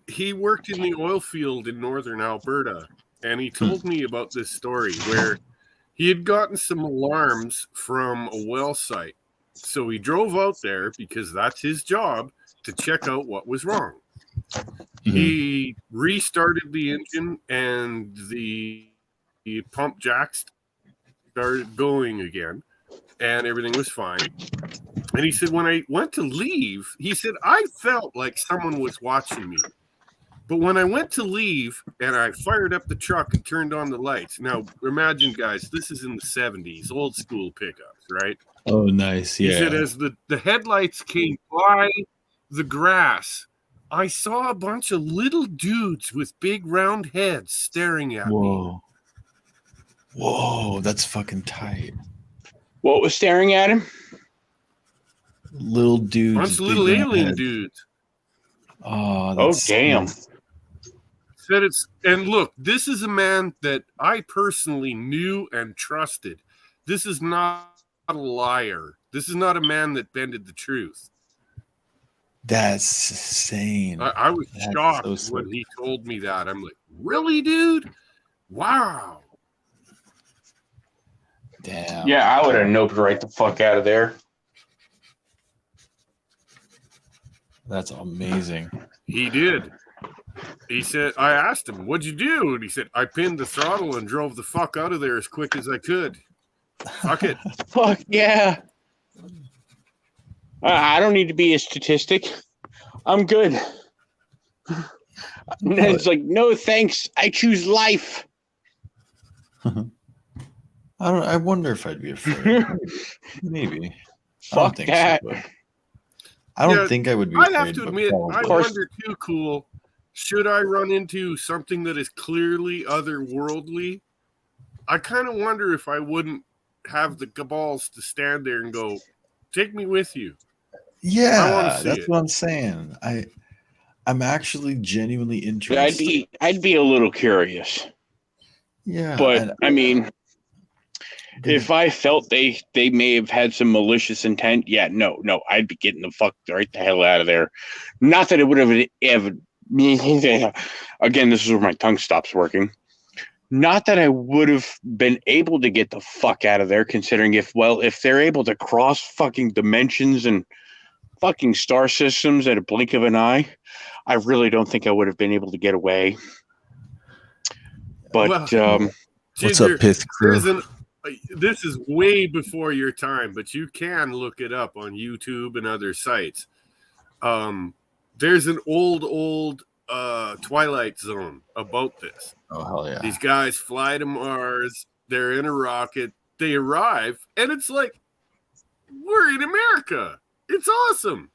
he worked in the oil field in northern Alberta, and he told me about this story where he had gotten some alarms from a well site. So he drove out there because that's his job to check out what was wrong. He restarted the engine and the pump jacks started going again and everything was fine. And he said, when I went to leave, he said, I felt like someone was watching me. But when I went to leave and I fired up the truck and turned on the lights. Now, imagine, guys, this is in the 70s, old school pickups, right? Oh nice. He Yeah. said, as the headlights came by the grass, I saw a bunch of little dudes with big round heads staring at me. Whoa. Whoa, that's fucking tight. What was staring at him? Little dudes. Bunch with of big little round alien heads. dudes. Oh, Oh, that's damn. Said it's, and look, this is a man that I personally knew and trusted. This is not a liar. This is not a man that bended the truth. That's insane. I was That's shocked so sick. when he told me that. I'm like, really, dude? Wow. Damn. Yeah, I would have noped right the fuck out of there. That's amazing. He did. He said, I asked him, what'd you do? And he said, I pinned the throttle and drove the fuck out of there as quick as I could. Fuck it. Fuck yeah. I don't need to be a statistic. I'm good. And then it's like, no thanks. I choose life. I wonder if I'd be afraid. Maybe. I don't Fuck think that. so, but I don't Yeah, think I would be I afraid. have to but admit, I probably. wonder too, cool. Should I run into something that is clearly otherworldly? I kind of wonder if I wouldn't have the balls to stand there and go, take me with you. I Yeah, wanna see that's it. what I'm saying. I'm actually genuinely interested. I'd be a little curious. Yeah, But and I mean, if I felt they may have had some malicious intent, yeah, no, I'd be getting the fuck right the hell out of there. Not that it would have ever. Again, this is where my tongue stops working. Not that I would have been able to get the fuck out of there, considering if they're able to cross fucking dimensions and fucking star systems at a blink of an eye, I really don't think I would have been able to get away. But Well, what's Ginger, up, Pith Crew? this is way before your time, but you can look it up on YouTube and other sites. There's an old Twilight Zone about this. Oh hell yeah! These guys fly to Mars. They're in a rocket. They arrive, and it's like, we're in America. It's awesome.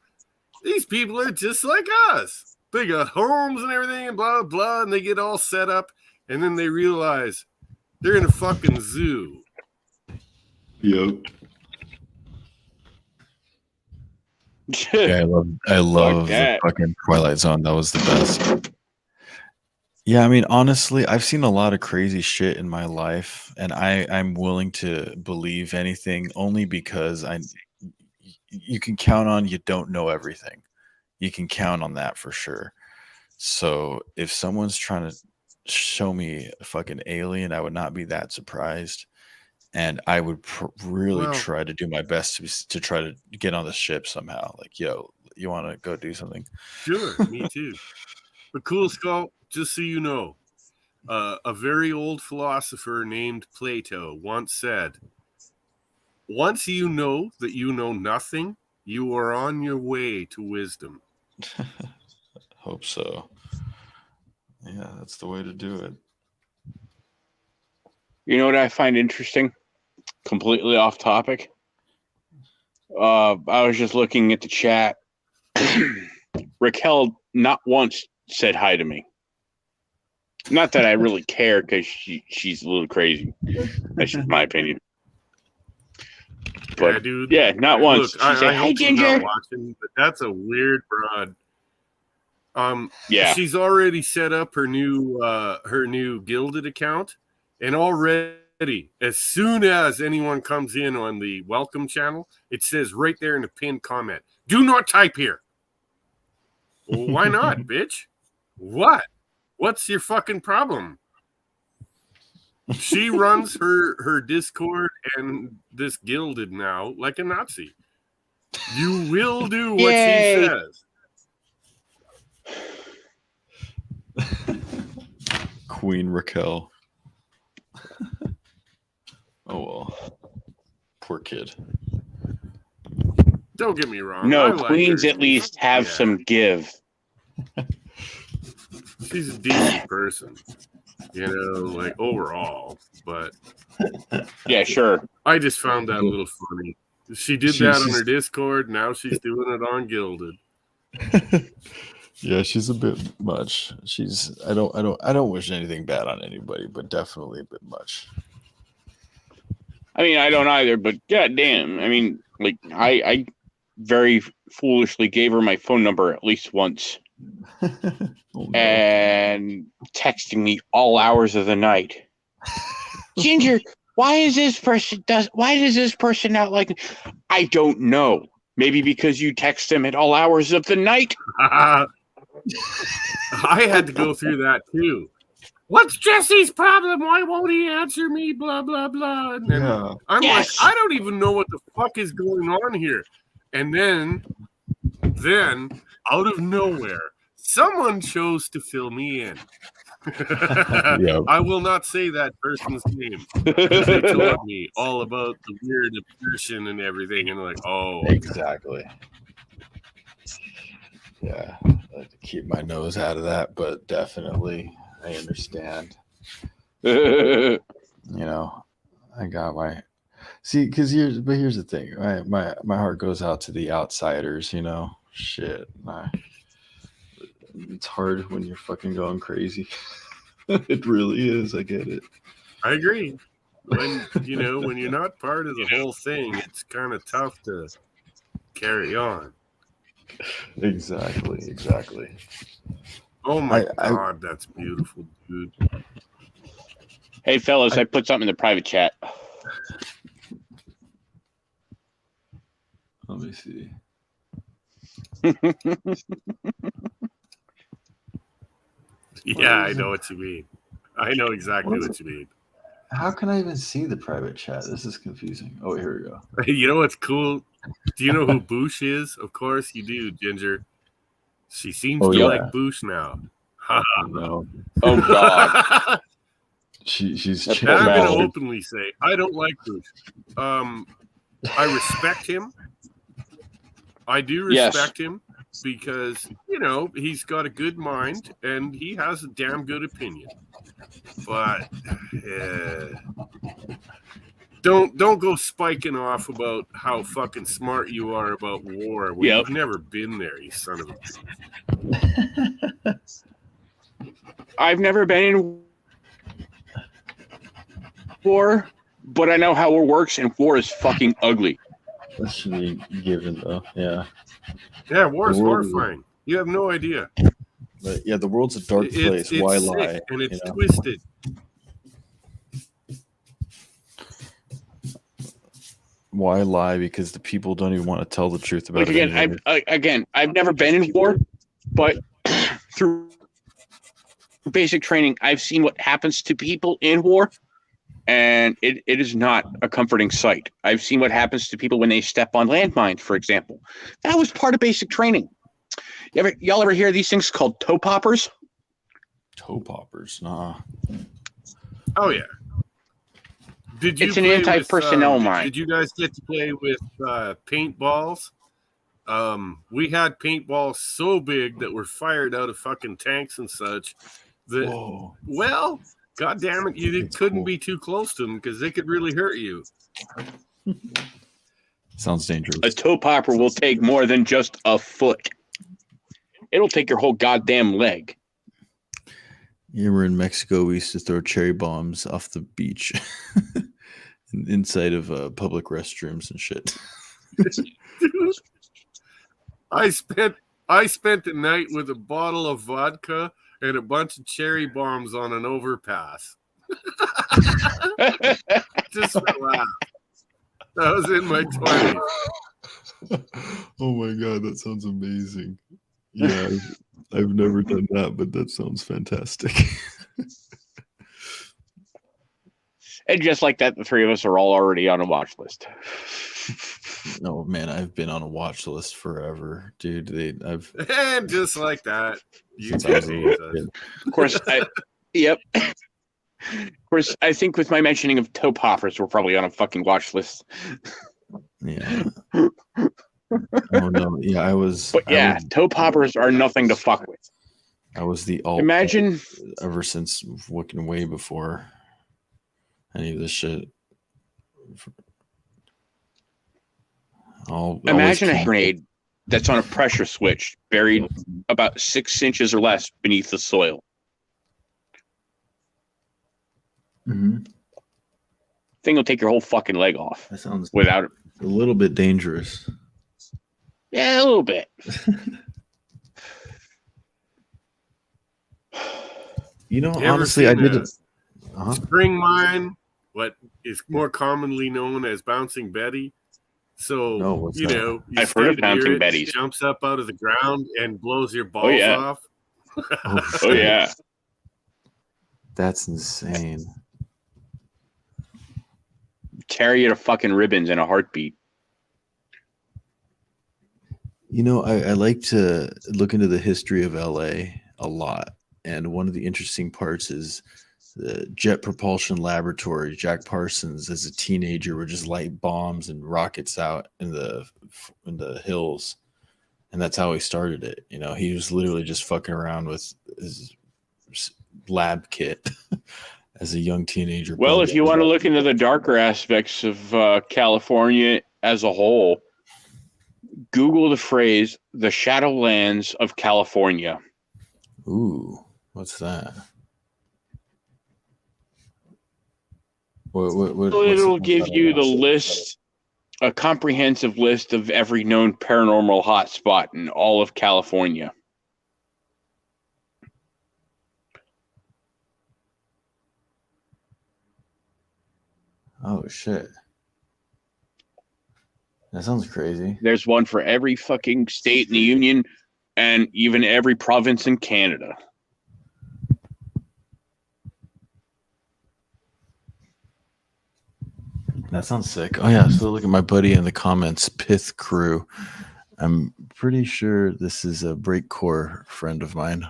These people are just like us. They got homes and everything and blah, blah, and they get all set up, and then they realize they're in a fucking zoo. Yep. Yeah, I love the that. fucking Twilight Zone. That was the best. Yeah, I mean, honestly, I've seen a lot of crazy shit in my life, and I'm willing to believe anything only because you can count on you don't know everything. You can count on that for sure. So if someone's trying to show me a fucking alien, I would not be that surprised. And I would really Well- try to do my best to try to get on the ship somehow. Like, yo, you want to go do something. Sure, me too. But Cool Skull, just so you know, a very old philosopher named Plato once said, once you know that you know nothing, you are on your way to wisdom. Hope so. Yeah, that's the way to do it. You know what I find interesting? Completely off topic. I was just looking at the chat. Raquel not once said hi to me. Not that I really care, because she's a little crazy. That's just my opinion. But yeah, dude. Yeah, not once. Look, She said, I "Hey, hope she's Ginger." not watching, but that's a weird broad. Yeah. She's already set up her new Gilded account, and already, as soon as anyone comes in on the welcome channel, it says right there in the pinned comment, "Do not type here." Well, why not, bitch? What? What's your fucking problem? She runs her Discord and this Gilded now like a Nazi. You will do what Yay. she says. Queen Raquel. Oh well. Poor kid. Don't get me wrong. I No, like queens her. at least have Yeah. some give. She's a decent person, like overall. But Yeah, sure. I just found that a little funny. She did that on her Discord. Now she's doing it on Gilded. Yeah, she's a bit much. I don't wish anything bad on anybody, but definitely a bit much. I mean, I don't either, but goddamn. I mean, like, I very foolishly gave her my phone number at least once. Oh, no. And texting me all hours of the night. Ginger, why does this person not like me? I don't know. Maybe because you text them at all hours of the night. I had to go through that too. What's Jesse's problem? Why won't he answer me? Blah blah blah. And then Yeah. I'm Yes. like, I don't even know what the fuck is going on here. And then out of nowhere, someone chose to fill me in. Yep. I will not say that person's name. They told me all about the weird obsession and everything, and like, oh, Exactly. Yeah, I like to keep my nose out of that, but definitely I understand. I got my because here's the thing. My heart goes out to the outsiders. Shit. It's hard when you're fucking going crazy. It really is. I get it. I agree. When when you're not part of the whole thing, it's kind of tough to carry on. Exactly. Oh my God, that's beautiful, dude. Hey, fellas, I put something in the private chat. Let me see. Yeah, I know what you mean. I know exactly what you mean. How can I even see the private chat? This is confusing. Oh, here we go. You know what's cool? Do you know who Boosh is? Of course you do, Ginger. She seems to like Boosh now. No. Oh, God. She's That's Now I'm bad. going to openly say, I don't like Boosh. I respect him. I do respect him because, he's got a good mind and he has a damn good opinion. But don't go spiking off about how fucking smart you are about war when you've never been there, you son of a bitch. I've never been in war, but I know how war works, and war is fucking ugly. That should be given, though. Yeah. Yeah, war is horrifying. You have no idea. But yeah, the world's a dark place. It's Why sick lie? And it's twisted. Why lie? Because the people don't even want to tell the truth about it. I've never been in war, but through basic training, I've seen what happens to people in war, and it is not a comforting sight. I've seen what happens to people when they step on landmines, for example. That was part of basic training. Y'all ever hear of these things called toe poppers? Toe poppers, nah. Oh yeah. It's an anti-personnel mine. Did you guys get to play with paintballs? We had paintballs so big that were fired out of fucking tanks and such. That Whoa. well, god damn it, you That's couldn't cool. be too close to them because they could really hurt you. Sounds dangerous. A toe popper will take more than just a foot. It'll take your whole goddamn leg. You were in Mexico. We used to throw cherry bombs off the beach inside of public restrooms and shit. I spent the night with a bottle of vodka and a bunch of cherry bombs on an overpass. Just for laugh. That was in my 20s. Oh my god, that sounds amazing. Yeah, I've never done that, but that sounds fantastic. And just like that, the three of us are all already on a watch list. Oh man, I've been on a watch list forever, dude. I've And just like that, you since I was a little kid. Of course, yep. Of course, I think with my mentioning of toe poppers, we're probably on a fucking watch list. Yeah. Oh no, yeah, I was. But yeah, toe poppers are nothing to fuck with. I was the alt Imagine ever since looking way before any of this shit. Imagine a grenade that's on a pressure switch buried about 6 inches or less beneath the soil. Mm-hmm. Thing will take your whole fucking leg off. That sounds without it. a little bit dangerous. Yeah, a little bit. You know, You ever honestly, I seen did it. Spring mine, what is more commonly known as Bouncing Betty. So, No, what's you that? know, you I've heard of stay near Bouncing it, Betties. jumps up out of the ground and blows your balls yeah. off. Oh, Oh yeah. That's insane. Tear you to fucking ribbons in a heartbeat. You know, I like to look into the history of LA a lot. And one of the interesting parts is the Jet Propulsion Laboratory. Jack Parsons, as a teenager, would just light bombs and rockets out in the hills. And that's how he started it. You know, he was literally just fucking around with his lab kit as a young teenager. Well, if you want to look into the darker aspects of California as a whole, Google the phrase "the Shadowlands of California." Ooh, what's that? It'll give you the list, a comprehensive list of every known paranormal hotspot in all of California. Oh shit. That sounds crazy. There's one for every fucking state in the union and even every province in Canada. That sounds sick. Oh yeah, so look at my buddy in the comments, Pith Crew. I'm pretty sure this is a breakcore friend of mine.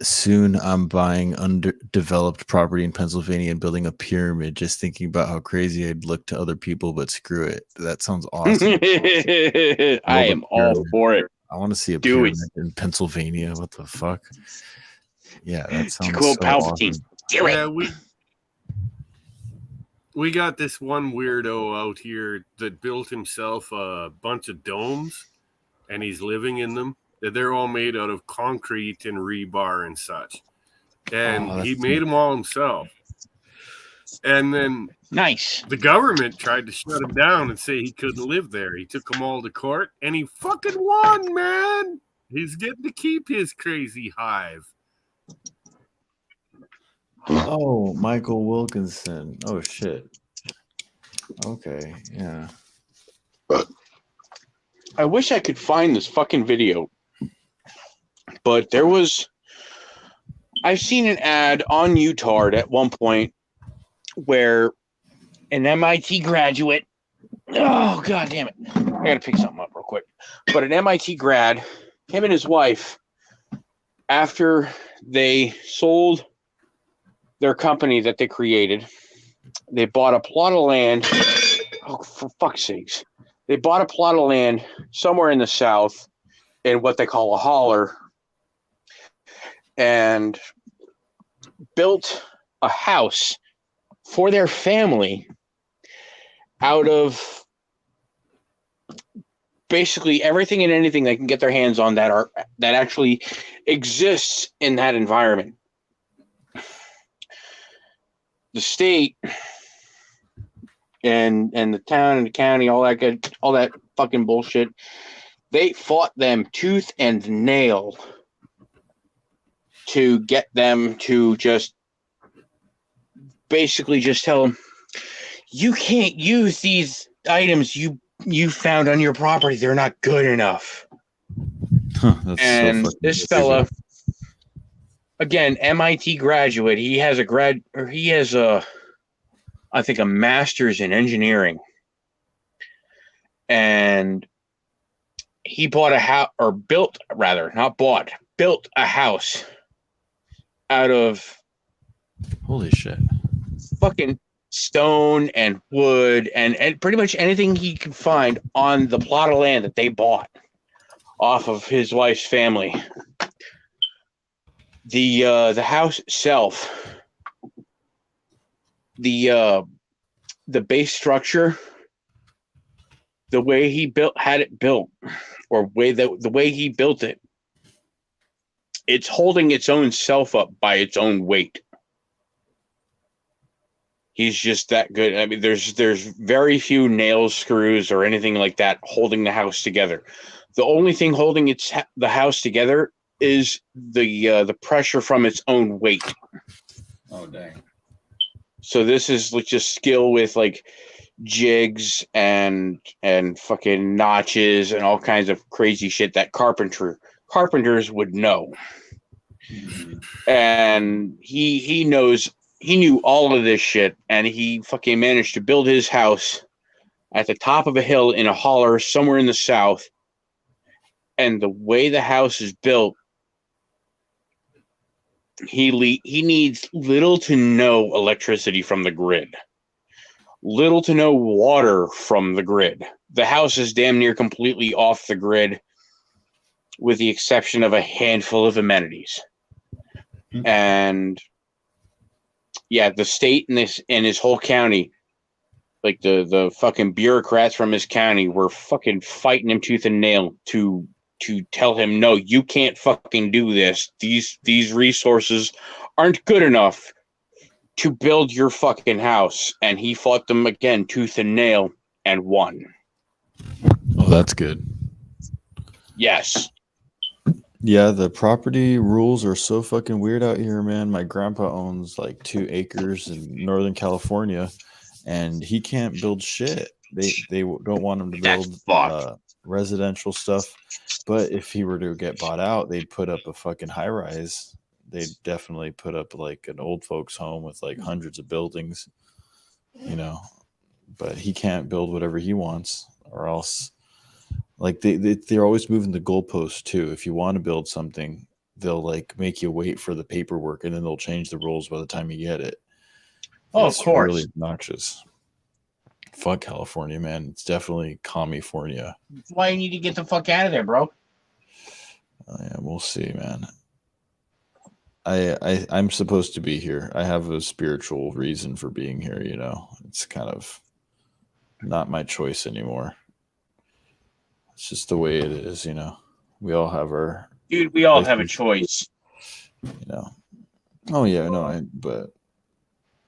Soon I'm buying underdeveloped property in Pennsylvania and building a pyramid, just thinking about how crazy I'd look to other people, but screw it. That sounds awesome. I am all for it. I want to see a Do pyramid it. in Pennsylvania. What the fuck? Yeah, that sounds To quote so Palpatine, awesome. do it. Yeah, we got this one weirdo out here that built himself a bunch of domes, and he's living in them. They're all made out of concrete and rebar and such. And he made them all himself. And then Nice. the government tried to shut him down and say he couldn't live there. He took them all to court, and he fucking won, man. He's getting to keep his crazy hive. Oh, Michael Wilkinson. Oh shit. Okay, yeah. I wish I could find this fucking video, but I've seen an ad on Utard at one point where an MIT graduate. Oh, God damn it. I got to pick something up real quick. But an MIT grad, him and his wife, after they sold their company that they created, they bought a plot of land. Oh, for fuck's sakes. They bought a plot of land somewhere in the South in what they call a holler and built a house for their family out of basically everything and anything they can get their hands on that actually exists in that environment. The state and the town and the county, all that fucking bullshit, they fought them tooth and nail to get them to just basically just tell them, you can't use these items you found on your property. They're not good enough. And so this fella, again, MIT graduate, he has I think a master's in engineering. And he bought a house, or built a house out of holy shit, fucking stone and wood and pretty much anything he could find on the plot of land that they bought off of his wife's family. The house itself, the base structure, the way he had it built, or the way he built it, it's holding its own self up by its own weight. He's just that good. I mean, there's very few nails, screws, or anything like that holding the house together. The only thing holding the house together is the pressure from its own weight. Oh dang! So this is just skill with like jigs and fucking notches and all kinds of crazy shit that carpenters would know. And he knew all of this shit, and he fucking managed to build his house at the top of a hill in a holler somewhere in the South. And the way the house is built, he needs little to no electricity from the grid, little to no water from the grid. The house is damn near completely off the grid, with the exception of a handful of amenities. And yeah, the state and his whole county, like the fucking bureaucrats from his county, were fucking fighting him tooth and nail to tell him, no, you can't fucking do this. These resources aren't good enough to build your fucking house. And he fought them again tooth and nail and won. Oh, that's good. Yes. Yeah, the property rules are so fucking weird out here, man. My grandpa owns like 2 acres in Northern California, and he can't build shit. They don't want him to build residential stuff. But if he were to get bought out, they'd put up a fucking high rise. They'd definitely put up like an old folks home with like hundreds of buildings, you know. But he can't build whatever he wants, or else. Like they're always moving the goalposts too. If you want to build something, they'll like make you wait for the paperwork, and then they'll change the rules by the time you get it. Oh, of course. Really obnoxious. Fuck California, man. It's definitely California. That's why you need to get the fuck out of there, bro. Yeah, we'll see, man. I'm supposed to be here. I have a spiritual reason for being here, you know. It's kind of not my choice anymore. It's just the way it is, you know. We all have our we all have a choice. You know. Oh yeah, no, but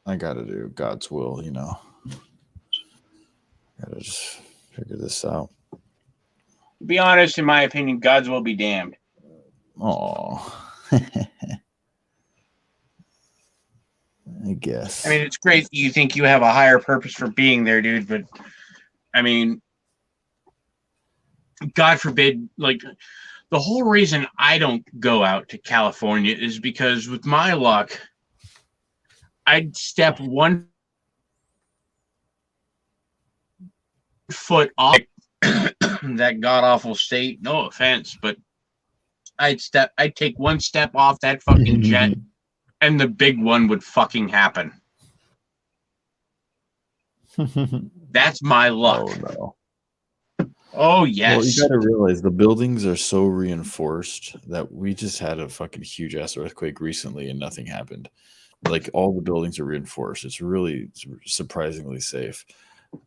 I gotta do God's will, you know. Gotta just figure this out. To be honest, in my opinion, God's will be damned. Oh. I guess. I mean, it's great you think you have a higher purpose for being there, dude, but I mean, God forbid, like, the whole reason I don't go out to California is because with my luck, I'd step one foot off that god awful state. No offense, but I'd take one step off that fucking jet, and the big one would fucking happen. That's my luck. Oh no. Oh yes. Well, you got to realize the buildings are so reinforced that we just had a fucking huge ass earthquake recently and nothing happened. Like all the buildings are reinforced. It's really surprisingly safe.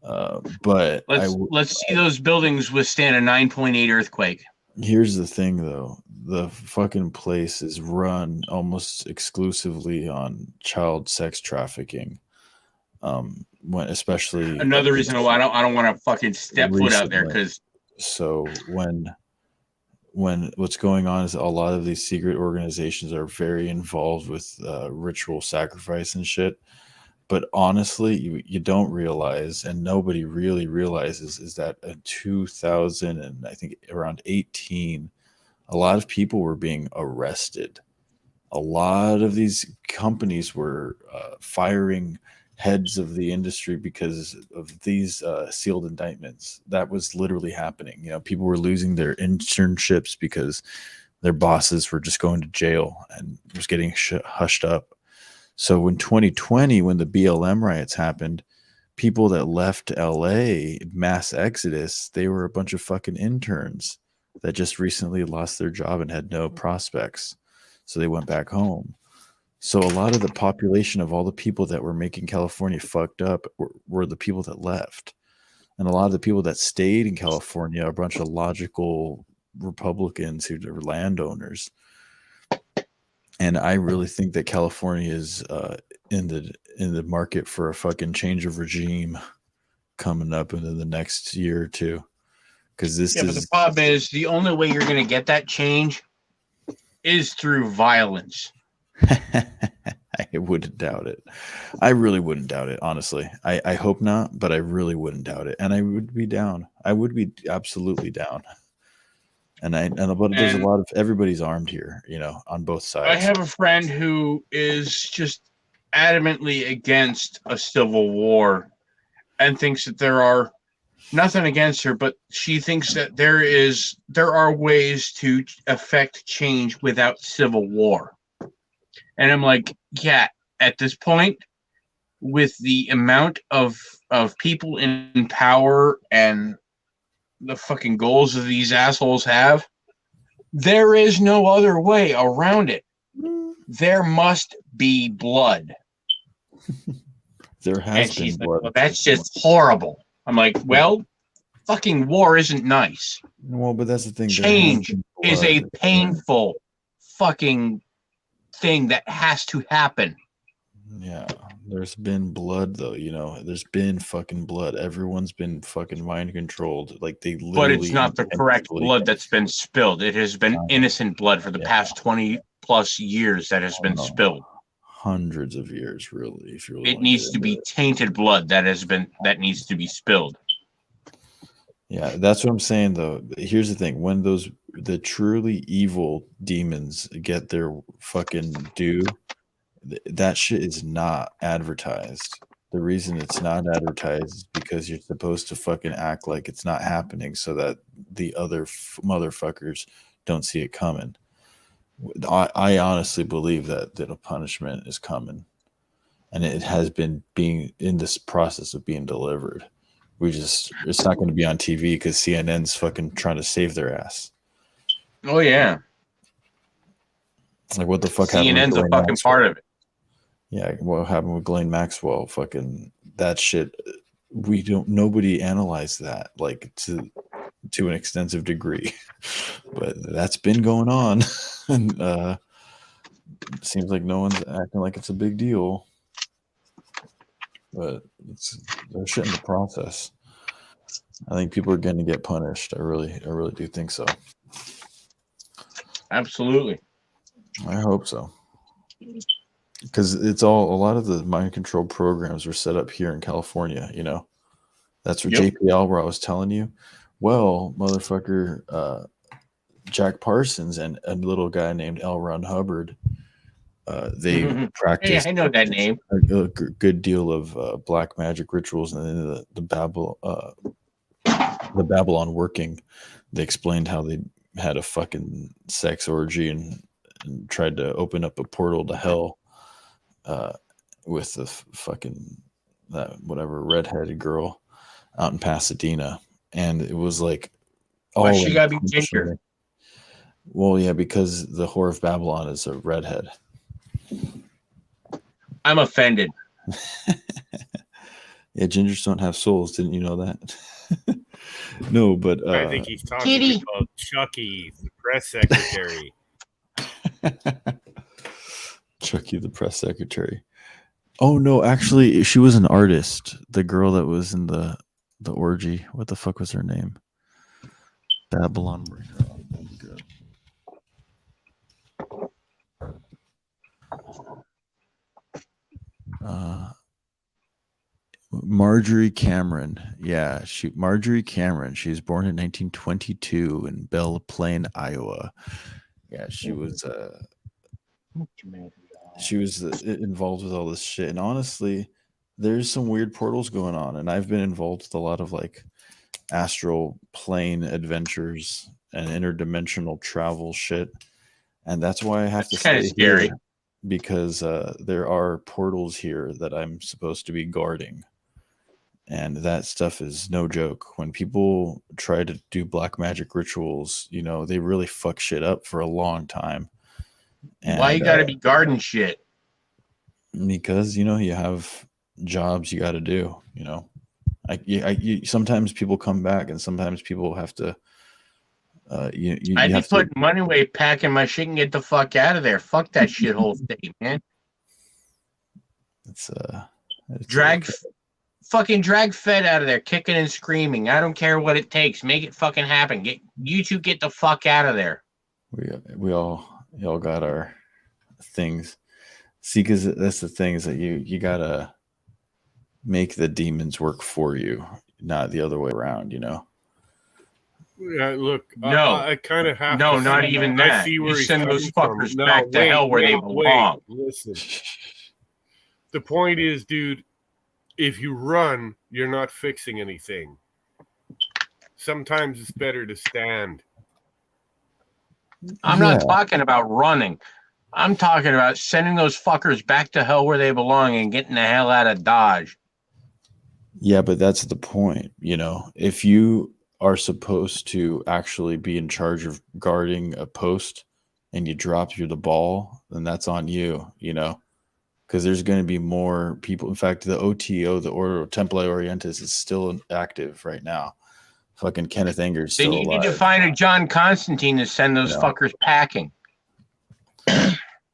But let's see those buildings withstand a 9.8 earthquake. Here's the thing, though: the fucking place is run almost exclusively on child sex trafficking. When especially another reason why I don't want to fucking step foot out there, because so when what's going on is a lot of these secret organizations are very involved with ritual sacrifice and shit. But honestly, you don't realize, and nobody really realizes, is that in 2000 and I think around 18, a lot of people were being arrested. A lot of these companies were firing heads of the industry because of these sealed indictments. That was literally happening. You know, people were losing their internships because their bosses were just going to jail and was getting hushed up. So in 2020, when the BLM riots happened, people that left LA, mass exodus, they were a bunch of fucking interns that just recently lost their job and had no prospects. So they went back home. So a lot of the population of all the people that were making California fucked up were the people that left. And a lot of the people that stayed in California are a bunch of logical Republicans who are landowners. And I really think that California is in the market for a fucking change of regime coming up in the next year or two. Because this is. But the problem is the only way you're going to get that change is through violence. I wouldn't doubt it. I really wouldn't doubt it, honestly. I hope not, but I really wouldn't doubt it. And I would be down. I would be absolutely down. But there's a lot of everybody's armed here, you know, on both sides. I have a friend who is just adamantly against a civil war and thinks that there are nothing against her, but she thinks that there are ways to affect change without civil war. And I'm like, yeah, at this point, with the amount of people in power and the fucking goals that these assholes have, there is no other way around it. There must be blood. There has been blood. Like, well, that's just horrible. I'm like, well, fucking war isn't nice. Well, but that's the thing. Change is a painful fucking thing that has to happen. Yeah, there's been blood though, you know. There's been fucking blood. Everyone's been fucking mind controlled. Like they literally. But it's not the correct blood that's been spilled. It has been innocent blood for the past 20 plus years that has been spilled. Hundreds of years, really. If you're it needs to be tainted blood that needs to be spilled. Yeah, that's what I'm saying though. Here's the thing: when the truly evil demons get their fucking due, that shit is not advertised. The reason it's not advertised is because you're supposed to fucking act like it's not happening so that the other motherfuckers don't see it coming. I honestly believe that a punishment is coming, and it has been being in this process of being delivered. It's not going to be on TV because CNN's fucking trying to save their ass. Oh yeah. Like what the fuck happened? CNN's a fucking Maxwell? Part of it. Yeah, what happened with Ghislaine Maxwell? Fucking that shit. Nobody analyzed that like to an extensive degree, but that's been going on, and it seems like no one's acting like it's a big deal. But there's shit in the process. I think people are going to get punished. I really do think so. Absolutely. I hope so. Because a lot of the mind control programs were set up here in California, you know. That's what JP Albright was telling you. Well, motherfucker, Jack Parsons and a little guy named L. Ron Hubbard, they practiced. Hey, I know that name. A good deal of black magic rituals and the the Babylon working, they explained how they had a fucking sex orgy and tried to open up a portal to hell with the fucking that whatever redheaded girl out in Pasadena, and it was like Why all she gotta be ginger? Well, yeah, because the whore of Babylon is a redhead. I'm offended. Yeah, gingers don't have souls. Didn't you know that? No, but I think he's talking about Chucky, the press secretary. Chucky, the press secretary. Oh no, actually, she was an artist. The girl that was in the orgy. What the fuck was her name? Babylon. Marjorie Cameron. Yeah, Marjorie Cameron. She was born in 1922 in Belle Plaine, Iowa. Yeah, she was involved with all this shit. And honestly, there's some weird portals going on, and I've been involved with a lot of like astral plane adventures and interdimensional travel shit. And that's why I have to stay scary. here, because there are portals here that I'm supposed to be guarding. And that stuff is no joke. When people try to do black magic rituals, you know, they really fuck shit up for a long time. And, why you gotta be guarding shit? Because, you know, you have jobs you got to do, you know. Sometimes people come back, and sometimes people have to. I'd be putting money away, packing my shit, and get the fuck out of there. Fuck that shithole thing, man. It's fucking drag Fed out of there, kicking and screaming. I don't care what it takes. Make it fucking happen. Get the fuck out of there. We all got our things. See, because that's the thing, is that you gotta make the demons work for you, not the other way around, you know. Yeah, look, no, I kind of have. No, not even that. I see where you send those fuckers back to hell where they belong. Listen, the point is, dude, if you run, you're not fixing anything. Sometimes it's better to stand. I'm not talking about running. I'm talking about sending those fuckers back to hell where they belong and getting the hell out of Dodge. Yeah, but that's the point, you know. If you are supposed to actually be in charge of guarding a post and you drop the ball, then that's on you, you know. Because there's going to be more people. In fact, the OTO, the Order Temple Orientis, is still active right now. Fucking Kenneth Anger's still alive. Then you need to find a John Constantine to send those fuckers packing.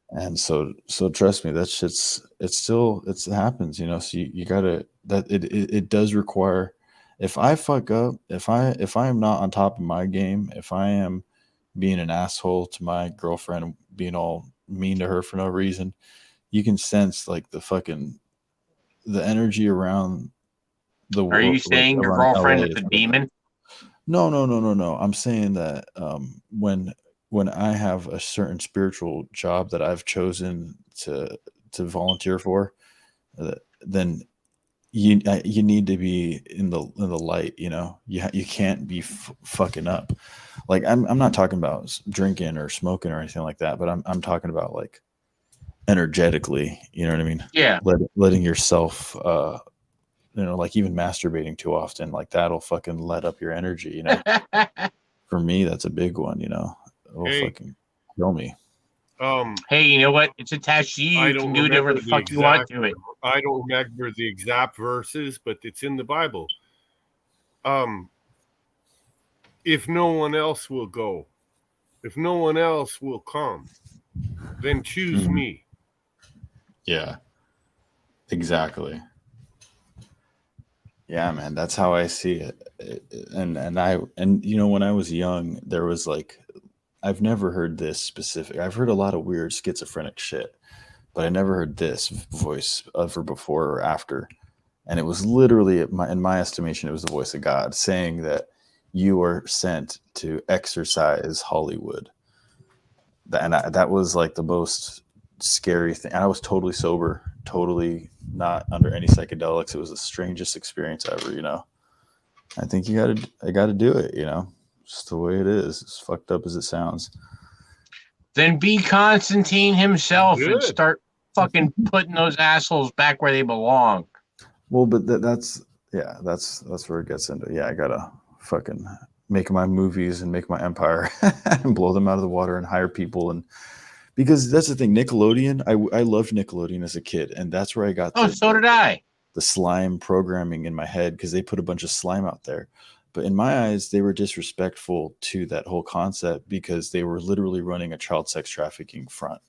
And so trust me, that shit's it happens, you know. So you gotta, that it does require. If I fuck up, if I am not on top of my game, if I am being an asshole to my girlfriend, being all mean to her for no reason, you can sense like the energy around the world. Are you saying your girlfriend is a demon? No. I'm saying that when I have a certain spiritual job that I've chosen to volunteer for, then you need to be in the light. You know, you can't be fucking up. Like I'm not talking about drinking or smoking or anything like that, but I'm talking about like energetically, you know what I mean? Yeah. Letting yourself, you know, like even masturbating too often, like that'll fucking let up your energy, you know. For me, that's a big one, you know. It'll fucking kill me. Hey, you know what? It's attached to you. You can do whatever the fuck you want to it. I don't remember the exact verses, but it's in the Bible. If no one else will go, if no one else will come, then choose me. Yeah, exactly. Yeah, man, that's how I see it. And you know, when I was young, there was like, I've never heard this specific. I've heard a lot of weird schizophrenic shit, but I never heard this voice ever before or after. And it was literally, in my estimation, it was the voice of God saying that you are sent to exorcise Hollywood. That was like the most scary thing. I was totally sober, totally not under any psychedelics. It was the strangest experience ever, you know. I think I gotta do it, you know. Just the way it is. As fucked up as it sounds. Then be Constantine himself and Good. start fucking putting those assholes back where they belong. Well, but that's where it gets into. Yeah, I gotta fucking make my movies and make my empire and blow them out of the water and hire people, and because that's the thing. Nickelodeon, I loved Nickelodeon as a kid, and that's where I got So did I. the slime programming in my head, because they put a bunch of slime out there. But in my eyes, they were disrespectful to that whole concept, because they were literally running a child sex trafficking front.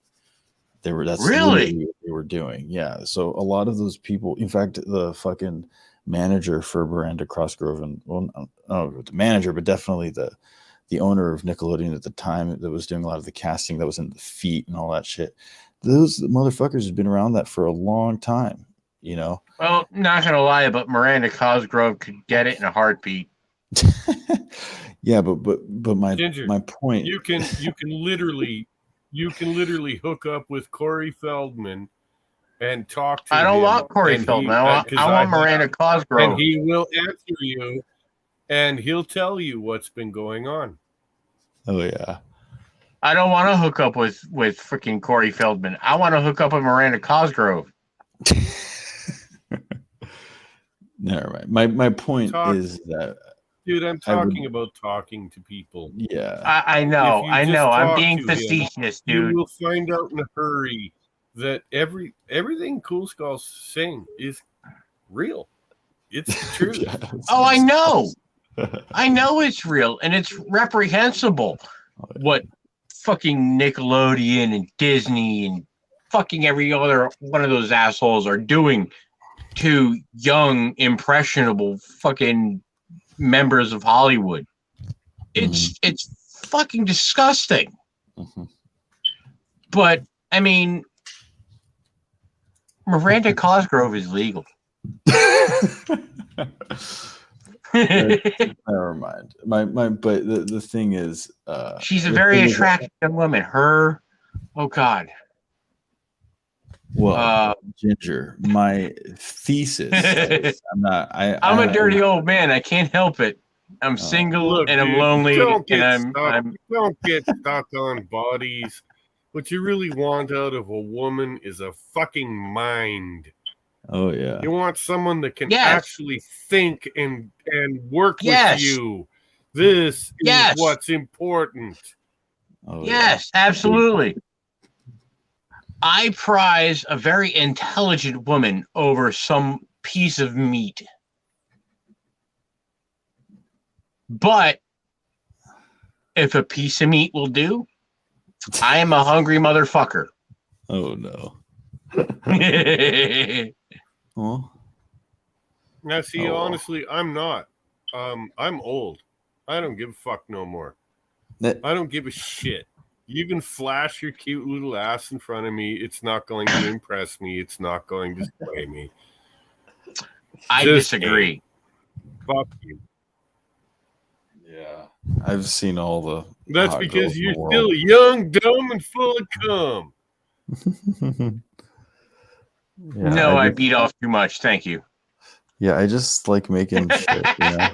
That's Really? literally what they were doing. Yeah. So a lot of those people, in fact, the fucking manager for Miranda Cosgrove, and well, I don't know the manager, but definitely the owner of Nickelodeon at the time that was doing a lot of the casting, that was in the feet and all that shit. Those motherfuckers have been around that for a long time, you know. Well, not gonna lie, but Miranda Cosgrove could get it in a heartbeat. Yeah, but my Ginger, my point. you can literally hook up with Corey Feldman and talk to him. I don't want Corey and Feldman. I want Miranda Cosgrove. And he will answer you, and he'll tell you what's been going on. Oh yeah. I don't want to hook up with freaking Corey Feldman. I want to hook up with Miranda Cosgrove. Never mind. My point is that, dude, I'm talking about talking to people. Yeah, I know. I'm being to facetious, him, dude. You will find out in a hurry that everything Cool Skull's saying is real. It's true. Yeah, Oh, I know. I know it's real, and it's reprehensible. What fucking Nickelodeon and Disney and fucking every other one of those assholes are doing to young, impressionable fucking members of Hollywood. It's fucking disgusting. Mm-hmm. But I mean, Miranda Cosgrove is legal. Never mind. But the thing is, she's a very attractive young woman. Oh God. Well, Ginger, my thesis. I'm a dirty old man. I can't help it. I'm single and I'm lonely. Don't get stuck on bodies. What you really want out of a woman is a fucking mind. Oh yeah. You want someone that can actually think and work with you. This is what's important. Oh, yes, absolutely. I prize a very intelligent woman over some piece of meat. But if a piece of meat will do, I am a hungry motherfucker. Oh no. Well, now see, honestly, I'm not. I'm old. I don't give a fuck no more. I don't give a shit. You can flash your cute little ass in front of me. It's not going to impress me. It's not going to sway me. I disagree. Fuck you. Yeah. I've seen all the. That's because you're still young, dumb, and full of cum. No, I beat off too much. Thank you. Yeah, I just like making shit. You know?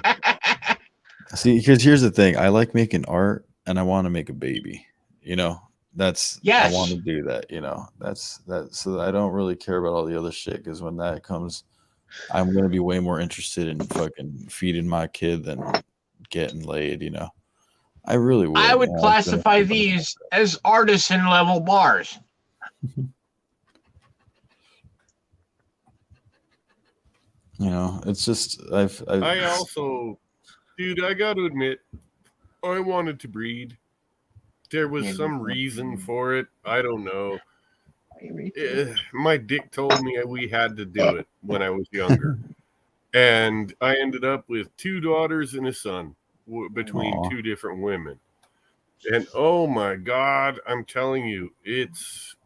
See, because here's the thing: I like making art, and I want to make a baby. You know, I want to do that. You know, that's that. So I don't really care about all the other shit, because when that comes, I'm gonna be way more interested in fucking feeding my kid than getting laid. You know, I really would. I would classify these as artisan level bars. You know, it's just I also, dude, I got to admit, I wanted to breed. There was some reason for it. I don't know. My dick told me we had to do it when I was younger. And I ended up with 2 daughters and a son between 2 different women. And oh my God, I'm telling you, it's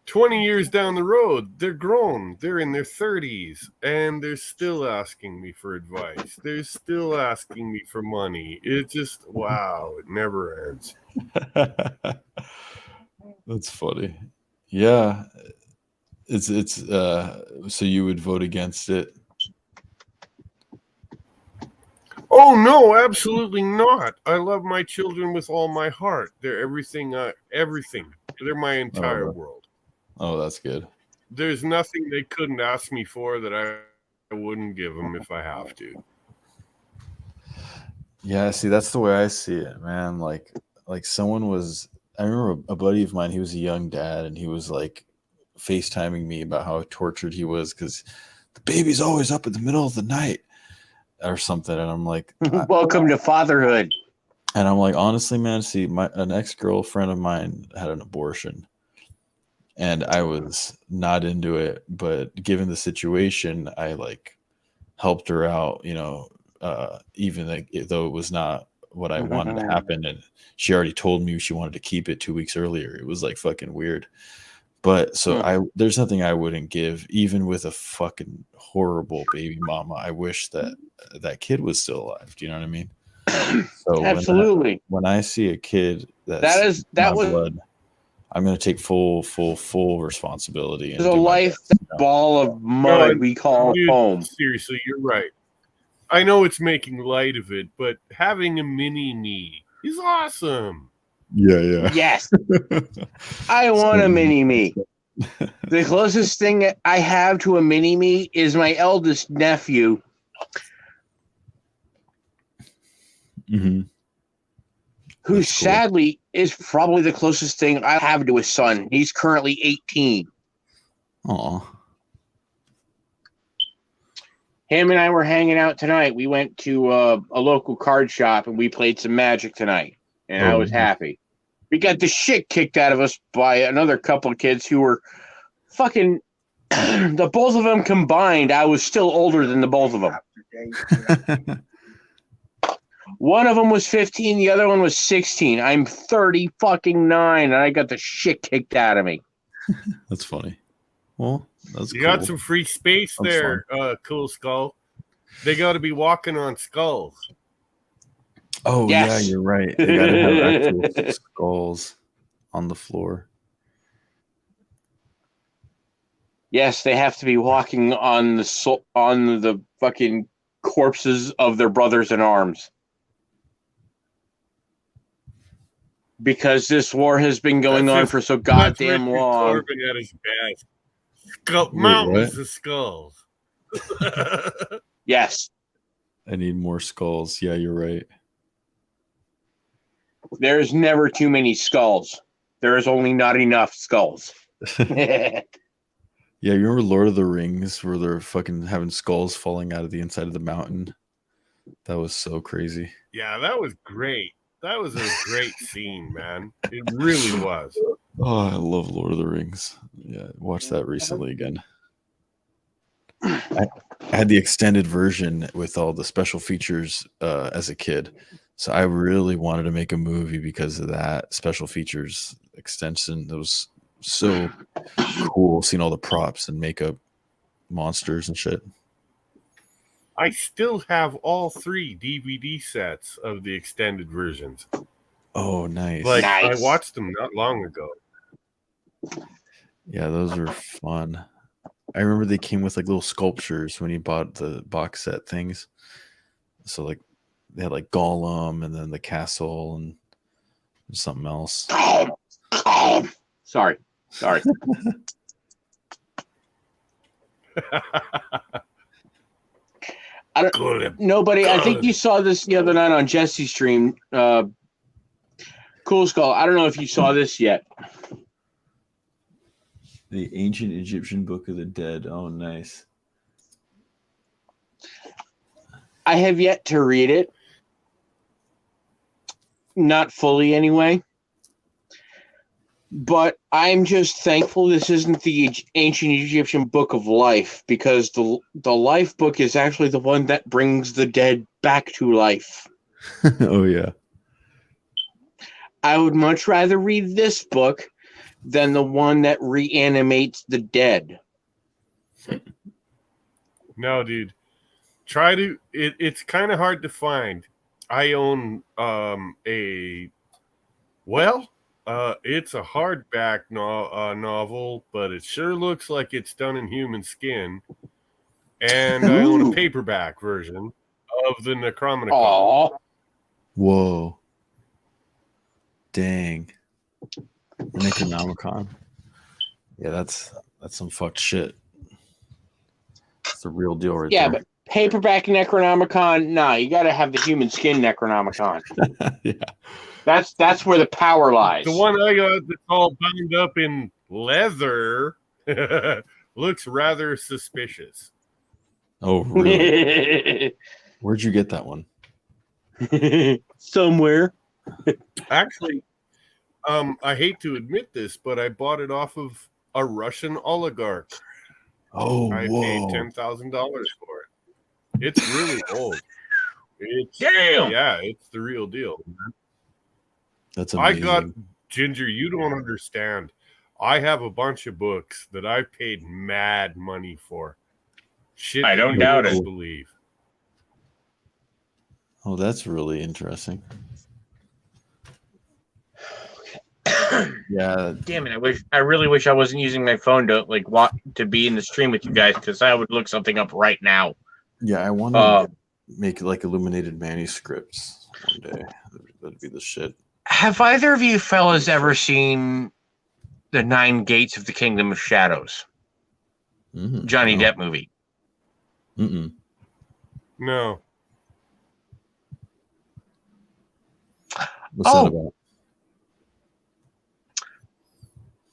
20 years down the road, they're grown. They're in their 30s, and they're still asking me for advice. They're still asking me for money. It's just, wow, it never ends. That's funny. Yeah. It's so you would vote against it? Oh no, absolutely not. I love my children with all my heart. They're everything. Everything. They're my entire Oh, world. oh, that's good. There's nothing they couldn't ask me for that I wouldn't give them if I have to. Yeah, see, that's the way I see it, man. Like someone was. I remember a buddy of mine. He was a young dad, and he was like FaceTiming me about how tortured he was because the baby's always up in the middle of the night or something. And I'm like, Welcome to fatherhood. and I'm like, honestly, man, see, an ex girlfriend of mine had an abortion, and I was not into it. But given the situation, I like helped her out, even though it was not what I wanted to happen. And she already told me she wanted to keep it 2 weeks earlier. It was like fucking weird. But so there's nothing I wouldn't give, even with a fucking horrible baby mama. I wish that that kid was still alive. Do you know what I mean? So Absolutely. when I see a kid That that's my was blood, I'm going to take full responsibility and a do my life best. ball of mud we call Dude, home. seriously, you're right. I know it's making light of it, but having a mini me is awesome. Yeah. Yes. I want a mini me. The closest thing I have to a mini me is my eldest nephew, Mm-hmm. who That's cool. sadly is probably the closest thing I have to his son. He's currently 18. Aw. Him and I were hanging out tonight. We went to a local card shop and we played some Magic tonight, and I was happy. We got the shit kicked out of us by another couple of kids who were fucking the both of them combined. I was still older than the both of them. One of them was 15, the other one was 16. I'm 30 fucking 9, and I got the shit kicked out of me. That's funny. Well, that's You cool. got some free space That's there, Cool Skull. They got to be walking on skulls. Oh, Yes. yeah, you're right. They got to have actual skulls on the floor. Yes, they have to be walking on the fucking corpses of their brothers in arms. Because this war has been going on for so goddamn Richard long. Corbin at his best. Mountains of skulls. Yes. I need more skulls. Yeah, you're right. There's never too many skulls. There is only not enough skulls. Yeah, you remember Lord of the Rings where they're fucking having skulls falling out of the inside of the mountain? That was so crazy. Yeah, that was great. That was a great scene, man. It really was. Oh, I love Lord of the Rings. Yeah, I watched that recently again. I had the extended version with all the special features as a kid. So I really wanted to make a movie because of that special features extension. It was so cool seeing all the props and makeup, monsters and shit. I still have all 3 DVD sets of the extended versions. Oh, nice. Like, Nice. I watched them not long ago. Yeah, those were fun. I remember they came with like little sculptures when you bought the box set things. So like they had like Gollum and then the castle and something else. Sorry. Nobody. I think you saw this the other night on Jesse's stream. Cool Skull. I don't know if you saw this yet. The Ancient Egyptian Book of the Dead. Oh, nice. I have yet to read it. Not fully, anyway. But I'm just thankful this isn't the Ancient Egyptian Book of Life, because the life book is actually the one that brings the dead back to life. Oh, yeah. I would much rather read this book than the one that reanimates the dead. No, dude. It's kind of hard to find. I own it's a hardback novel, but it sure looks like it's done in human skin. And I own a paperback version of the Necronomicon. Oh, Whoa. Dang. Necronomicon. Yeah, that's some fucked shit. It's the real deal right yeah, there. but paperback Necronomicon, nah, you got to have the human skin Necronomicon. Yeah. That's where the power lies. The one I got that's all bound up in leather looks rather suspicious. Oh, really? Where'd you get that one? Somewhere. Actually, I hate to admit this, but I bought it off of a Russian oligarch. Oh, I whoa. paid $10,000 for it. It's really old. Damn. Yeah, it's the real deal. That's I amazing. got Ginger. You don't understand. I have a bunch of books that I paid mad money for. Shit, I don't you doubt wouldn't it. believe. Oh, that's really interesting. Yeah. Damn it! I really wish I wasn't using my phone to be in the stream with you guys, because I would look something up right now. Yeah, I want to make like illuminated manuscripts one day. That'd be the shit. Have either of you fellas ever seen the 9 Gates of the Kingdom of Shadows? Johnny No. Depp movie. Mm-mm. No. What's that about?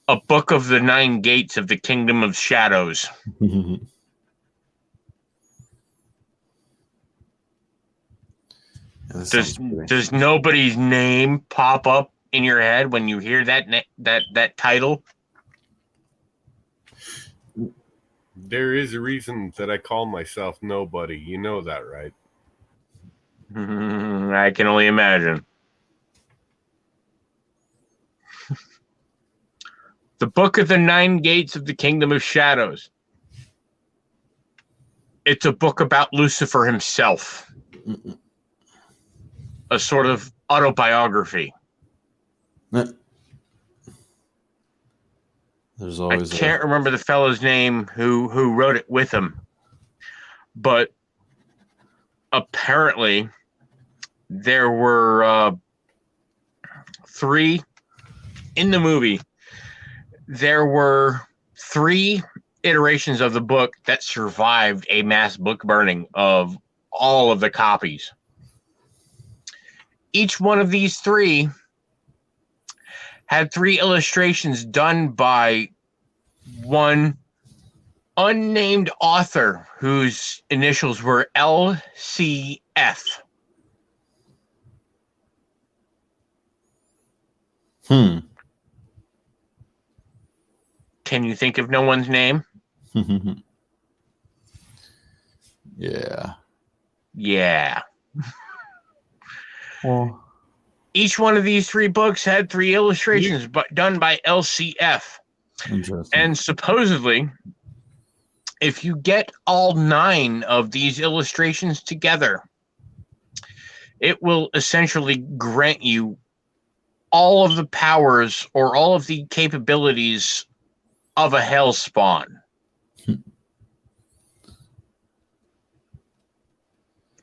A book of the 9 Gates of the Kingdom of Shadows. Does nobody's name pop up in your head when you hear that title? There is a reason that I call myself nobody. You know that, right? I can only imagine. The Book of the 9 Gates of the Kingdom of Shadows. It's a book about Lucifer himself. A sort of autobiography. There's always I can't remember the fellow's name who wrote it with him. But apparently there were 3 in the movie. There were 3 iterations of the book that survived a mass book burning of all of the copies. Each one of these 3 had 3 illustrations done by one unnamed author whose initials were LCF. Can you think of no one's name? Yeah. Yeah. Well, each one of these 3 books had 3 illustrations done by LCF. Interesting. And supposedly, if you get all 9 of these illustrations together, it will essentially grant you all of the powers or all of the capabilities of a hellspawn.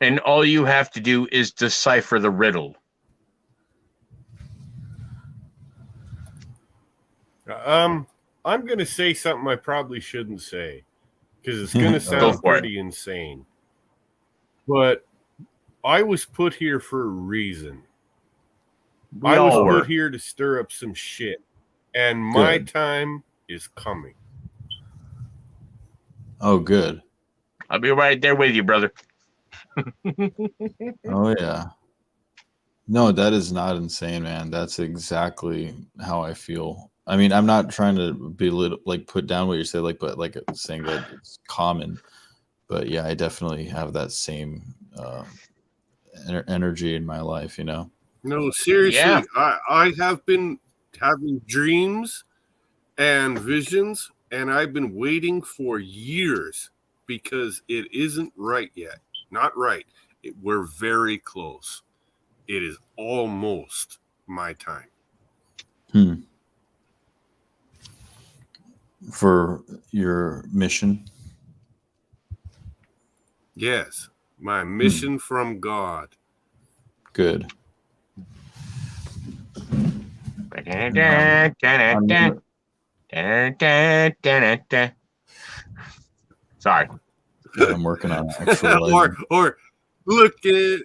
And all you have to do is decipher the riddle. I'm going to say something I probably shouldn't say because it's going to sound pretty insane. But I was put here for a reason. I was put here to stir up some shit. And my time is coming. Oh, good. I'll be right there with you, brother. Oh, yeah. No, that is not insane, man. That's exactly how I feel. I mean, I'm not trying to put down what you say, but saying that it's common. But yeah, I definitely have that same energy in my life, you know? No, seriously, yeah. I have been having dreams and visions, and I've been waiting for years because it isn't right yet. Not right. We're very close. It is almost my time. For your mission? Yes. My mission from God. Good. Sorry. I'm working on actualizing. or look at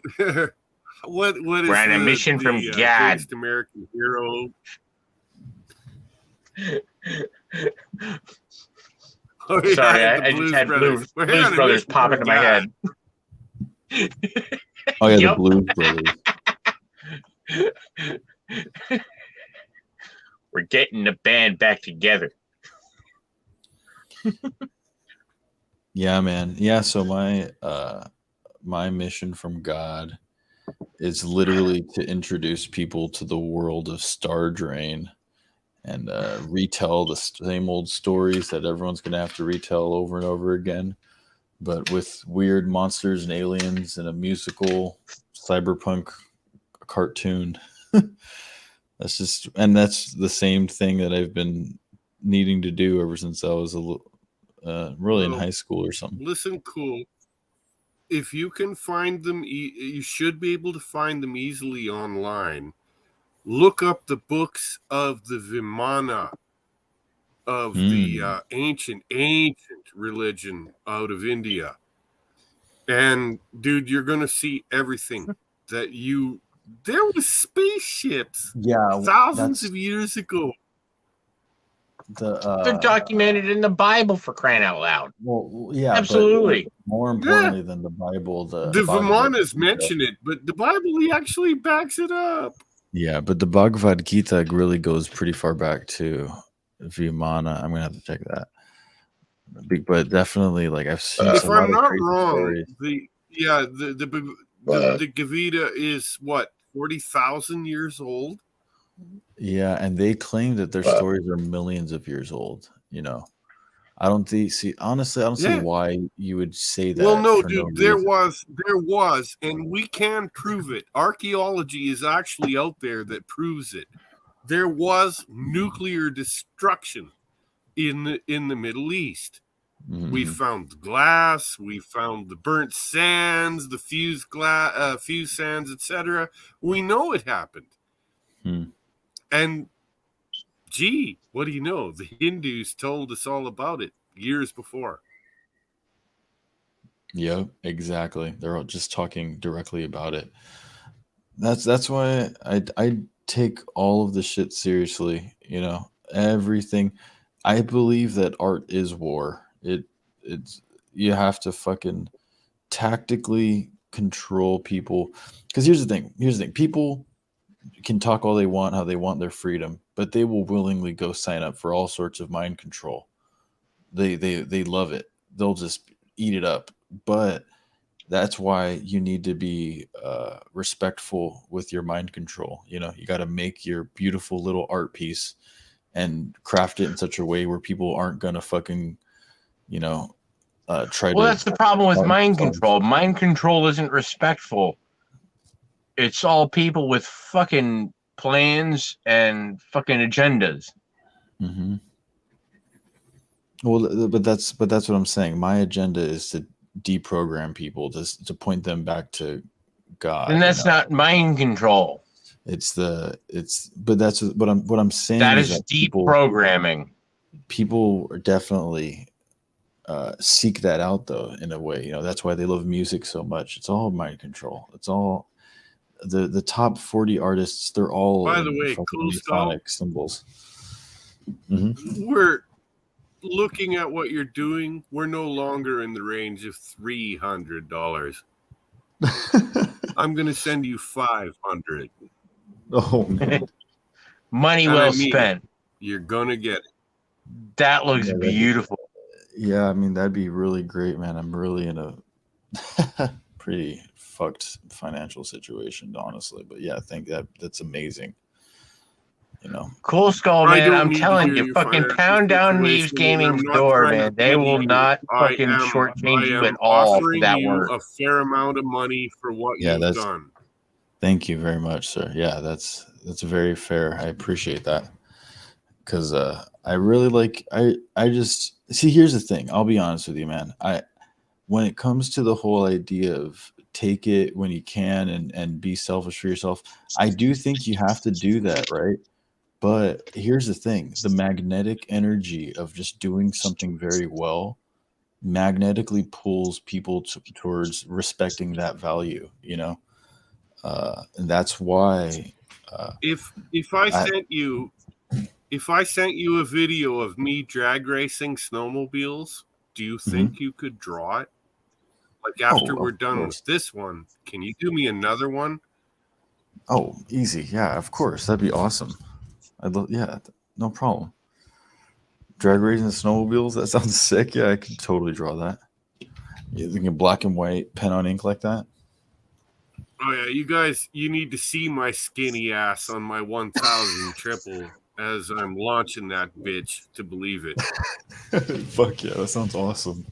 what is We're on a mission from God. greatest American hero? Oh, yeah, Sorry, the I just Blues had Brothers. Blues Brothers pop into my head. Oh yeah, Yep. the Blues Brothers. We're getting the band back together. Yeah, man. Yeah, so my mission from God is literally to introduce people to the world of Star Drain and retell the same old stories that everyone's going to have to retell over and over again, but with weird monsters and aliens and a musical cyberpunk cartoon. That's the same thing that I've been needing to do ever since I was really in high school or something. Listen, cool. If you can find them, you should be able to find them easily online. Look up the books of the Vimana, of the ancient religion out of India. And, dude, you're going to see everything that there was spaceships thousands of years ago. They're documented in the Bible, for crying out loud. Well, yeah, absolutely. But more importantly than the Bible, the Vimanas mention it, but the Bible actually backs it up. Yeah, but the Bhagavad Gita really goes pretty far back to Vimana. I'm gonna have to check that. But definitely, like I've seen. If I'm not wrong, the Gavita is what 40,000 years old. Yeah, and they claim that their stories are millions of years old. You know, I don't see. Honestly, I don't see why you would say that. Well, no, dude, there was, and we can prove it. Archaeology is actually out there that proves it. There was nuclear destruction in the Middle East. Mm-hmm. We found glass, we found the burnt sands, the fused sands, etc. We know it happened. And gee, what do you know? The Hindus told us all about it years before. Yeah, exactly. They're all just talking directly about it. That's why I take all of the shit seriously. You know, everything. I believe that art is war. It's you have to fucking tactically control people. Because here's the thing. People can talk all they want, how they want their freedom, but they will willingly go sign up for all sorts of mind control. They love it. They'll just eat it up. But that's why you need to be respectful with your mind control. You know, you got to make your beautiful little art piece and craft it in such a way where people aren't gonna fucking, you know, try to. Well, that's the problem with mind control. Mind control isn't respectful. It's all people with fucking plans and fucking agendas. Mm-hmm. Well, but that's what I'm saying. My agenda is to deprogram people, to point them back to God. And that's not mind control. But that's what I'm saying. That is deprogramming. People are definitely seek that out, though, in a way. You know, that's why they love music so much. It's all mind control. It's all the top 40 artists. They're all, by the way, cool sonic symbols. Mm-hmm. We're looking at what you're doing. We're no longer in the range of $300. I'm going to send you $500. Oh, man. Money well spent. You're going to get it. That looks beautiful. Yeah, I mean, that'd be really great, man. I'm really in a pretty fucked financial situation, honestly. But yeah, I think that's amazing. You know, Cool Skull, man. I'm telling you, fucking pound down Neve's Gaming's door, man. They will not fucking shortchange you at all for that work. A fair amount of money for what you've done. Thank you very much, sir. Yeah, that's very fair. I appreciate that. Because I really like I just see. Here's the thing. I'll be honest with you, man. when it comes to the whole idea of take it when you can and be selfish for yourself, I do think you have to do that, right? But here's the thing, the magnetic energy of just doing something very well magnetically pulls people towards respecting that value, you know? And that's why If I I, sent you a video of me drag racing snowmobiles, do you Mhm. think you could draw it? Like Oh, after we're of done course. with this one, can you do me another one? Oh, easy. Yeah, of course. That'd be awesome. Yeah, no problem. Drag racing snowmobiles, that sounds sick. Yeah, I could totally draw that. You thinking black and white, pen on ink like that? Oh yeah, you guys, you need to see my skinny ass on my 1000 triple as I'm launching that bitch to believe it. Fuck yeah, that sounds awesome.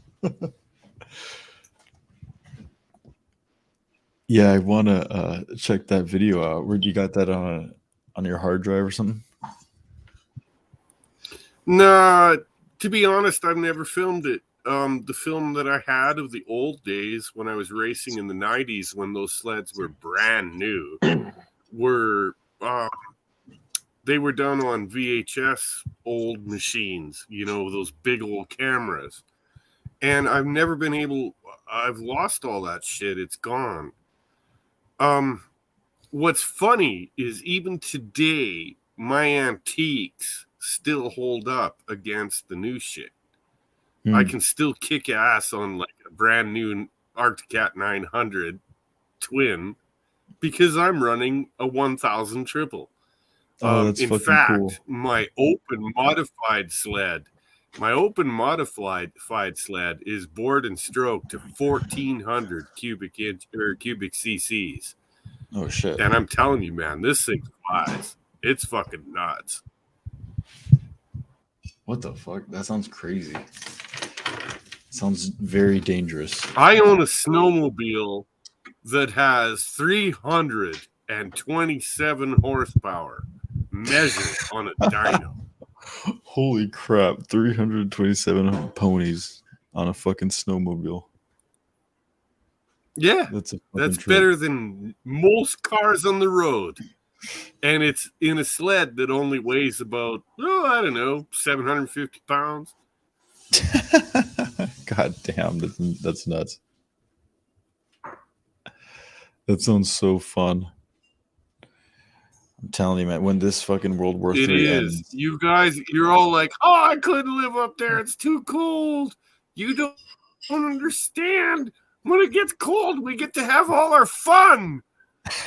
Yeah, I want to check that video out. Where you got that on your hard drive or something? Nah, to be honest, I've never filmed it. The film that I had of the old days when I was racing in the 90s when those sleds were brand new were they were done on VHS old machines, you know, those big old cameras. And I've never been able, I've lost all that shit. It's gone. What's funny is even today, my antiques still hold up against the new shit. I can still kick ass on like a brand new Arctic Cat 900 twin because I'm running a 1000 triple. Oh, that's In fucking cool. fact, my open modified sled is bored and stroked to 1400 cubic cc's. Oh shit. And I'm telling you, man, this thing flies. It's fucking nuts. What the fuck? That sounds crazy. Sounds very dangerous. I own a snowmobile that has 327 horsepower measured on a dyno. Holy crap, 327 ponies on a fucking snowmobile. Yeah, That's that's better than most cars on the road. And it's in a sled that only weighs about, I don't know, 750 pounds. God damn, that's nuts. That sounds so fun. I'm telling you, man, when this fucking World War It III is. ends, You guys, you're all like, oh, I couldn't live up there. It's too cold. You don't understand. When it gets cold, we get to have all our fun.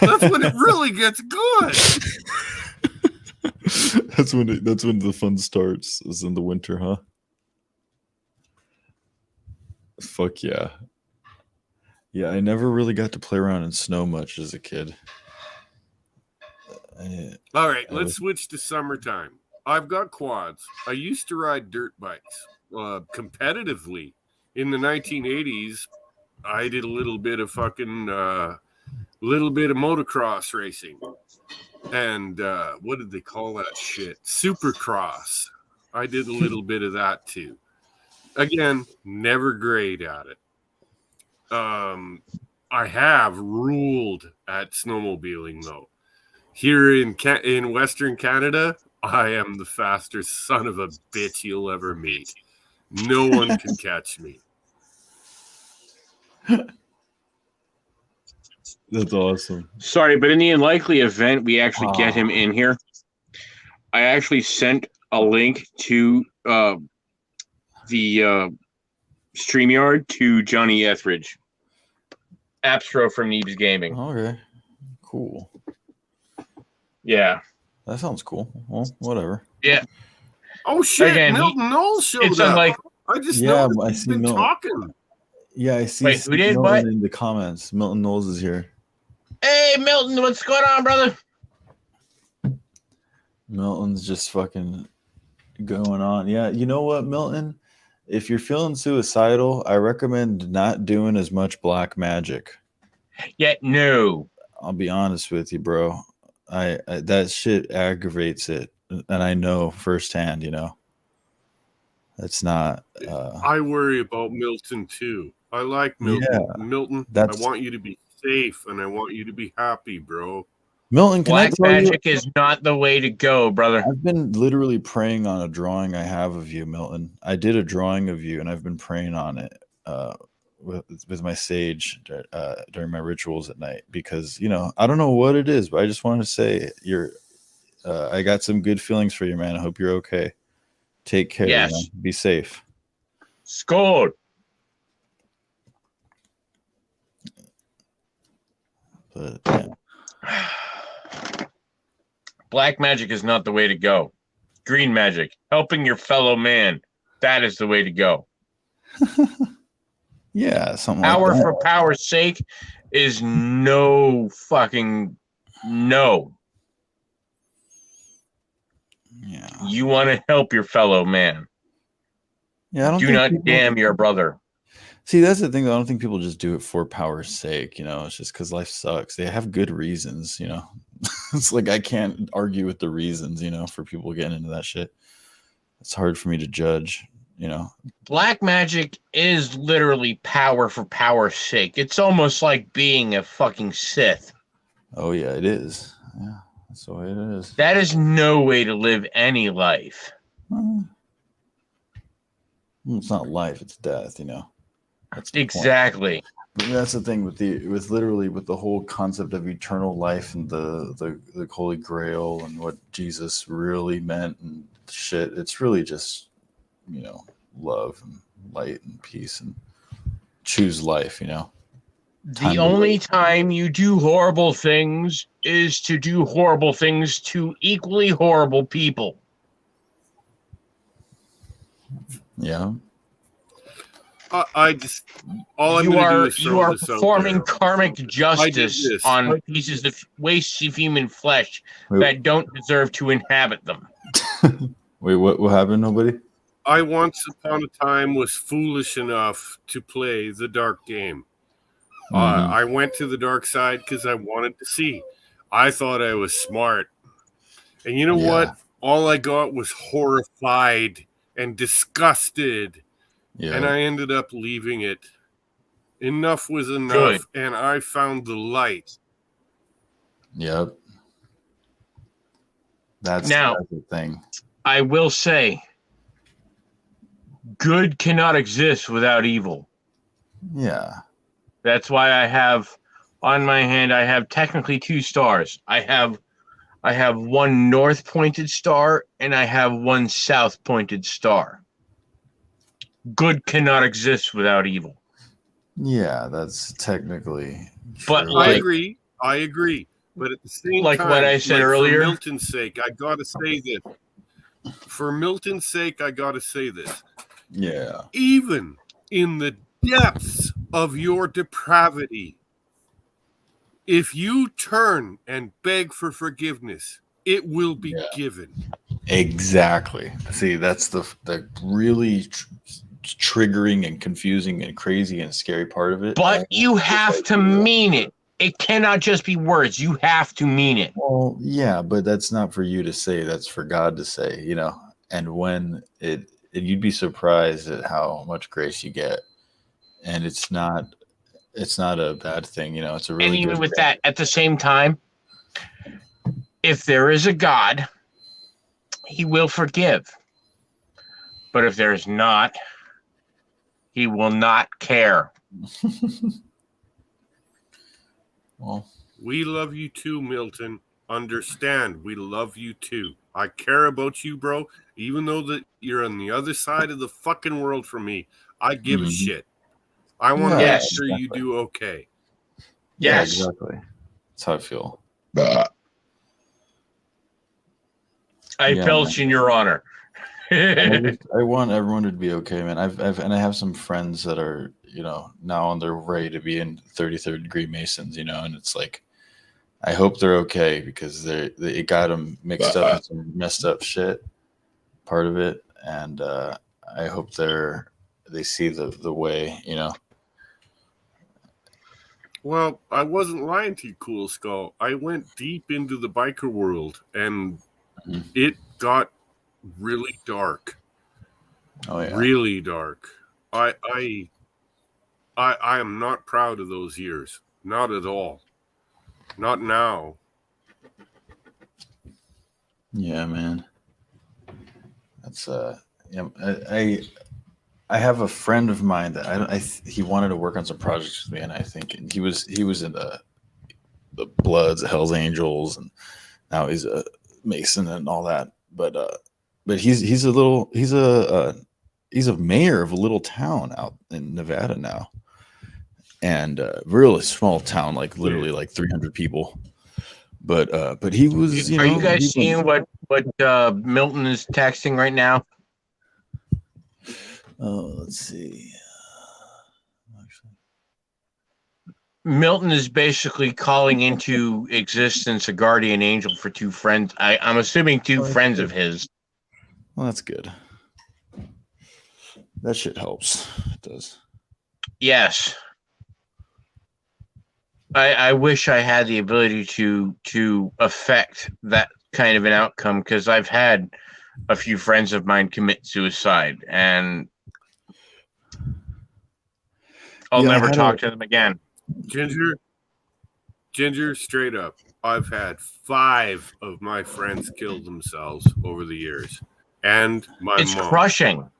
That's when it really gets good. that's when the fun starts, is in the winter, huh? Fuck yeah. Yeah, I never really got to play around in snow much as a kid. All right, let's switch to summertime. I've got quads. I used to ride dirt bikes competitively. In the 1980s, I did a little bit of motocross racing. And what did they call that shit? Supercross. I did a little bit of that too. Again, never great at it. I have ruled at snowmobiling though. Here in Western Canada, I am the fastest son of a bitch you'll ever meet. No one can catch me. That's awesome. Sorry, but in the unlikely event we actually get him in here, I actually sent a link to the StreamYard to Johnny Etheridge. Abstro from Neebs Gaming. Okay. Cool. Yeah. That sounds cool. Well, whatever. Yeah. Oh shit! Again, Milton Knowles showed up. I just noticed he's been talking. Yeah, I see. Wait, who did? Milton What? in the comments. Milton Knowles is here. Hey, Milton, what's going on, brother? Milton's just fucking going on. Yeah, you know what, Milton? If you're feeling suicidal, I recommend not doing as much black magic. Yeah, no. I'll be honest with you, bro. I that shit aggravates it, and I know firsthand. You know, that's not. I worry about Milton too. I like Milton. Yeah, Milton, I that's want you to be safe and I want you to be happy, bro. Milton. Can I Black tell you? magic is not the way to go, brother. I've been literally praying on a drawing I have of you, Milton. I did a drawing of you, and I've been praying on it with my sage during my rituals at night because I don't know what it is, but I just wanted to say you're. I got some good feelings for you, man. I hope you're okay. Take care. Yes. Be safe. Scored. But yeah. Black magic is not the way to go. Green magic, helping your fellow man, that is the way to go. Yeah, something Power like that. for power's sake is no fucking no. Yeah. You want to help your fellow man. Yeah, I don't Do think not people- damn your brother. See, that's the thing, though. I don't think people just do it for power's sake. It's just because life sucks. They have good reasons. It's like I can't argue with the reasons. For people getting into that shit. It's hard for me to judge. Black magic is literally power for power's sake. It's almost like being a fucking Sith. Oh yeah, it is. Yeah, that's the way it is. That is no way to live any life. Well, it's not life; it's death. That's the point. Exactly. But that's the thing with the whole concept of eternal life and the Holy Grail and what Jesus really meant and shit. It's really just love and light and peace and choose life. The only time you do horrible things is to do horrible things to equally horrible people. Yeah. I just all I'm You going to do are is throw this out performing there. karmic justice this. on pieces of wastes of human flesh that don't deserve to inhabit them. Wait, what happened? Nobody? I once upon a time was foolish enough to play the dark game. I went to the dark side because I wanted to see. I thought I was smart. And you know what? All I got was horrified and disgusted. Yeah. And I ended up leaving it. Enough was enough. Good. And I found the light. Yep. That's the thing. I will say, good cannot exist without evil. Yeah. That's why I have on my hand, I have technically 2 stars. I have one north pointed star and I have one south pointed star. Good cannot exist without evil. Yeah, that's technically But true. I agree. But at the same like time, what I said earlier, for Milton's sake, I got to say this. For Milton's sake, I got to say this. Yeah. Even in the depths of your depravity, if you turn and beg for forgiveness, it will be given. Exactly. See, that's the really triggering and confusing and crazy and scary part of it. but you have to mean it. It cannot just be words. You have to mean it. Well, yeah, but that's not for you to say. That's for God to say, And when you'd be surprised at how much grace you get. And it's not a bad thing, It's a really And even good with thing. that, at the same time, if there is a God, he will forgive. But if there is not, he will not care. Well, We love you too, Milton. Understand, we love you too. I care about you, bro. Even though that you're on the other side of the fucking world from me, I give a shit. I want to Yeah, make sure you exactly. do okay. yeah, Yes. exactly. That's how I feel. I belch in your honor. I want everyone to be okay, man. I have some friends that are, now on their way to be in 33rd degree Masons, and it's like, I hope they're okay because it got them mixed up in some messed up shit, part of it, and I hope they see the way, Well, I wasn't lying to you, Cool Skull. I went deep into the biker world, and it got really dark. Oh yeah, Really dark. I I am not proud of those years. Not at all. Not now. Yeah, man. That's yeah. I have a friend of mine that he wanted to work on some projects with me, and I think he was in the Bloods, Hell's Angels, and now he's a Mason and all that. But he's a mayor of a little town out in Nevada now, and really small town, like literally like 300 people. But he was, Are you guys he seeing what Milton is texting right now? Oh, let's see. Milton is basically calling into existence a guardian angel for two friends. I'm assuming two friends of his. Well, that's good. That shit helps. It does. Yes. I wish I had the ability to affect that kind of an outcome, because I've had a few friends of mine commit suicide, and I'll never talk to them again. Ginger, straight up, I've had 5 of my friends kill themselves over the years, and it's crushing.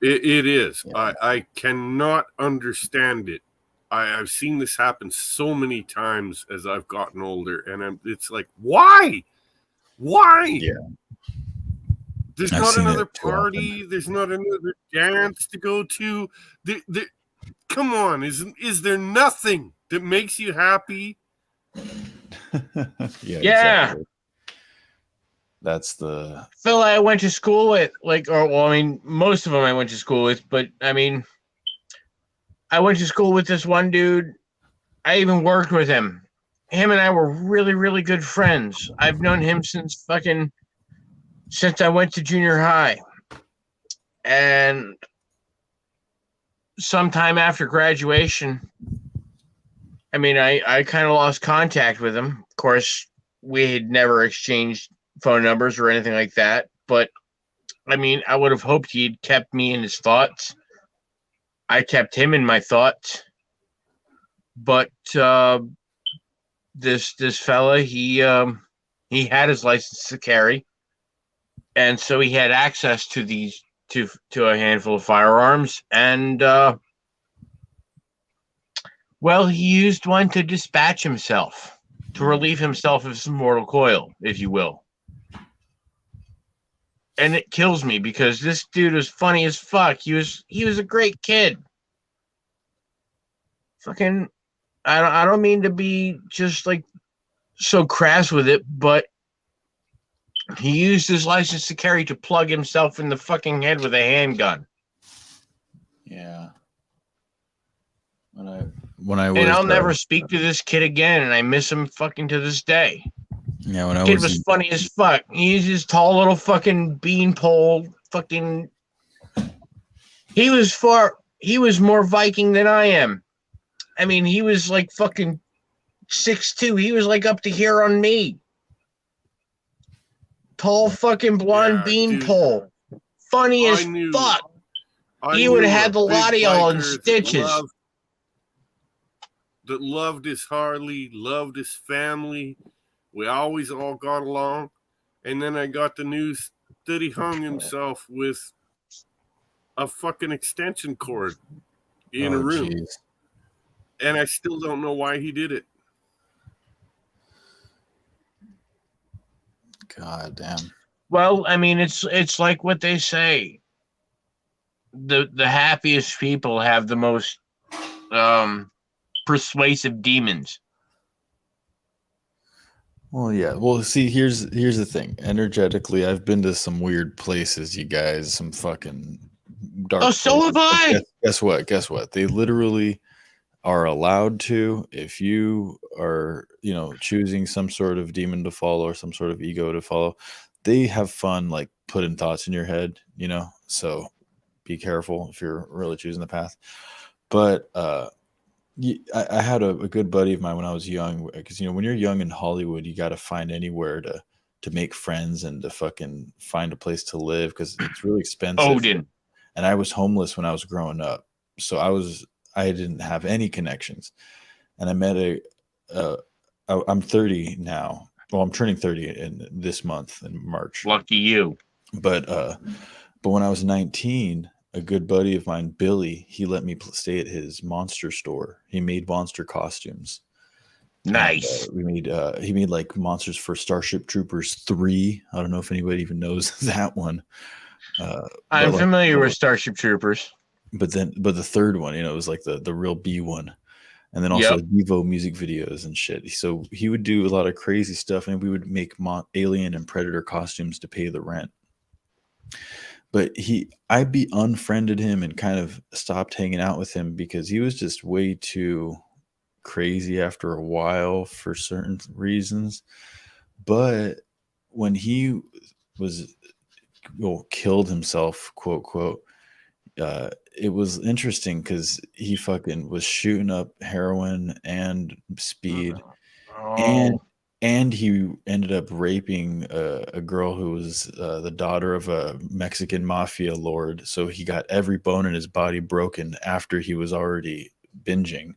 It is. Yeah. I cannot understand it. I've seen this happen so many times as I've gotten older, and it's like, why? Yeah. There's not another party. There's not another dance to go to. Come on, is there nothing that makes you happy? Yeah. Exactly. That's the Phil I went to school with, most of them I went to school with, but I mean, I went to school with this one dude. I even worked with him. Him and I were really, really good friends. I've known him since I went to junior high. And sometime after graduation, I mean, I kind of lost contact with him. Of course, we had never exchanged phone numbers or anything like that. But, I mean, I would have hoped he'd kept me in his thoughts. I kept him in my thoughts. But this fella, he had his license to carry, and so he had access to these to a handful of firearms, and he used one to dispatch himself, to relieve himself of some mortal coil, if you will. And it kills me because this dude was funny as fuck. He was a great kid. Fucking, I don't mean to be just like so crass with it, but he used his license to carry to plug himself in the fucking head with a handgun. Yeah. When I was, and I'll never speak to this kid again, and I miss him fucking to this day. Yeah, when Kid was funny as fuck. He's this tall little fucking beanpole. Fucking. He was more Viking than I am. I mean, he was like fucking 6'2". He was like up to here on me. Tall fucking blonde beanpole. Funny as fuck. He would have had the lot of y'all in stitches. That loved his Harley, loved his family. We always all got along. And then I got the news that he hung himself with a fucking extension cord in a room. Geez. And I still don't know why he did it. God damn. Well, I mean, it's like what they say. The happiest people have the most persuasive demons. Well, yeah. Well, see, here's the thing. Energetically, I've been to some weird places, you guys. Some fucking dark. Oh, so have I. Guess what? They literally are allowed to, if you are, choosing some sort of demon to follow or some sort of ego to follow. They have fun, like putting thoughts in your head, So be careful if you're really choosing the path. But I had a good buddy of mine when I was young, because when you're young in Hollywood, you got to find anywhere to make friends and to fucking find a place to live, because it's really expensive. Odin. And I was homeless when I was growing up, so I didn't have any connections, and I met I'm 30 now. Well, I'm turning 30 in this month in March. Lucky you. But when I was 19, a good buddy of mine, Billy, he let me stay at his monster store. He made monster costumes. Nice. And, he made like monsters for Starship Troopers 3. I don't know if anybody even knows that one. I'm familiar with Starship Troopers. But the third one, it was like the real B one. And then also Devo music videos and shit. So he would do a lot of crazy stuff, and we would make Alien and Predator costumes to pay the rent. But I unfriended him and kind of stopped hanging out with him because he was just way too crazy after a while for certain reasons. But when he was killed himself, quote quote, it was interesting because he fucking was shooting up heroin and speed, and he ended up raping a girl who was the daughter of a Mexican mafia lord. So he got every bone in his body broken after he was already binging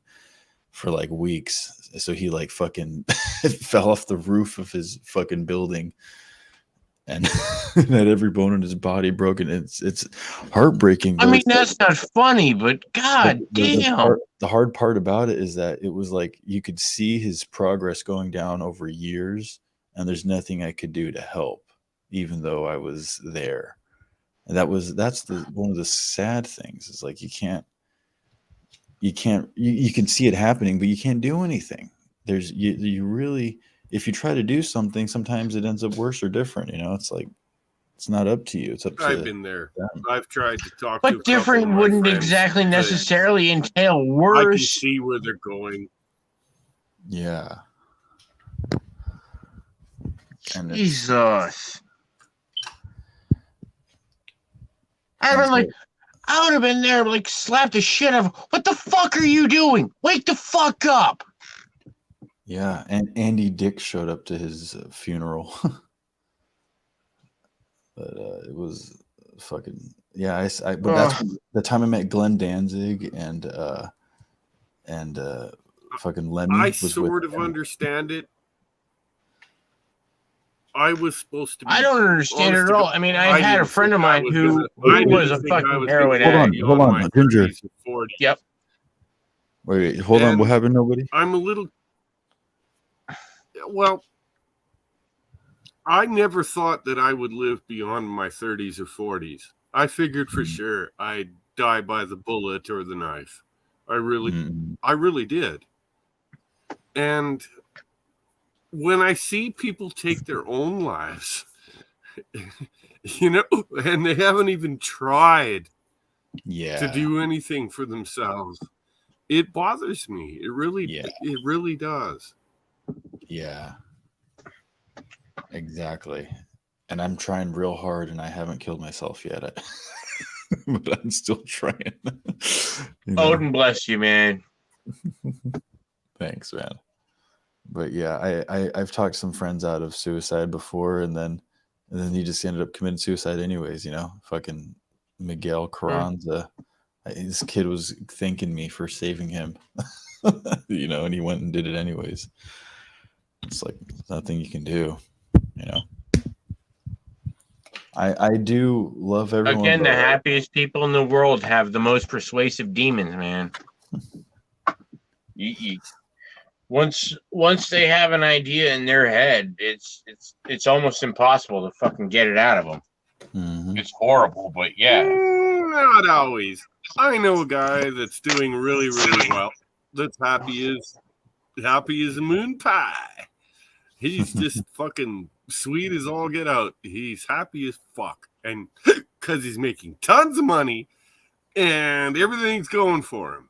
for like weeks. So he like fucking fell off the roof of his fucking building and had every bone in his body broken. It's heartbreaking. I mean, that's not funny, but god damn. The hard part about it is that it was like you could see his progress going down over years, and there's nothing I could do to help, even though I was there. And that's one of the sad things is like you can see it happening, but you can't do anything. You really, if you try to do something, sometimes it ends up worse or different. It's like it's not up to you. It's up to I've been there. them. I've tried to talk but to different wouldn't exactly necessarily entail worse. I can see where they're going. Yeah. And Jesus. I would have been there, like, slapped the shit out of him. What the fuck are you doing? Wake the fuck up. Yeah, and Andy Dick showed up to his funeral. But it was fucking but that's the time I met Glenn Danzig and fucking Lemmy. I sort of understand it. I was supposed to be. I don't understand it at all. I mean, I had a friend of mine who was a fucking heroin addict. Hold on, Ginger. Yep. Wait, hold on. What happened, nobody? I'm a little. Well, I never thought that I would live beyond my 30s or 40s. I figured for sure I'd die by the bullet or the knife. I really did. And when I see people take their own lives, and they haven't even tried to do anything for themselves, it bothers me. It really does. Yeah. Exactly. And I'm trying real hard and I haven't killed myself yet. But I'm still trying. Odin bless you, man. Thanks, man. But yeah, I've talked some friends out of suicide before, and then he just ended up committing suicide anyways, fucking Miguel Carranza. This kid was thanking me for saving him. And he went and did it anyways. It's like nothing you can do. I do love everyone. Again, the happiest people in the world have the most persuasive demons, man. Once they have an idea in their head, it's almost impossible to fucking get it out of them. Mm-hmm. It's horrible, but yeah. Not always. I know a guy that's doing really, really well. That's happy as a moon pie. He's just fucking sweet as all get out. He's happy as fuck. And because he's making tons of money and everything's going for him.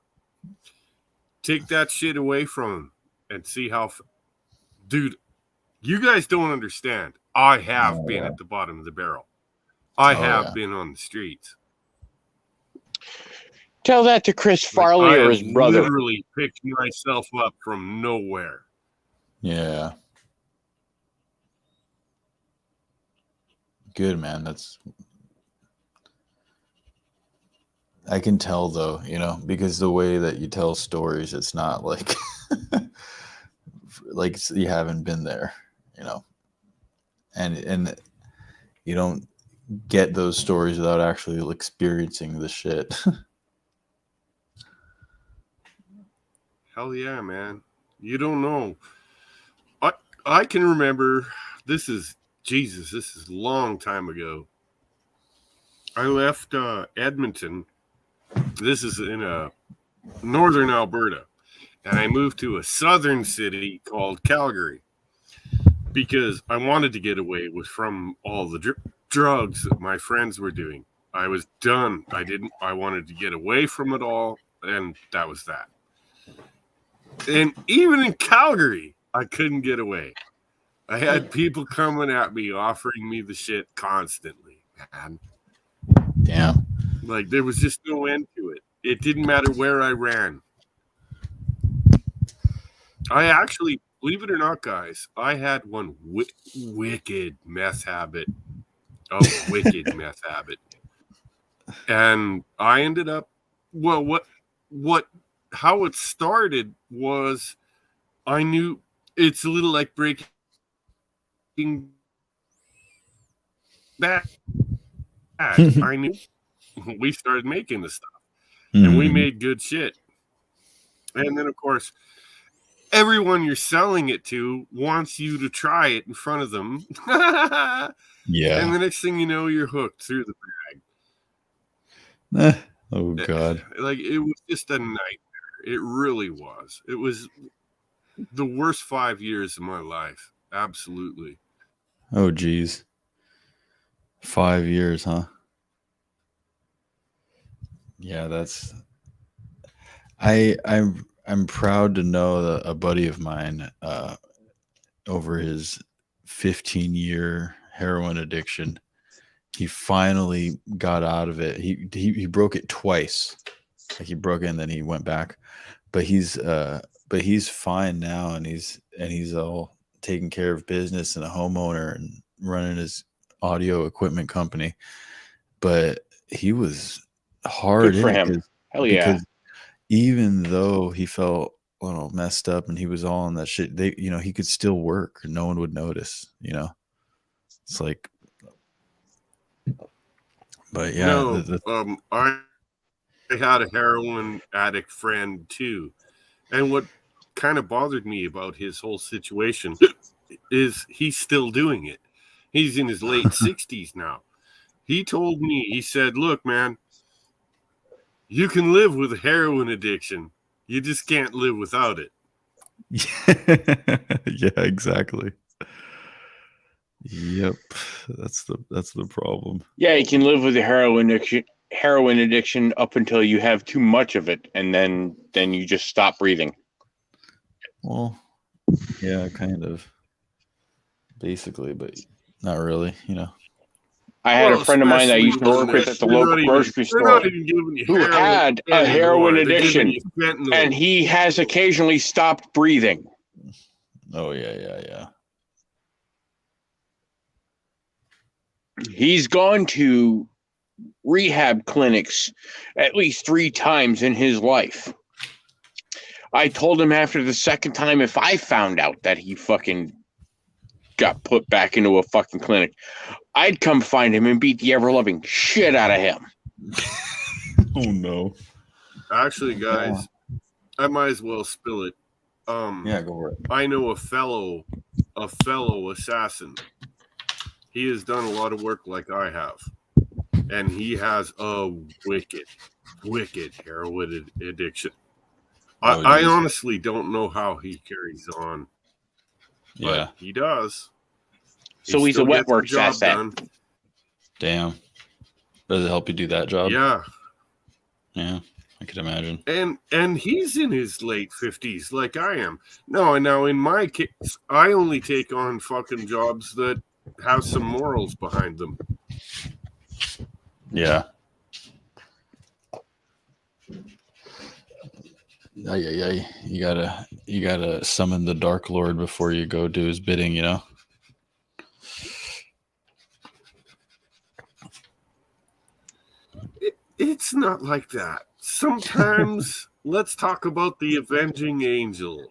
Take that shit away from him and see how... Dude, you guys don't understand. I have been at the bottom of the barrel. I have been on the streets. Tell that to Chris Farley or his brother. I literally picked myself up from nowhere. Yeah. Good, man. I can tell though, because the way that you tell stories, it's not like like you haven't been there, and you don't get those stories without actually experiencing the shit. Hell yeah, man. You don't know. I can remember, this is a long time ago. I left Edmonton. This is in northern Alberta. And I moved to a southern city called Calgary because I wanted to get away from all the drugs that my friends were doing. I was done. I wanted to get away from it all, and that was that. And even in Calgary, I couldn't get away. I had people coming at me, offering me the shit constantly, man. Damn. Like, there was just no end to it. It didn't matter where I ran. I actually, believe it or not, guys, I had one wicked meth habit. Oh, wicked meth habit. And I ended up, how it started was I knew it's a little like Breaking Bad. I knew we started making the stuff and we made good shit. And then, of course, everyone you're selling it to wants you to try it in front of them. Yeah. And the next thing you know, you're hooked through the bag. Oh, God. Like, it was just a nightmare. It really was. It was the worst 5 years of my life. Absolutely. Oh, geez. 5 years, huh? Yeah, that's... I'm proud to know that a buddy of mine, over his 15-year heroin addiction, he finally got out of it. He broke it twice. Like, he broke it and then he went back. But he's fine now, and he's all taking care of business and a homeowner and running his audio equipment company. But he was hard Good for in it him. Hell yeah. because even though he felt messed up and he was all in that shit, he could still work and no one would notice, It's like, but yeah. No, I had a heroin addict friend too. And what kind of bothered me about his whole situation is he's still doing it. He's in his late 60s now. He told me, he said, look, man, you can live with a heroin addiction. You just can't live without it. Yeah, exactly. Yep. That's the problem. Yeah, you can live with a heroin addiction up until you have too much of it, and then you just stop breathing. Well, yeah, kind of. Basically, but not really, I had a friend of mine that I used to work with at the local grocery store who had a heroin addiction, and he has occasionally stopped breathing. Oh, yeah. He's gone to rehab clinics at least 3 times in his life. I told him after the second time, if I found out that he fucking got put back into a fucking clinic, I'd come find him and beat the ever-loving shit out of him. Oh, no. Actually, guys, I might as well spill it. Yeah, go for it. I know a fellow assassin. He has done a lot of work like I have. And he has a wicked heroin addiction. I honestly don't know how he carries on. But yeah, he does. So he's a wet work assassin. Damn. Does it help you do that job? Yeah. Yeah, I could imagine. And he's in his late 50s like I am. No, now in my case, I only take on fucking jobs that have some morals behind them. Yeah. Yeah. You gotta summon the Dark Lord before you go do his bidding, It's not like that. Sometimes let's talk about the avenging angel.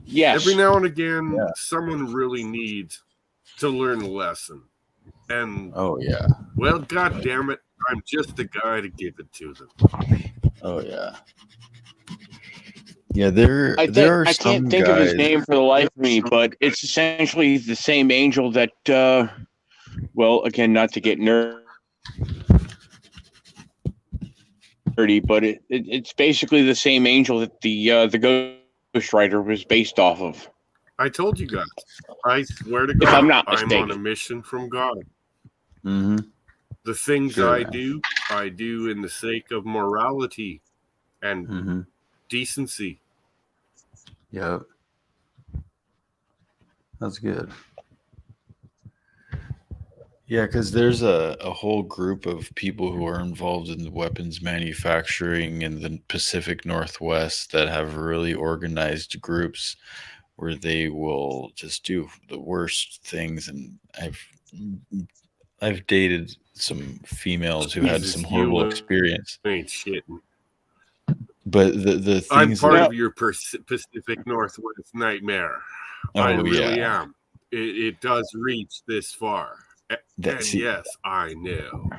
Yes. Every now and again, someone really needs to learn a lesson. And Oh yeah. well, god damn it, I'm just the guy to give it to them. Oh yeah. Yeah, there I are can't some think of his guys. name for the life of me, but it's essentially the same angel that, well, again, not to get nerdy, but it's basically the same angel that the Ghost Rider was based off of. I told you guys. I swear to If God, I'm not I'm on a mistaken. mission from God. Mm-hmm. The things Sure, I man. do in the sake of morality and Mm-hmm. decency. Yep. That's good. Yeah, because there's a whole group of people who are involved in the weapons manufacturing in the Pacific Northwest that have really organized groups where they will just do the worst things. And I've dated some females who had some Jesus, horrible you experience. ain't shitting. But the I'm things part that of your Pacific Northwest nightmare. I oh really yeah, am. It does reach this far. that's And yes, I know.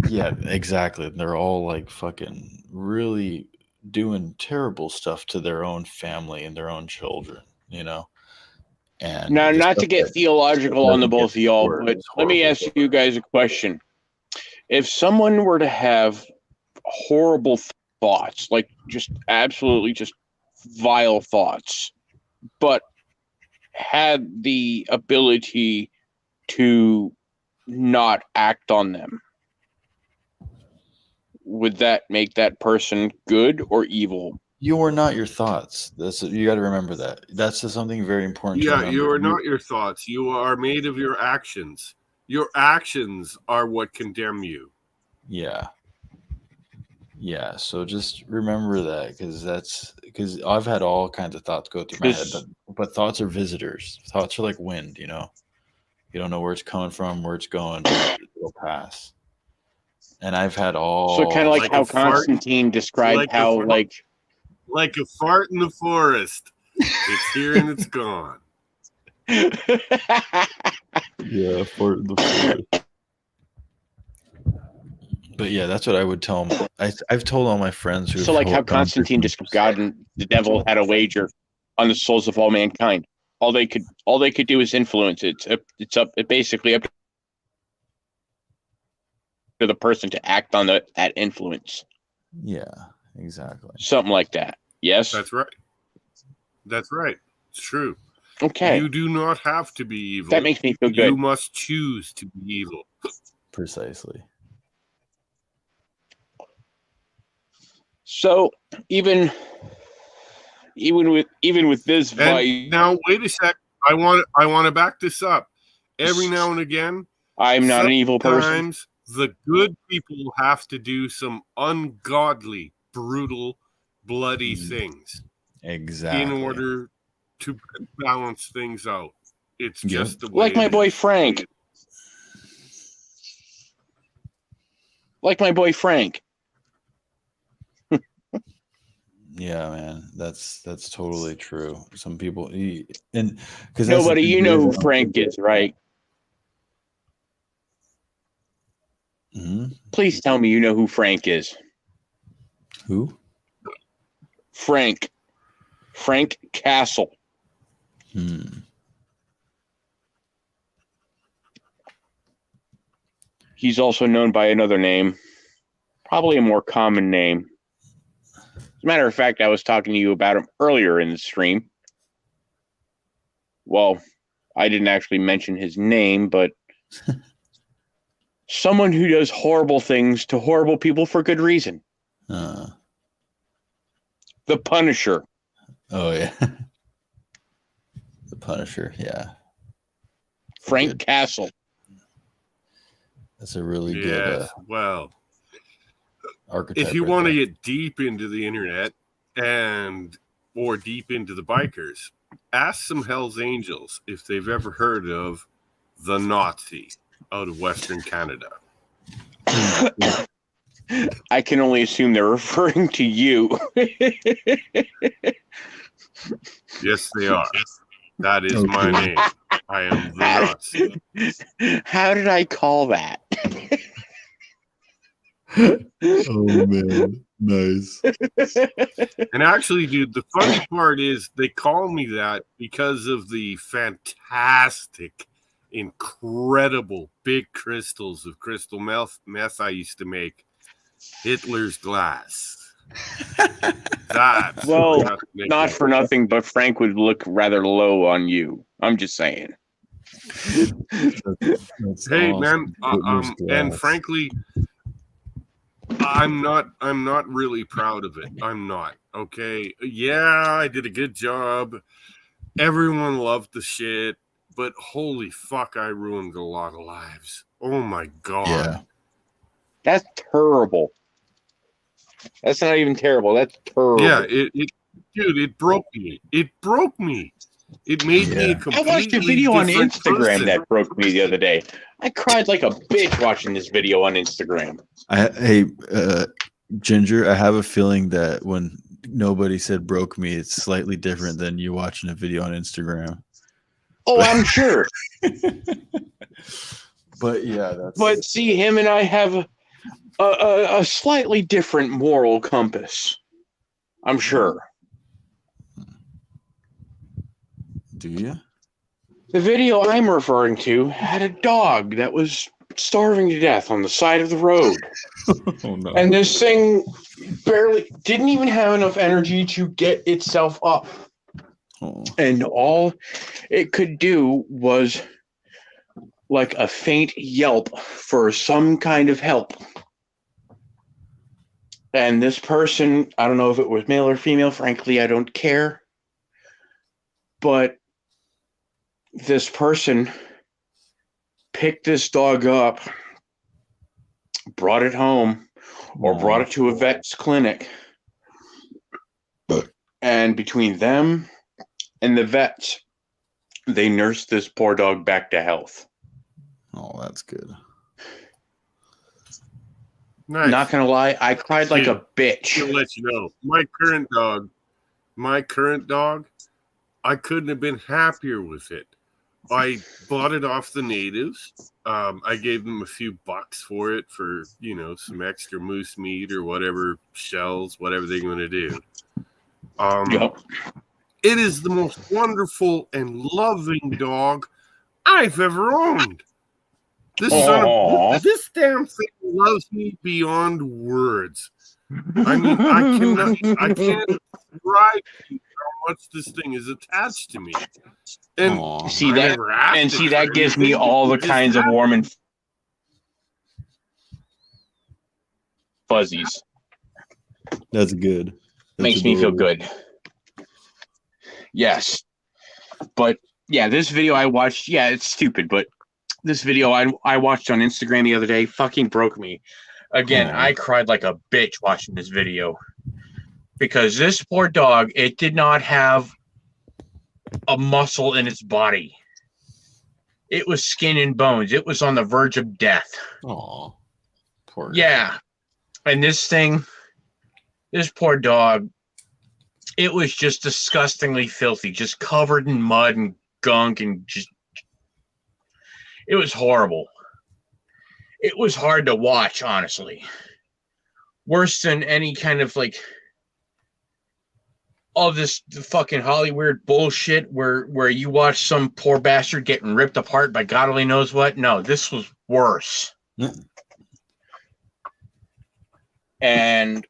yeah, exactly. They're all like fucking really doing terrible stuff to their own family and their own children, you know. And Now, the not to stuff get that theological on the doesn't get both of y'all, reported but is let me horrible. ask you guys a question. If someone were to have horrible thoughts, like just absolutely just vile thoughts, but had the ability to not act on them, would that make that person good or evil? You are not your thoughts. That's you got to remember that. That's just something very important to Yeah, remember. you are not your thoughts. You are made of your actions. Your actions are what condemn you. Yeah. Yeah, so just remember that because I've had all kinds of thoughts go through my head, but thoughts are visitors. Thoughts are like wind, you know. You don't know where it's coming from, where it's going, but it'll pass. And I've had So kind of all like how Constantine described how like a fart in the forest. It's here and it's gone. yeah, for the forest. But yeah, that's what I would tell them. I've told all my friends who. So like how Constantine described God and the devil had a wager on the souls of all mankind. All they could do is influence it. It's basically up to the person to act on that influence. Yeah, exactly. Something like that. Yes? That's right. That's right. It's true. Okay. You do not have to be evil. That makes me feel good. You must choose to be evil. Precisely. So even with this vice, now wait a sec. I want to back this up. Every now and again, I'm not an evil person. Sometimes the good people have to do some ungodly, brutal, bloody things. Exactly. In order to balance things out. It's just the way. Like my boy Frank. Like my boy Frank. Yeah, man, that's totally true. Some people, and because nobody, you know who Frank is, right? Mm-hmm. Please tell me you know who Frank is. Who? Frank Castle. He's also known by another name, probably a more common name. As a matter of fact, I was talking to you about him earlier in the stream. Well, I didn't actually mention his name, but someone who does horrible things to horrible people for good reason. The Punisher. Oh, yeah. The Punisher, yeah. Frank Castle. That's a really good well, archetype. If you want to get deep into the internet or deep into the bikers, ask some Hells Angels if they've ever heard of the Nazi out of Western Canada. I can only assume they're referring to you. Yes, they are. That is my Okay. name. I am the Nazi. How did I call that? Oh man, nice. And actually, dude, the funny part is they call me that because of the fantastic, incredible big crystals of crystal meth I used to make. Hitler's glass. That's Well, what not for nothing, but Frank would look rather low on you. I'm just saying. That's Hey, awesome. man, Hitler's and glass. frankly, I'm not really proud of it. I'm not. Okay. Yeah, I did a good job. Everyone loved the shit, but holy fuck, I ruined a lot of lives. Oh my god. Yeah. That's terrible. That's not even terrible. That's terrible. Yeah, it broke me. It broke me. It made me a Yeah. I completely watched a video on different Instagram person. that broke me the other day. I cried like a bitch watching this video on Instagram. Hey, Ginger, I have a feeling that when nobody said broke me, it's slightly different than you watching a video on Instagram. Oh, I'm sure. But yeah, that's But see, him and I have a slightly different moral compass. I'm sure. do you? The video I'm referring to had a dog that was starving to death on the side of the road. Oh no. And this thing barely didn't even have enough energy to get itself up. Oh. And all it could do was like a faint yelp for some kind of help. And this person, I don't know if it was male or female, frankly, I don't care. But this person picked this dog up, brought it home, or brought it to a vet's clinic. And between them and the vets, they nursed this poor dog back to health. Oh, that's good. Nice. Not gonna lie, I cried like a bitch. To let you know, my current dog, I couldn't have been happier with it. I bought it off the natives. I gave them a few bucks for it for, some extra moose meat or whatever, shells, whatever they're going to do. Yep. It is the most wonderful and loving dog I've ever owned. This damn thing loves me beyond words. I mean, I can't describe how much this thing is attached to me. And see that gives me all the kinds of warm and fuzzies. That's good. Makes me feel good. Yes. But yeah, this video I watched, it's stupid, but this video I watched on Instagram the other day fucking broke me. Again, I cried like a bitch watching this video. Because this poor dog, it did not have a muscle in its body. It was skin and bones. It was on the verge of death. Oh, poor. Yeah. And this poor dog, it was just disgustingly filthy, just covered in mud and gunk and just, it was horrible. It was hard to watch, honestly. Worse than any kind of like all this fucking Hollywood bullshit where you watch some poor bastard getting ripped apart by God only knows what. No, this was worse. And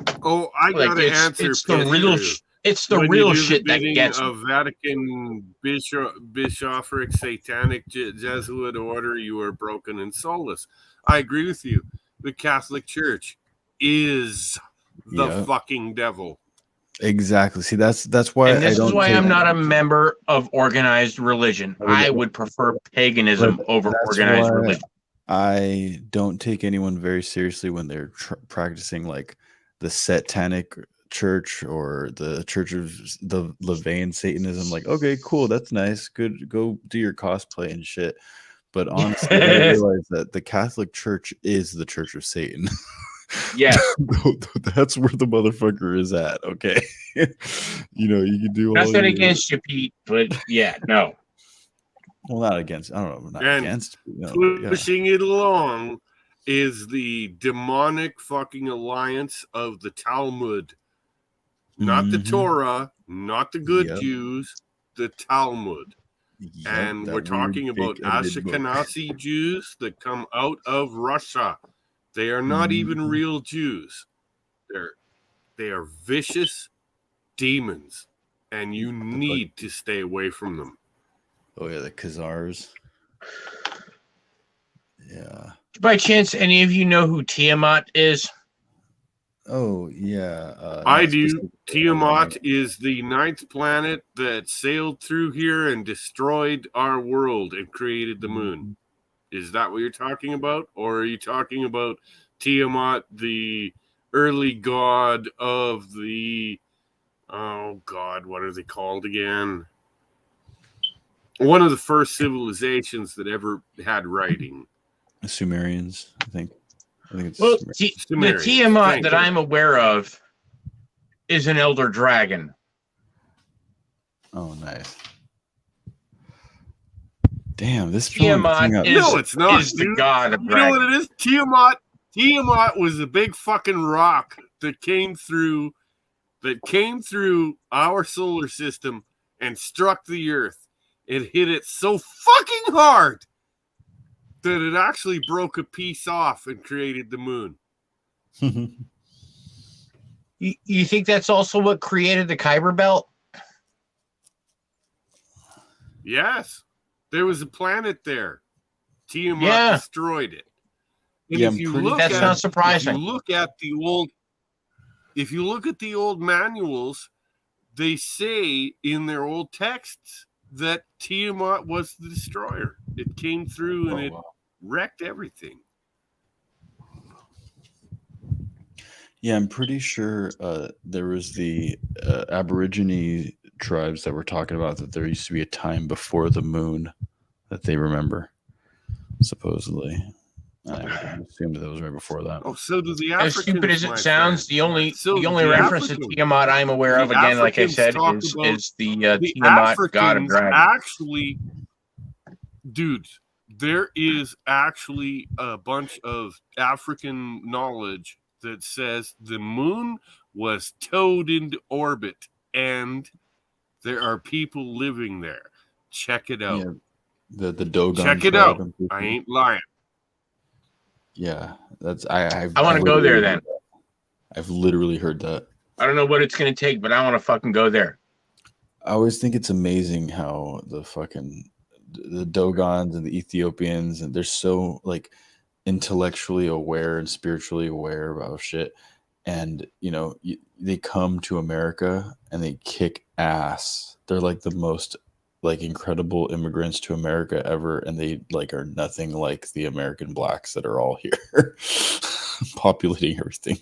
I gotta answer. It's the real shit that gets a Vatican bishopric satanic Jesuit order. You are broken and soulless. I agree with you. The Catholic Church is the fucking devil. Exactly. See, that's why. And this is why I'm not a member of organized religion. I would prefer paganism over organized religion. I don't take anyone very seriously when they're practicing like the satanic church or the Church of the Levian Satanism. Like, okay, cool, that's nice, good, go do your cosplay and shit. But honestly, I realize that the Catholic Church is the Church of Satan. Yes. That's where the motherfucker is at. Okay, you know you can do all Nothing your, against you, Pete, but yeah, no. well, not against. I don't know, not And against. You know, but yeah. pushing it along is the demonic fucking alliance of the Talmud, not the Mhm. Torah, not the good Yep. Jews, the Talmud. Yep, And that we're talking weird, about fake edited book. Ashkenazi Jews that come out of Russia. They are not even Mhm. real Jews. They are vicious demons, and you need to stay away from them. Oh yeah, the Khazars. Yeah. By chance, any of you know who Tiamat is? Oh yeah. I not do. specifically, Tiamat is the 9th planet that sailed through here and destroyed our world and created the moon. Is that what you're talking about? Or are you talking about Tiamat, the early god of the, oh God, what are they called again? One of the first civilizations that ever had writing. Sumerians, I think. It's Well, Sumerians. the Sumerians. Tiamat Thank that you. I'm aware of is an elder dragon. Oh, nice. Damn, this Tiamat film. No, it's not, is the dude. god of You know what dragons. it is? Tiamat was a big fucking rock that came through our solar system and struck the earth. It hit it so fucking hard that it actually broke a piece off and created the moon. You think that's also what created the Kuiper Belt? Yes. There was a planet there. Tiamat Yeah. destroyed it. And Yeah, if I'm you pretty look That's at, not surprising. If you look at the old manuals, they say in their old texts that Tiamat was the destroyer. It came through and it wrecked everything. Yeah, I'm pretty sure there was the Aborigine tribes that were talking about that there used to be a time before the moon that they remember, supposedly. I would assume that was right before that. Oh, so do the As Africans. stupid as it sounds, the only the reference to Africans. Tiamat I'm aware of, The again, like I Africans said, talk is about the The Tiamat god of Africans dragons. actually, dude, there is actually a bunch of African knowledge that says the moon was towed into orbit and there are people living there. Check it out. Yeah, the Dogon Check it tribe, out. I ain't lying. Yeah, that's I want to go there then. I've literally heard that. I don't know what it's going to take, but I want to fucking go there. I always think it's amazing how the Dogons and the Ethiopians, and they're so like intellectually aware and spiritually aware about shit. And they come to America and they kick ass. They're like the most like incredible immigrants to America ever, and they like are nothing like the American blacks that are all here populating everything.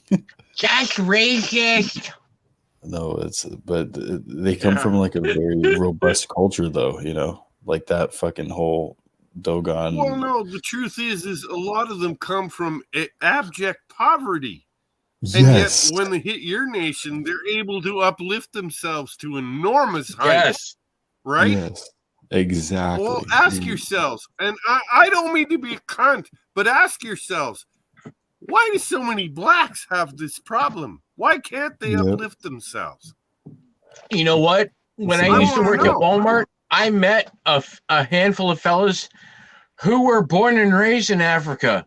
Just racist. No, but they come from like a very robust culture, though. Like that fucking whole Dogon. Well, no, the truth is a lot of them come from abject poverty. And Yes. yet, when they hit your nation, they're able to uplift themselves to enormous heights. Yes. Right? Yes. Exactly. Well, ask yourselves, and I don't mean to be a cunt, but ask yourselves, why do so many blacks have this problem? Why can't they uplift themselves? You know what? When I used to work at Walmart, I met a handful of fellas who were born and raised in Africa,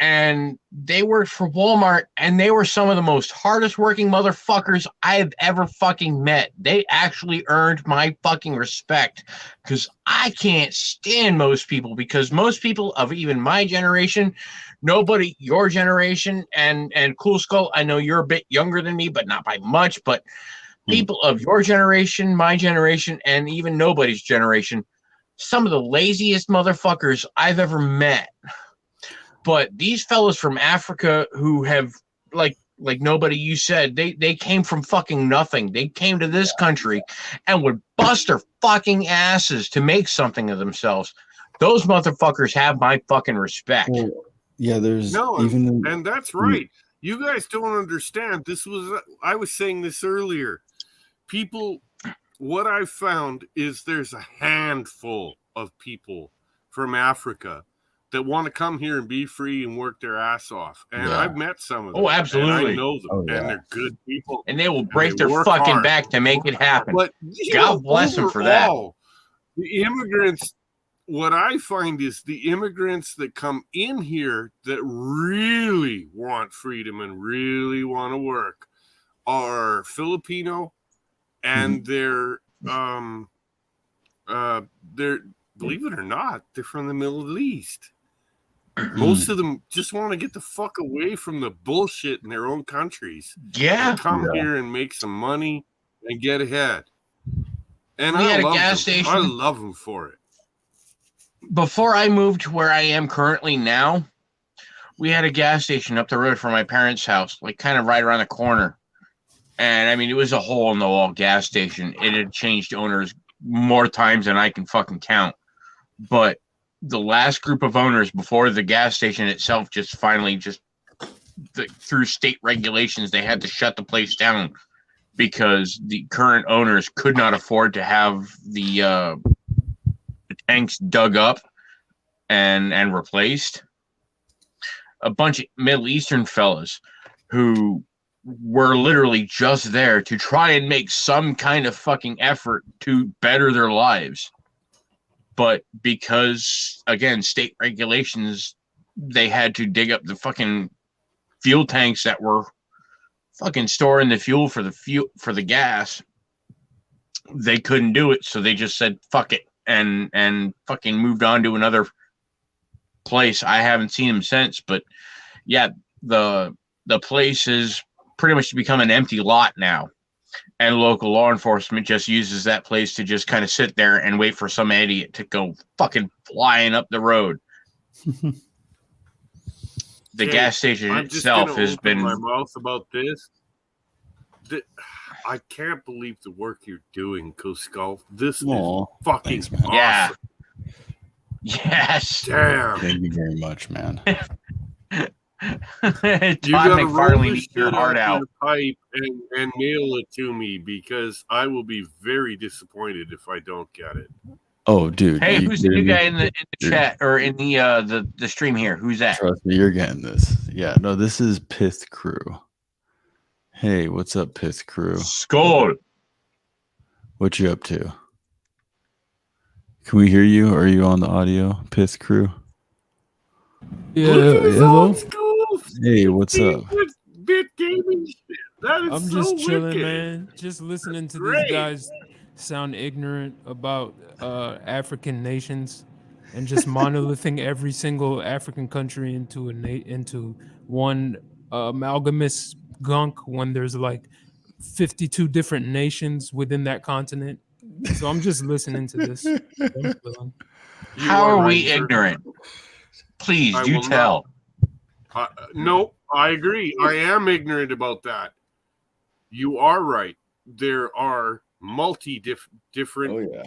and they worked for Walmart, and they were some of the most hardest working motherfuckers I've ever fucking met. They actually earned my fucking respect, because I can't stand most people, because most people of even my generation, nobody your generation, and Cool Skull, I know you're a bit younger than me, but not by much, but people of your generation, my generation, and even nobody's generation, some of the laziest motherfuckers I've ever met. But these fellas from Africa who have, like nobody you said, they came from fucking nothing. They came to this country and would bust their fucking asses to make something of themselves. Those motherfuckers have my fucking respect. Well, yeah, there's and that's right. You guys don't understand. I was saying this earlier. People, what I've found is there's a handful of people from Africa that want to come here and be free and work their ass off. And Yeah. I've met some of them. Oh, absolutely. And I know them. Oh, yeah. And they're good people. And they will And break they their work fucking hard. back to make it happen. But God bless them for that. overall, the immigrants, what I find is the immigrants that come in here that really want freedom and really want to work are Filipino, and they're believe it or not, they're from the Middle East. Most of them just want to get the fuck away from the bullshit in their own countries. Yeah. And come here and make some money and get ahead. And We I had a love gas them. station. I love them for it. Before I moved to where I am currently now, we had a gas station up the road from my parents' house, like kind of right around the corner. And I mean, it was a hole in the wall gas station. It had changed owners more times than I can fucking count. But the last group of owners before the gas station itself just finally through state regulations, they had to shut the place down because the current owners could not afford to have the tanks dug up and replaced. A bunch of Middle Eastern fellas who were literally just there to try and make some kind of fucking effort to better their lives. But because, again, state regulations, they had to dig up the fucking fuel tanks that were fucking storing the fuel for the gas. They couldn't do it, so they just said fuck it and fucking moved on to another place. I haven't seen them since, but yeah, the place is pretty much become an empty lot now. And local law enforcement just uses that place to just kind of sit there and wait for some idiot to go fucking flying up the road. The gas station itself has been. My mouth about this. I can't believe the work you're doing, Cusco. This is fucking thanks, man. awesome. Yeah. Yes. Damn. Thank you very much, man. You Todd gotta roll McFarlane, this eat your shit heart out out. in a pipe and mail it to me, because I will be very disappointed if I don't get it. Oh, dude. Hey, who's the new guy in the Dude. chat or in the stream here? Who's that? Trust me, you're getting this. Yeah, no, this is Pith Crew. Hey, what's up, Pith Crew? Skull. What you up to? Can we hear you? Are you on the audio, Pith Crew? Yeah, hello. Hey, what's up? Bit gaming shit. That is I'm so just chilling, wicked. man. Just listening to Great. these guys sound ignorant about African nations and just monolithing every single African country into into one amalgamous gunk when there's like 52 different nations within that continent. So I'm just listening to this. I'm chilling. How are right, we sir. ignorant? Please I do will tell. No, I agree. I am ignorant about that. You are right. There are different Oh yeah,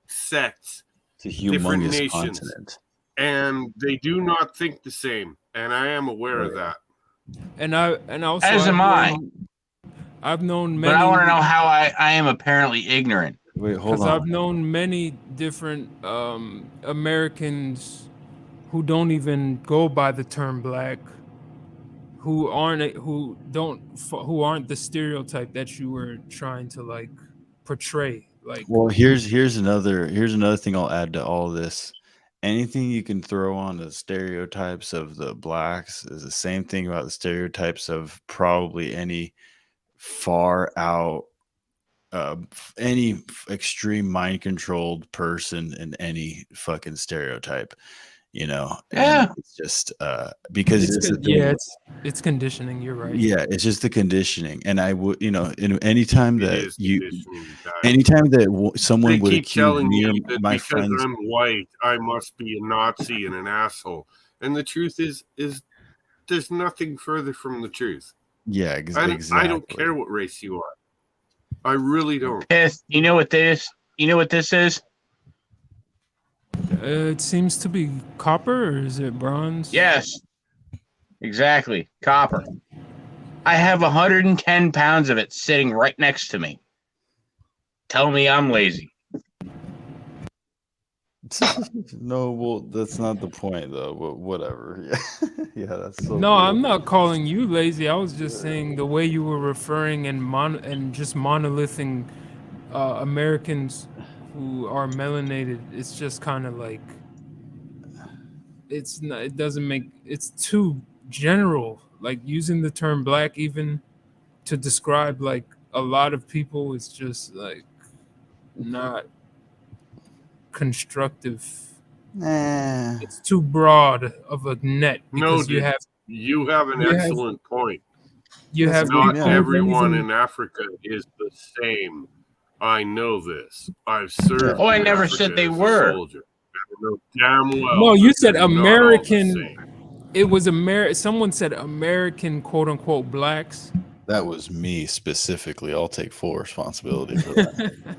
sects, it's a different humongous nations. continent. and they do not think the same. And I am aware of that. And also As am I. I've known many. But I want to know how I am apparently ignorant. Wait, hold Because on. I've known many different Americans who don't even go by the term black, who aren't the stereotype that you were trying to like portray. Like, Well, here's another thing I'll add to all this. Anything you can throw on the stereotypes of the blacks is the same thing about the stereotypes of probably any far out, any extreme mind controlled person in any fucking stereotype, you know. Yeah. And it's just because it's conditioning. You're right. Yeah, it's just the conditioning. And I would, you know, anytime It that is you conditioning, guys. anytime that someone They would keep accuse telling me or me that my because friends, I'm white, I must be a Nazi and an asshole. And the truth is there's nothing further from the truth. yeah, exactly. I don't care what race you are. I really don't. Pith, you know what this is? It seems to be copper, or is it bronze? Yes. Exactly. Copper. I have 110 pounds of it sitting right next to me. Tell me I'm lazy. No, well, that's not the point, though. But whatever. Yeah, yeah, that's so. No, cool. I'm not calling you lazy. I was just saying the way you were referring and just monolithing Americans who are melanated. It's just kind of like it's not. It doesn't make. It's too general. Like using the term black even to describe like a lot of people is just like not constructive. Nah. It's too broad of a net No, because dude, you have an excellent point. you have Not people everyone even- in Africa is the same. I know this. I've served. Oh, I in never Africa said they as a were. soldier. I know damn well. No, you that said they're not all the American. same. It was someone said American quote unquote blacks. That was me specifically. I'll take full responsibility for that.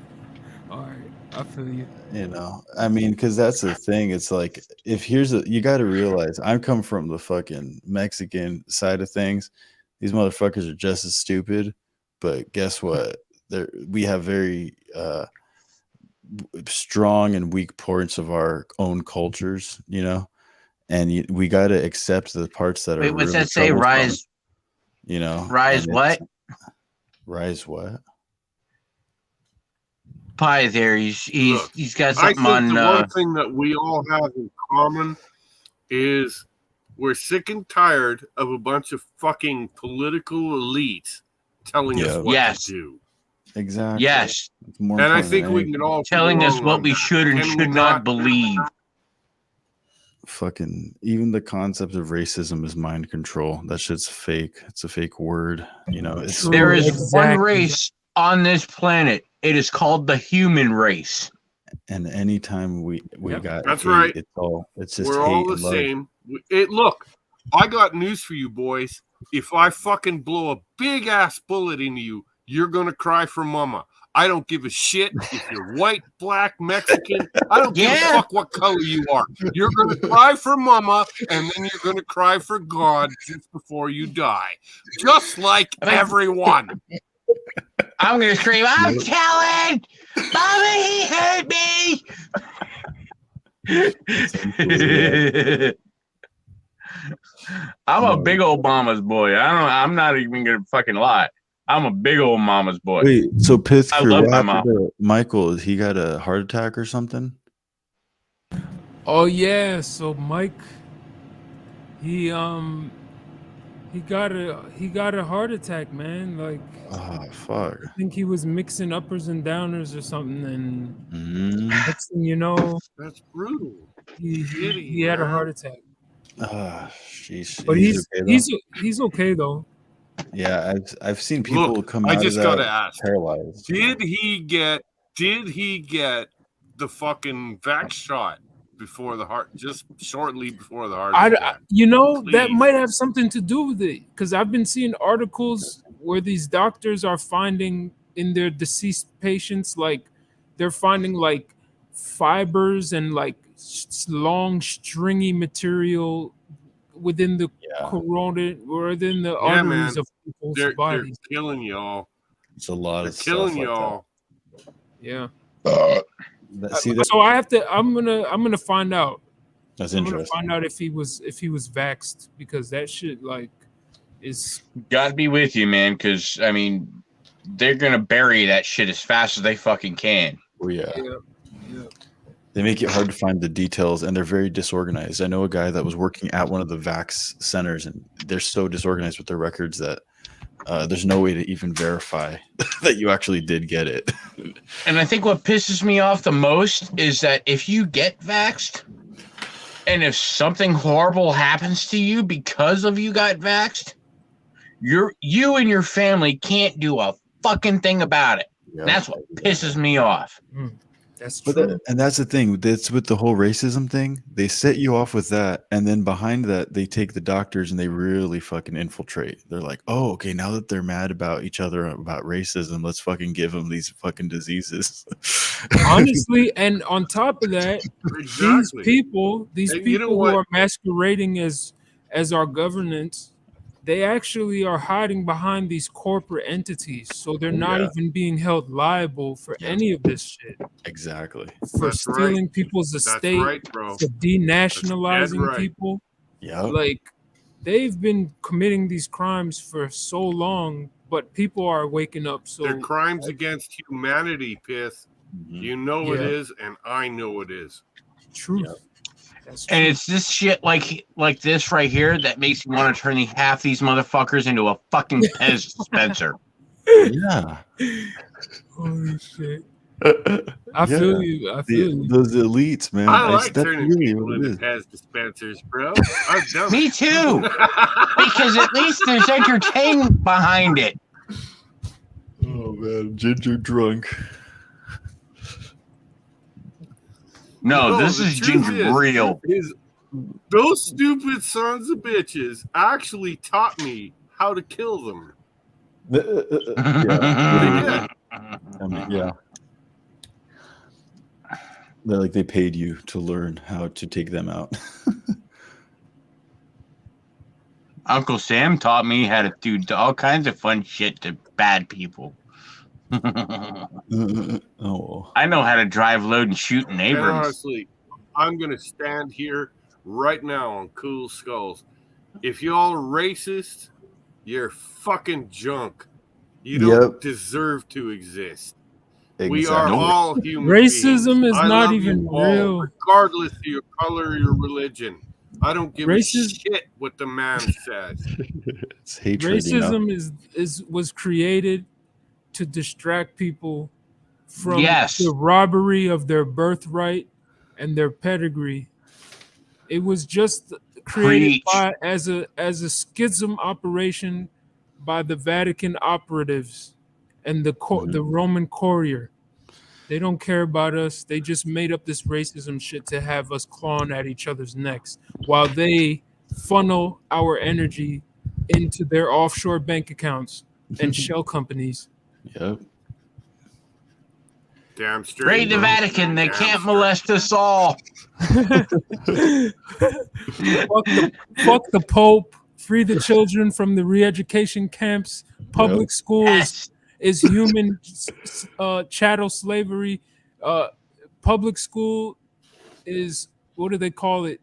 All right, I feel you. You know, I mean, because that's the thing. It's like, you got to realize I'm coming from the fucking Mexican side of things. These motherfuckers are just as stupid, but guess what? We have very strong and weak points of our own cultures, you know, and we got to accept the parts that are. Wait, what's really that say? troublesome, Rise. You know, Rise and what? Rise what? Pie there. He's Look, got I something think on. the one thing that we all have in common is we're sick and tired of a bunch of fucking political elites telling us what Yes. to do. Exactly. Yes. It's more And I important think than we anything. can all Telling get us along what on we that. should and Can we should not believe. Fucking even the concept of racism is mind control. That shit's fake. It's a fake word. You know, it's There is one Exactly. race on this planet. It is called the human race. and anytime we Yep. got That's hate, right. it's just We're hate all the and love. same. Look, I got news for you boys. If I fucking blow a big ass bullet into you, you're gonna cry for mama. I don't give a shit if you're white, black, Mexican. I don't give a Yeah. fuck what color you are. You're gonna cry for mama, and then you're gonna cry for God just before you die. Just like everyone. I'm gonna scream, I'm telling! Mama, he hurt me! I'm a big old mama's boy. I'm not even gonna fucking lie. I'm a big old mama's boy. Wait, so Pithker, I love what my happened mom. to Michael? He got a heart attack or something? Oh yeah, so Mike, he got a heart attack, man. Like Oh fuck. I think he was mixing uppers and downers or something, and Mm. next thing you know, That's brutal. he had a heart attack. Sheesh. But he's okay though? he's okay though. Yeah, I've seen people Look, come I out just of that gotta ask. paralyzed. Did he get the fucking vax shot before the heart, just shortly before the heart attack? That Please. might have something to do with it because I've been seeing articles where these doctors are finding in their deceased patients, like they're finding like fibers and like long stringy material within the corona or within the Yeah, arteries man. of people's They're bodies. killing y'all. It's a lot They're of killing stuff like y'all. Yeah. See that? So I have to. I'm gonna find out. That's I'm gonna interesting. find out if he was vaxxed because that shit like is God be with you, man, because I mean, they're gonna bury that shit as fast as they fucking can. Oh yeah. yeah. They make it hard to find the details, and they're very disorganized. I know a guy that was working at one of the vax centers, and they're so disorganized with their records that there's no way to even verify that you actually did get it. And I think what pisses me off the most is that if you get vaxxed, and if something horrible happens to you because of you got vaxxed, you and your family can't do a fucking thing about it. Yeah, That's what pisses me off. That's But true. and that's the thing. That's with the whole racism thing. They set you off with that, and then behind that, they take the doctors and they really fucking infiltrate. They're like, "Oh, okay, now that they're mad about each other about racism, let's fucking give them these fucking diseases." Honestly, and on top of that, Exactly. these And people you know who what? are masquerading as as our governance, they actually are hiding behind these corporate entities, so they're not Yeah. even being held liable for Yeah. any of this shit. Exactly. For That's right. stealing people's That's estate, right, bro. for That's dead denationalizing right. people. Yep. Like, they've been committing these crimes for so long, but people are waking up. They're So crimes against humanity, Pith. Mhm. You know it Yeah. is, and I know it is. truth. Yep. That's true. And it's this shit like this right here that makes me want to turn half these motherfuckers into a fucking Pez dispenser. Yeah. Holy shit. I I feel you. I feel you. Those elites, man. I like that's turning really people what it into is. Pez dispensers, bro. I've done Me it. too, because at least there's entertainment behind it. Oh man, ginger drunk. No, this the is truth ginger real. is those stupid sons of bitches actually taught me how to kill them. Yeah. I mean, yeah. They paid you to learn how to take them out. Uncle Sam taught me how to do all kinds of fun shit to bad people. Oh. I know how to drive, load, and shoot in And Abrams. honestly, I'm going to stand here right now on Cool Skulls. If y'all are racist, you're fucking junk. You don't deserve to exist. We are Exactly. all human Racism beings. is I not love even you all, real. regardless of your color or your religion. I don't give a Racism- shit what the man says. It's hatred. Racism was created to distract people from Yes. the robbery of their birthright and their pedigree. It was just created Preach. as a schism operation by the Vatican operatives and the Roman courier. They don't care about us. They just made up this racism shit to have us clawing at each other's necks while they funnel our energy into their offshore bank accounts and shell companies. Yep. Damn straight. Raid the bro. Vatican. They Damn can't straight. molest us all. Fuck the Pope. Free the children from the re-education camps. Public school Yes. is human chattel slavery. Public school is, what do they call it?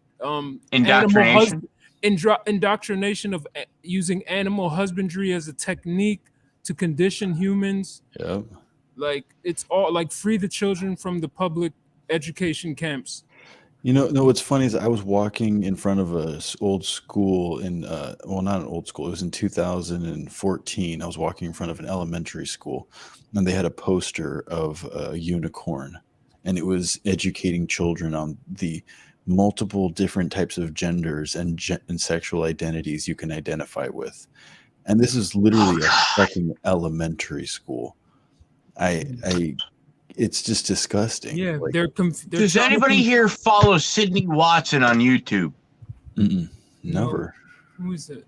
Indoctrination. Indoctrination of using animal husbandry as a technique to condition humans. Yep. Like, it's all like free the children from the public education camps. You know, no, what's funny is I was walking in front of a old school in, well, not an old school. It was in 2014. I was walking in front of an elementary school, and they had a poster of a unicorn, and it was educating children on the multiple different types of genders and sexual identities you can identify with. And this is literally a fucking elementary school. It's just disgusting. Yeah, Like, they're Does anybody here follow Sydney Watson on YouTube? never. Who is it?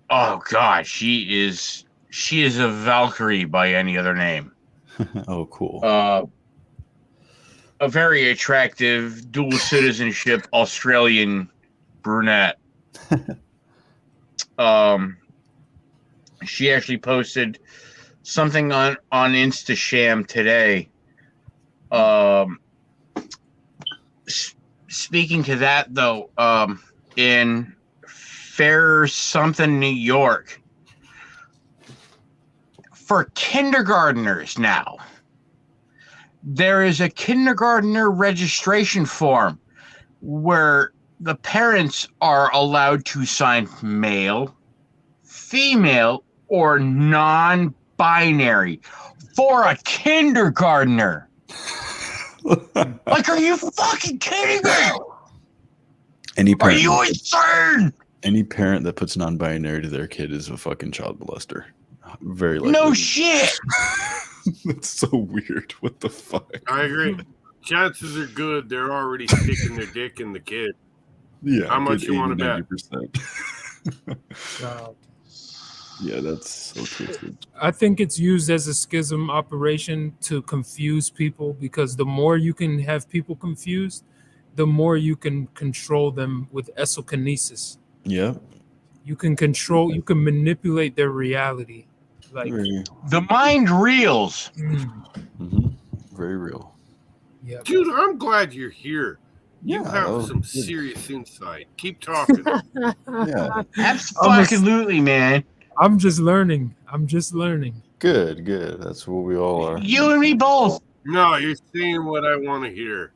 Oh God, she is a Valkyrie by any other name. Oh, cool. A very attractive dual citizenship Australian brunette. She actually posted something on Instasham today. Speaking to that though, in Fair something, New York, for kindergartners now, there is a kindergartner registration form where the parents are allowed to sign male, female, or non-binary for a kindergartner. Like, are you fucking kidding me? Any Are parent, you insane? any parent that puts non-binary to their kid is a fucking child molester. Very likely. No shit. That's so weird. What the fuck? I agree. Chances are good they're already sticking their dick in the kid. Yeah. How much good you wanna bet? 90%. Yeah, that's so twisted. I think it's used as a schism operation to confuse people, because the more you can have people confused, the more you can control them with esokinesis. Yep. You can control, you can manipulate their reality. Like, Very, The mind reels. very real. yeah, Dude, I'm glad you're here. You Yeah, that have was some good. serious insight. Keep talking. Yeah. Absolutely, man. I'm just learning. I'm just learning. Good. That's what we all are. You and me both. No, you're saying what I want to hear.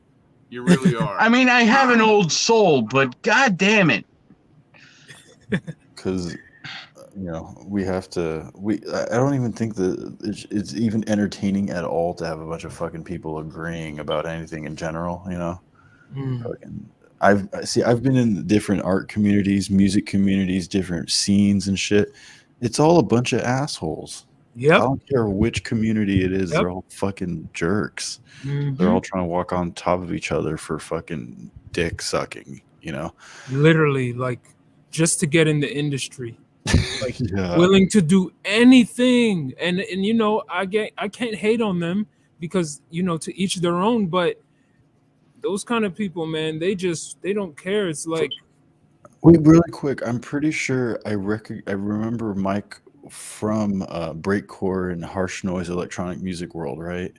You really are. I mean, I have an old soul, but god damn it. Because we have to. I don't even think that it's even entertaining at all to have a bunch of fucking people agreeing about anything in general. Fucking- I've been in different art communities, music communities, different scenes and shit. It's all a bunch of assholes. I Yep. don't care which community it is. Yep. They're all fucking jerks. Mhm. They're all trying to walk on top of each other for fucking dick sucking. Literally, like, just to get in the industry, like, Yeah. willing to do anything. And I can't hate on them because to each their own. But those kind of people, man, they don't care. It's like, Wait, really quick. I'm pretty sure I remember Mike from breakcore and harsh noise electronic music world, right?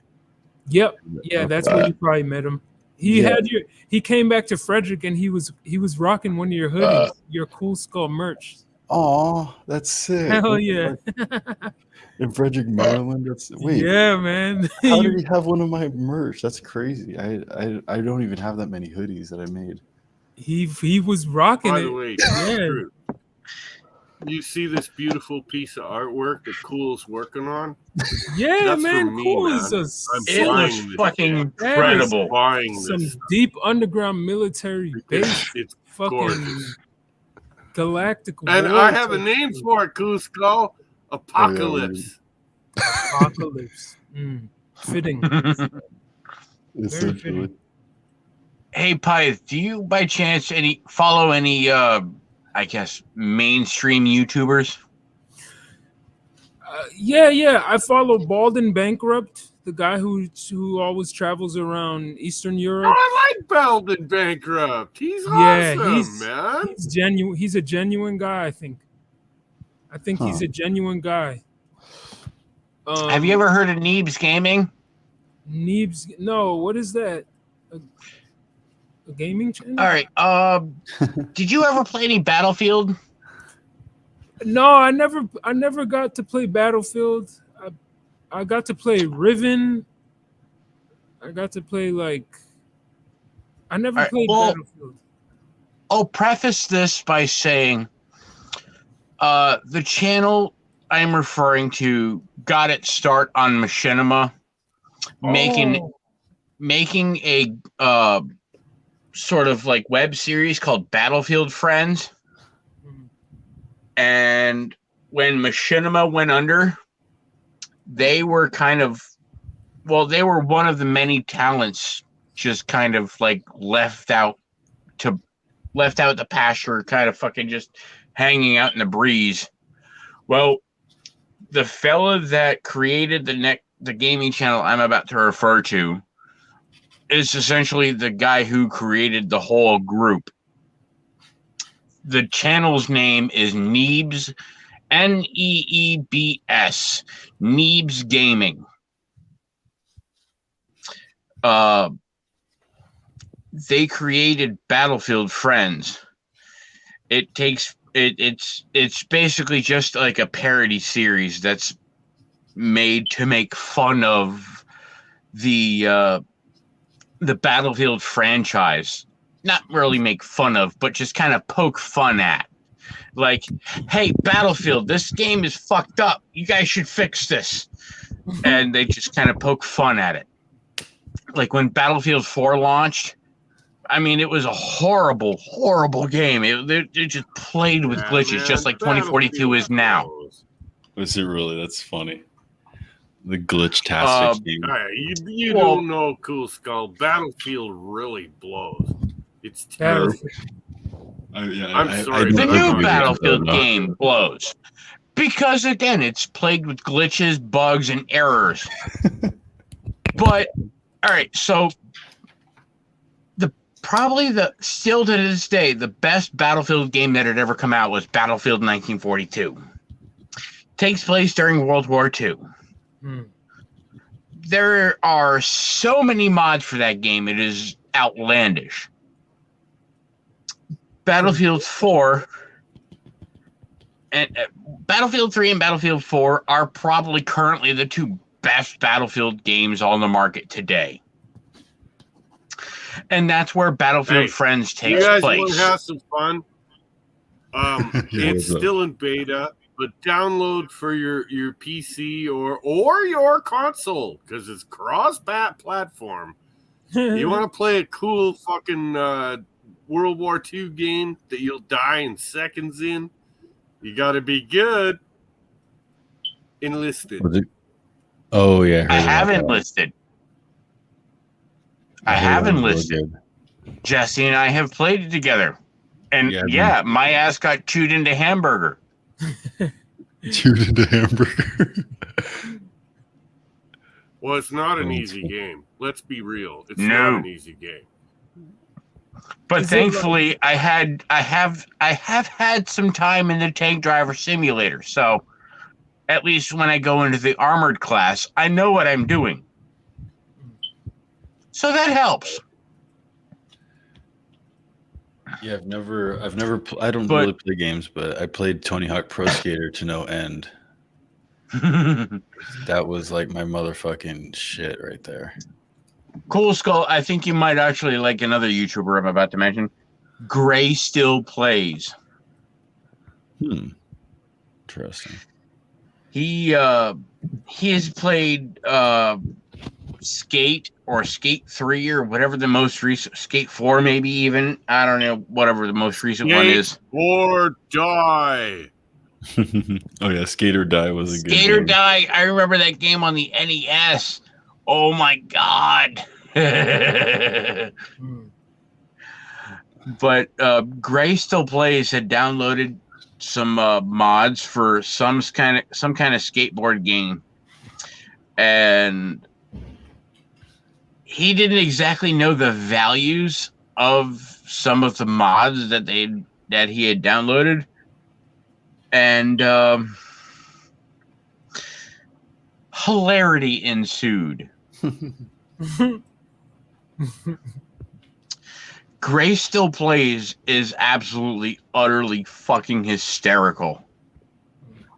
yep, yeah, that's where you probably met him. He came back to Frederick and he was rocking one of your hoodies, your Cool Skull merch. Aw, that's sick. Hell What the yeah. fuck? In Frederick, Maryland. Wait. Yeah, man. How did he have one of my merch? That's crazy. I don't even have that many hoodies that I made. He was rocking By it. the way, Yeah. Drew, you see this beautiful piece of artwork that Cool's working on? Yeah, That's man. for me, Cool man. is a I'm It buying looks this fucking shit. incredible. Buying some this. deep underground military base, It's fucking gorgeous. galactic And war I have a type name shit. for it, Cool Skull. Apocalypse. Apocalypse. Fitting. Very fitting. Hey, Pyth, do you by chance follow any I guess mainstream YouTubers? Yeah. I follow Baldwin Bankrupt, the guy who always travels around Eastern Oh, Europe. I like Belden Bankrupt. He's Yeah, awesome, man. he's genuine. He's a genuine guy. I think he's a genuine guy. Have you ever heard of Neebs Gaming? Neebs? No. What is that? A gaming channel? All right. Did you ever play any Battlefield? No, I never got to play Battlefield. I got to play Riven. I got to play I never played Battlefield. I'll preface this by saying the channel I'm referring to got its start on Machinima, making a sort of like web series called Battlefield Friends. And when Machinima went under, they were they were one of the many talents just kind of like left out the pasture, kind of fucking just hanging out in the breeze. Well, the fella that created the gaming channel I'm about to refer to is essentially the guy who created the whole group. The channel's name is Neebs, Neebs, Neebs Gaming. They created Battlefield Friends. It's basically just like a parody series that's made to make fun of the Battlefield franchise. Not really make fun of, but just kind of poke fun at. Like, hey, Battlefield, this game is fucked up. You guys should fix this. And they just kind of poke fun at it. Like when Battlefield 4 launched, I mean, it was a horrible, horrible game. It just played with glitches, just like 2042 is now. Is it really? That's funny. The glitch-tastic game. You don't know, Cool Skull. Battlefield really blows. It's terrible. I'm sorry. The new Battlefield game blows. Because, again, it's plagued with glitches, bugs, and errors. But, all right, so the probably still to this day, the best Battlefield game that had ever come out was Battlefield 1942. Takes place during World War II. Hmm. There are so many mods for that game, it is outlandish. Battlefield 4 and Battlefield 3 and Battlefield 4 are probably currently the two best Battlefield games on the market today. And that's where Battlefield Friends takes you guys place. want to have some fun? It's still in beta, but download for your PC or your console because it's cross-bat platform. You want to play a cool fucking World War II game that you'll die in seconds in? You got to be good. Enlisted. Oh yeah, I have enlisted. I have enlisted. Jesse and I have played it together. And yeah, my ass got chewed into hamburger. Chewed into hamburger. Well, it's not an easy game. Let's be real. It's not an easy game. But thankfully, I have had some time in the tank driver simulator. So at least when I go into the armored class, I know what I'm doing. So that helps. Yeah, I don't really play games, but I played Tony Hawk Pro Skater to no end. That was like my motherfucking shit right there. Cool Skull, I think you might actually like another YouTuber I'm about to mention. Gray Still Plays. Interesting. He has played Skate or Skate 3 or whatever the most recent, Skate 4 maybe even. I don't know, whatever the most recent one is. Or Die. Oh yeah, Skate or Die was a good game. Skate or Die, I remember that game on the NES. Oh my god. But Gray Still Plays had downloaded some mods for some kind of skateboard game, and he didn't exactly know the values of some of the mods that he had downloaded, and hilarity ensued. Gray Still Plays is absolutely, utterly fucking hysterical.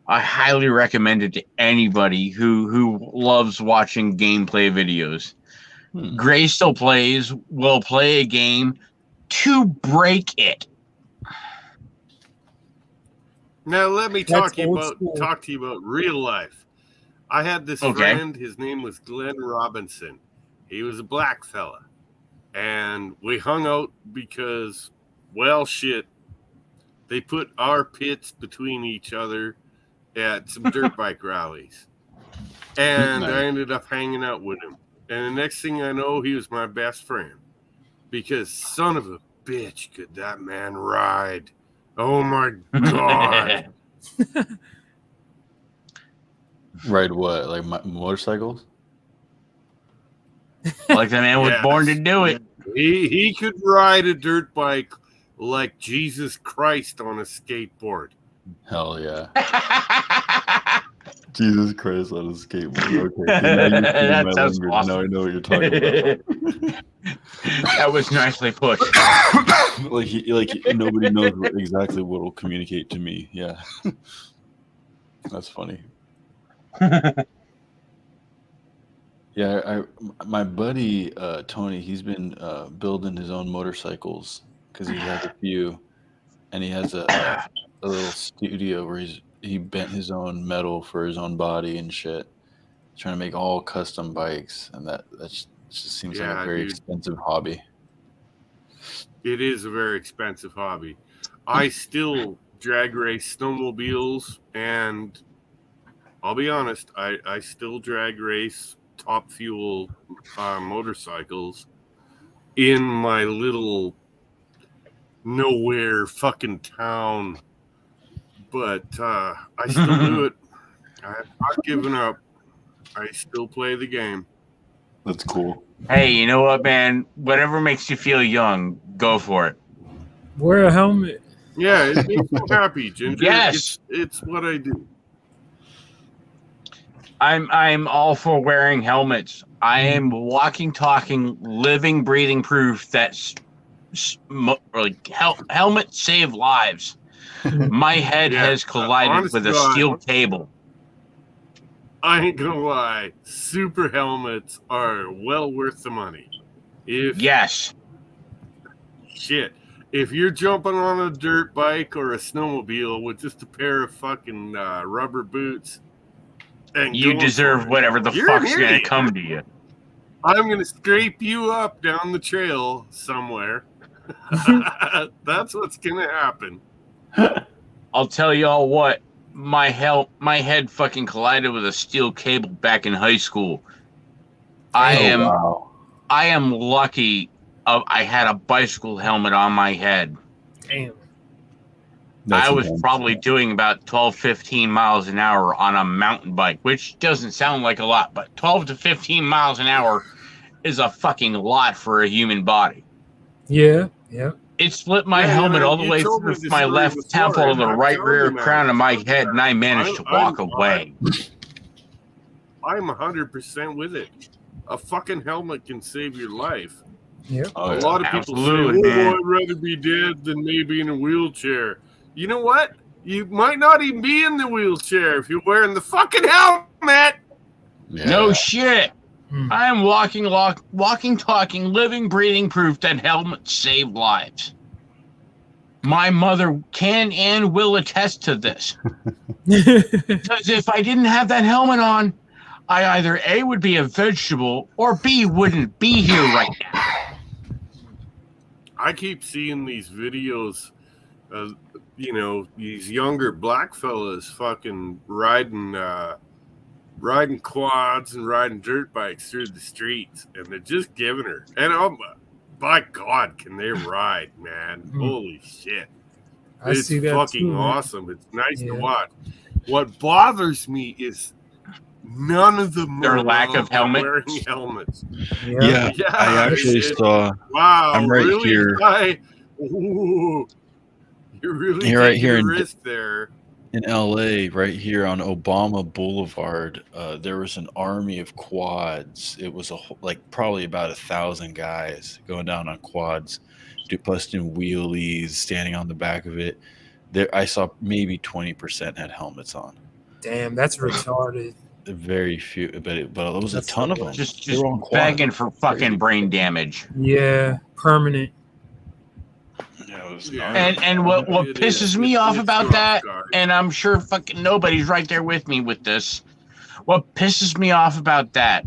I highly recommend it to anybody who loves watching gameplay videos. Gray Still Plays will play a game to break it. Now let me talk to you about real life. I had this friend. His name was Glenn Robinson. He was a black fella. And we hung out because, well, shit, they put our pits between each other at some dirt bike rallies. And I ended up hanging out with him. And the next thing I know, he was my best friend. Because son of a bitch, could that man ride. Oh, my God. Ride what? Like motorcycles? Like the man was born to do it. He could ride a dirt bike like Jesus Christ on a skateboard. Hell yeah. Jesus Christ on a skateboard. Okay. Now that sounds awesome. Now I know what you're talking about. That was nicely put. like nobody knows exactly what will communicate to me. Yeah. That's funny. Yeah, my buddy Tony, he's been building his own motorcycles because he has a few, and he has a little studio where he bent his own metal for his own body and shit, trying to make all custom bikes, and that just seems like a very expensive hobby. It is a very expensive hobby. I still drag race snowmobiles, and I'll be honest, I still drag race Top Fuel motorcycles in my little nowhere fucking town, but I still do it. I've not given up. I still play the game. That's cool. Hey, you know what, man? Whatever makes you feel young, go for it. Wear a helmet. Yeah, it makes me happy, Ginger. Yes. It's what I do. I'm all for wearing helmets. I am walking, talking, living, breathing proof that helmets save lives. My head has collided honest with a God. steel cable. I ain't gonna lie. Super helmets are well worth the money. Yes. If you're jumping on a dirt bike or a snowmobile with just a pair of fucking rubber boots, and You going deserve for it, whatever the you're fuck's an gonna idiot. come to you. I'm gonna scrape you up down the trail somewhere. That's what's gonna happen. I'll tell y'all what. My head fucking collided with a steel cable back in high school. I am lucky. I had a bicycle helmet on my head. Damn. I was probably doing about 12, 15 miles an hour on a mountain bike, which doesn't sound like a lot, but 12 to 15 miles an hour is a fucking lot for a human body. Yeah. It split my helmet all the way through my left temple to the right rear crown of my head, and I managed to walk away. I'm 100% with it. A fucking helmet can save your life. Yeah. A lot of people Absolutely, say, man. I'd rather be dead than maybe in a wheelchair. You know what? You might not even be in the wheelchair if you're wearing the fucking helmet. Yeah. No shit. I am walking, talking, living, breathing proof that helmets save lives. My mother can and will attest to this. Because if I didn't have that helmet on, I either A, would be a vegetable, or B, wouldn't be here right now. I keep seeing these videos of, these younger black fellas fucking riding quads and riding dirt bikes through the streets, and they're just giving her. And by God, can they ride, man? Holy shit. It's fucking awesome. It's nice to watch. What bothers me is none of them Their lack of helmet. wearing helmets. Yeah, I actually saw. Wow, I'm right really? here. You're really You're right taking here a in risk there. In LA, right here on Obama Boulevard, there was an army of quads. It was probably about 1,000 guys going down on quads, busting wheelies, standing on the back of it. There, I saw maybe 20% had helmets on. Damn, that's retarded. Very few, but it was a ton of them. Just They were on quads. begging for fucking brain damage. Yeah, permanent. Yeah, it was And what pisses me off about that, and I'm sure fucking nobody's right there with me with this. What pisses me off about that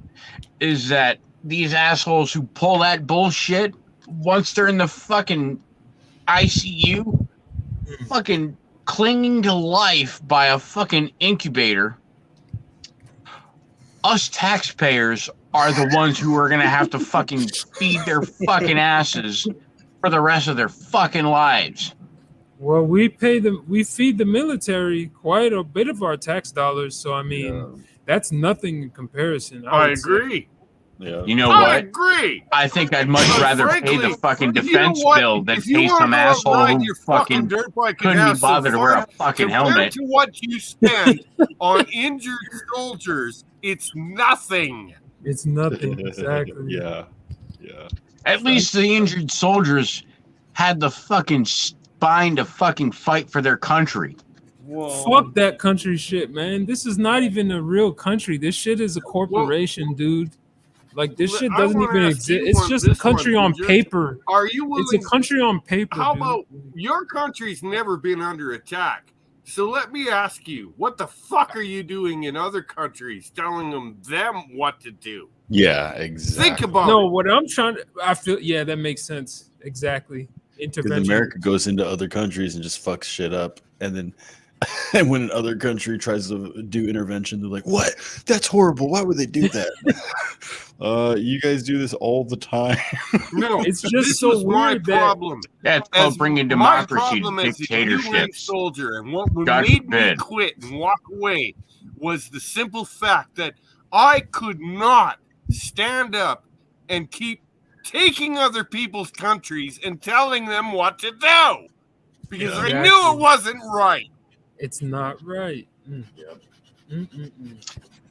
is that these assholes who pull that bullshit, once they're in the fucking ICU, fucking clinging to life by a fucking incubator, us taxpayers are the ones who are gonna have to fucking feed their fucking asses for the rest of their fucking lives. Well, we feed the military quite a bit of our tax dollars, so I mean, that's nothing in comparison. I agree. Yeah. You know what? I agree. I think I'd much rather pay the fucking defense bill than If you pay wanna some go asshole ride who your fucking dirt bike and couldn't have be bothered some to wear a fun, fucking compared helmet. to what you spend on injured soldiers, it's nothing. It's nothing. Exactly. Yeah. At least the injured soldiers had the fucking spine to fucking fight for their country. Fuck that country shit, man. This is not even a real country. This shit is a corporation, dude. Like, this shit doesn't even exist. It's just a country on paper. Are you willing? It's a country on paper. How dude. about your country's never been under attack? So let me ask you, what the fuck are you doing in other countries, telling them what to do? Yeah, exactly. Think about No, it. what I'm trying to, I feel, yeah, that makes sense. Exactly. Because Intervention. America goes into other countries and just fucks shit up, and then and when another country tries to do intervention, they're like, "What? That's horrible. Why would they do that?" You guys do this all the time. No, It's just this so was my weird that- problem. That's called bringing democracy to as a UN dictatorships. soldier, and what God made forbid. me quit and walk away was the simple fact that I could not stand up and keep taking other people's countries and telling them what to do. Because I knew it wasn't right. It's not right.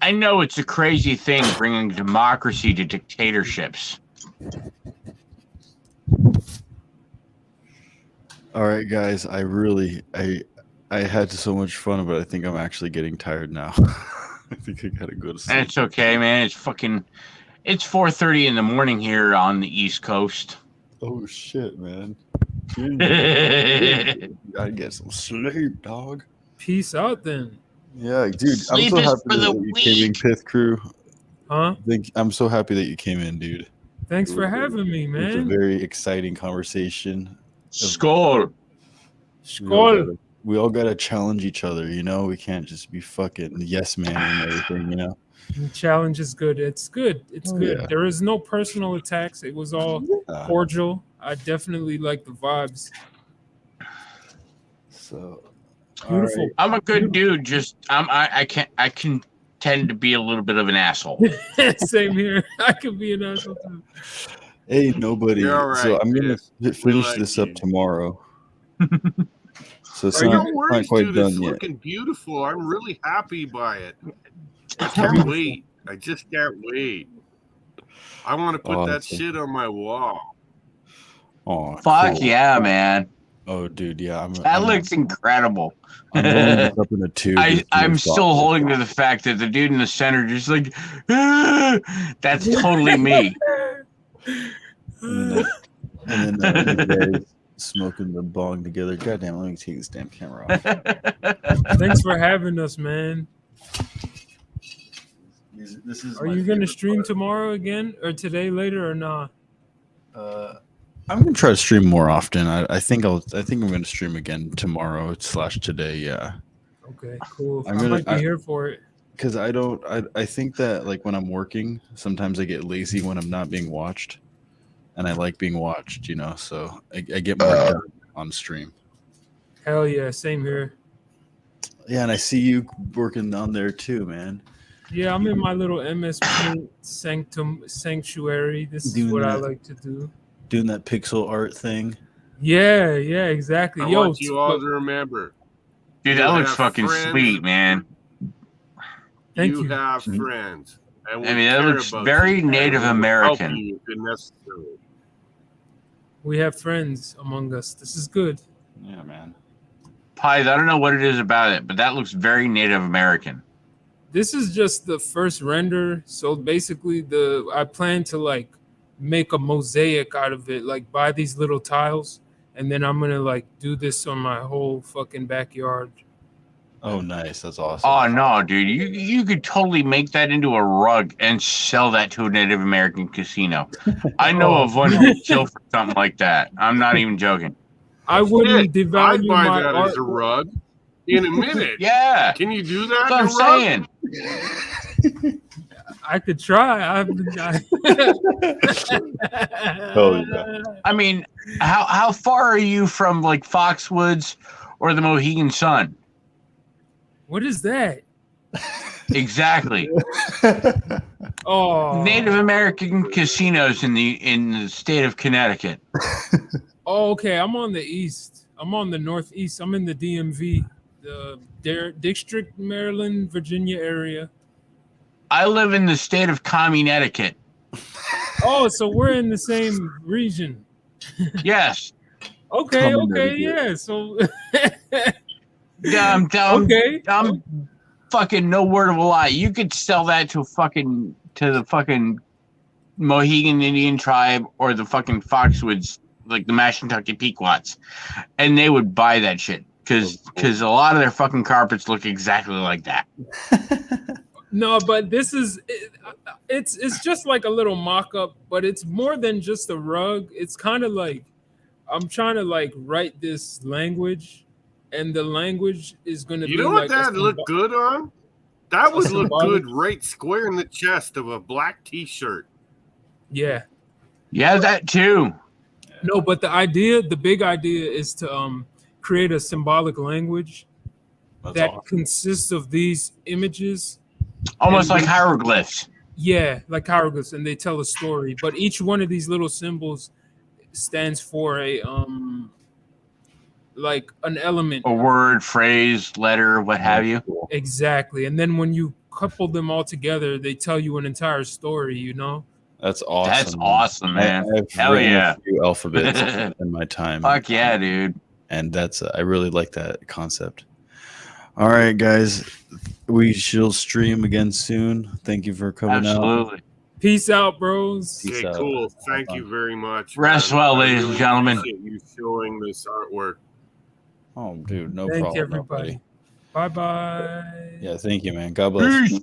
I know it's a crazy thing bringing democracy to dictatorships. All right, guys. I had so much fun, but I think I'm actually getting tired now. I think I gotta go to sleep. And it's okay, man. It's 4:30 in the morning here on the East Coast. Oh shit, man. Gotta get some sleep, dog. Peace out then. Yeah, dude. Sleep I'm so is happy for the that you came in, weak. Pith Crew. Huh? I'm so happy that you came in, dude. Thanks for having me, It was a man. very exciting conversation. Skol. Skol. We all gotta challenge each other, you know. We can't just be fucking yes man and everything, you know. Challenge is good. It's good. It's good. Yeah. There is no personal attacks. It was all cordial. I definitely like the vibes. So Beautiful. I'm a good dude. Just I can tend to be a little bit of an asshole. Same here. I could be an asshole too. Hey, nobody. You're all So right, I'm gonna finish like this you. up tomorrow. So it's No not worries, quite dude. done It's yet. looking beautiful. I'm really happy by it. I can't wait. I just can't wait. I want to put that Awesome. shit on my wall. Oh, Fuck cool. yeah, man. Oh, dude, yeah. That looks incredible. I'm rolling this up in a tube. I'm still holding to the fact that the dude in the center just like, "Ah!" That's totally me. And then you guys smoking the bong together. Goddamn, let me take this damn camera off. Thanks for having us, man. This is Are my you gonna favorite stream part. tomorrow again, or today later, or not? I'm gonna try to stream more often. I think I'm gonna stream again tomorrow / today. Yeah, Okay, cool. I'm I gonna- might be here for it. because I think that like when I'm working, sometimes I get lazy when I'm not being watched, and I like being watched. You know, so I get more done on stream. Hell yeah, same here. Yeah, and I see you working on there too, man. Yeah, I'm in my little MS Paint sanctuary. This is Doing what I that. like to do. Doing that pixel art thing. Yeah, exactly. I Yo, want you all to remember. Dude, You that looks have fucking friends. sweet, man. Thank You you. have friends. And we I mean, that care looks about very you, and Native we will American. help you if necessary. We have friends among us. This is good. Yeah, man. Pies, I don't know what it is about it, but that looks very Native American. This is just the first render. So basically, I plan to like make a mosaic out of it, like buy these little tiles, and then I'm gonna like do this on my whole fucking backyard. Oh, nice. That's awesome. Oh no, dude, you could totally make that into a rug and sell that to a Native American casino. I know of one who would kill for something like that. I'm not even joking. I wouldn't I'd devalue buy my that art. as a rug in a minute. Yeah, Can you do that? that's what I'm saying. I could try. Oh, yeah. I mean, how far are you from like Foxwoods or the Mohegan Sun? What is that? Exactly. Oh, Native American casinos in the state of Connecticut. Oh, okay. I'm on the east. I'm on the northeast. I'm in the DMV, the District, Maryland, Virginia area. I live in the state of Connecticut. Oh, so we're in the same region. Yes. Okay, Connecticut. yeah. So Okay. okay. I'm fucking no word of a lie. You could sell that to the fucking Mohegan Indian tribe or the fucking Foxwoods, like the Mashantucket Pequots, and they would buy that shit because a lot of their fucking carpets look exactly like that. No, but this is it's just like a little mock-up, but it's more than just a rug. It's kind of like I'm trying to like write this language, and the language is going to be You know what like that look good on? That would look symbolic- good right square in the chest of a black t-shirt. Yeah. Yeah, that too. No, but the big idea is to create a symbolic language That's that awesome. consists of these images. Almost like hieroglyphs. Yeah, like hieroglyphs, and they tell a story. But each one of these little symbols stands for a like an element. A word, phrase, letter, what have you. Cool. Exactly. And then when you couple them all together, they tell you an entire story, you know? That's awesome. That's awesome, man. I've Hell written yeah. a few alphabets in my time. Fuck yeah, dude. And that's I really like that concept. All right, guys, we shall stream again soon. Thank you for coming out. Absolutely. Peace out, bros. Peace Okay, out. cool. Thank you very much. Rest man. well, I ladies really and gentlemen. appreciate you showing this artwork. Oh, dude, no Thank problem. everybody. buddy. Bye bye. Yeah, thank you, man. God bless. Peace.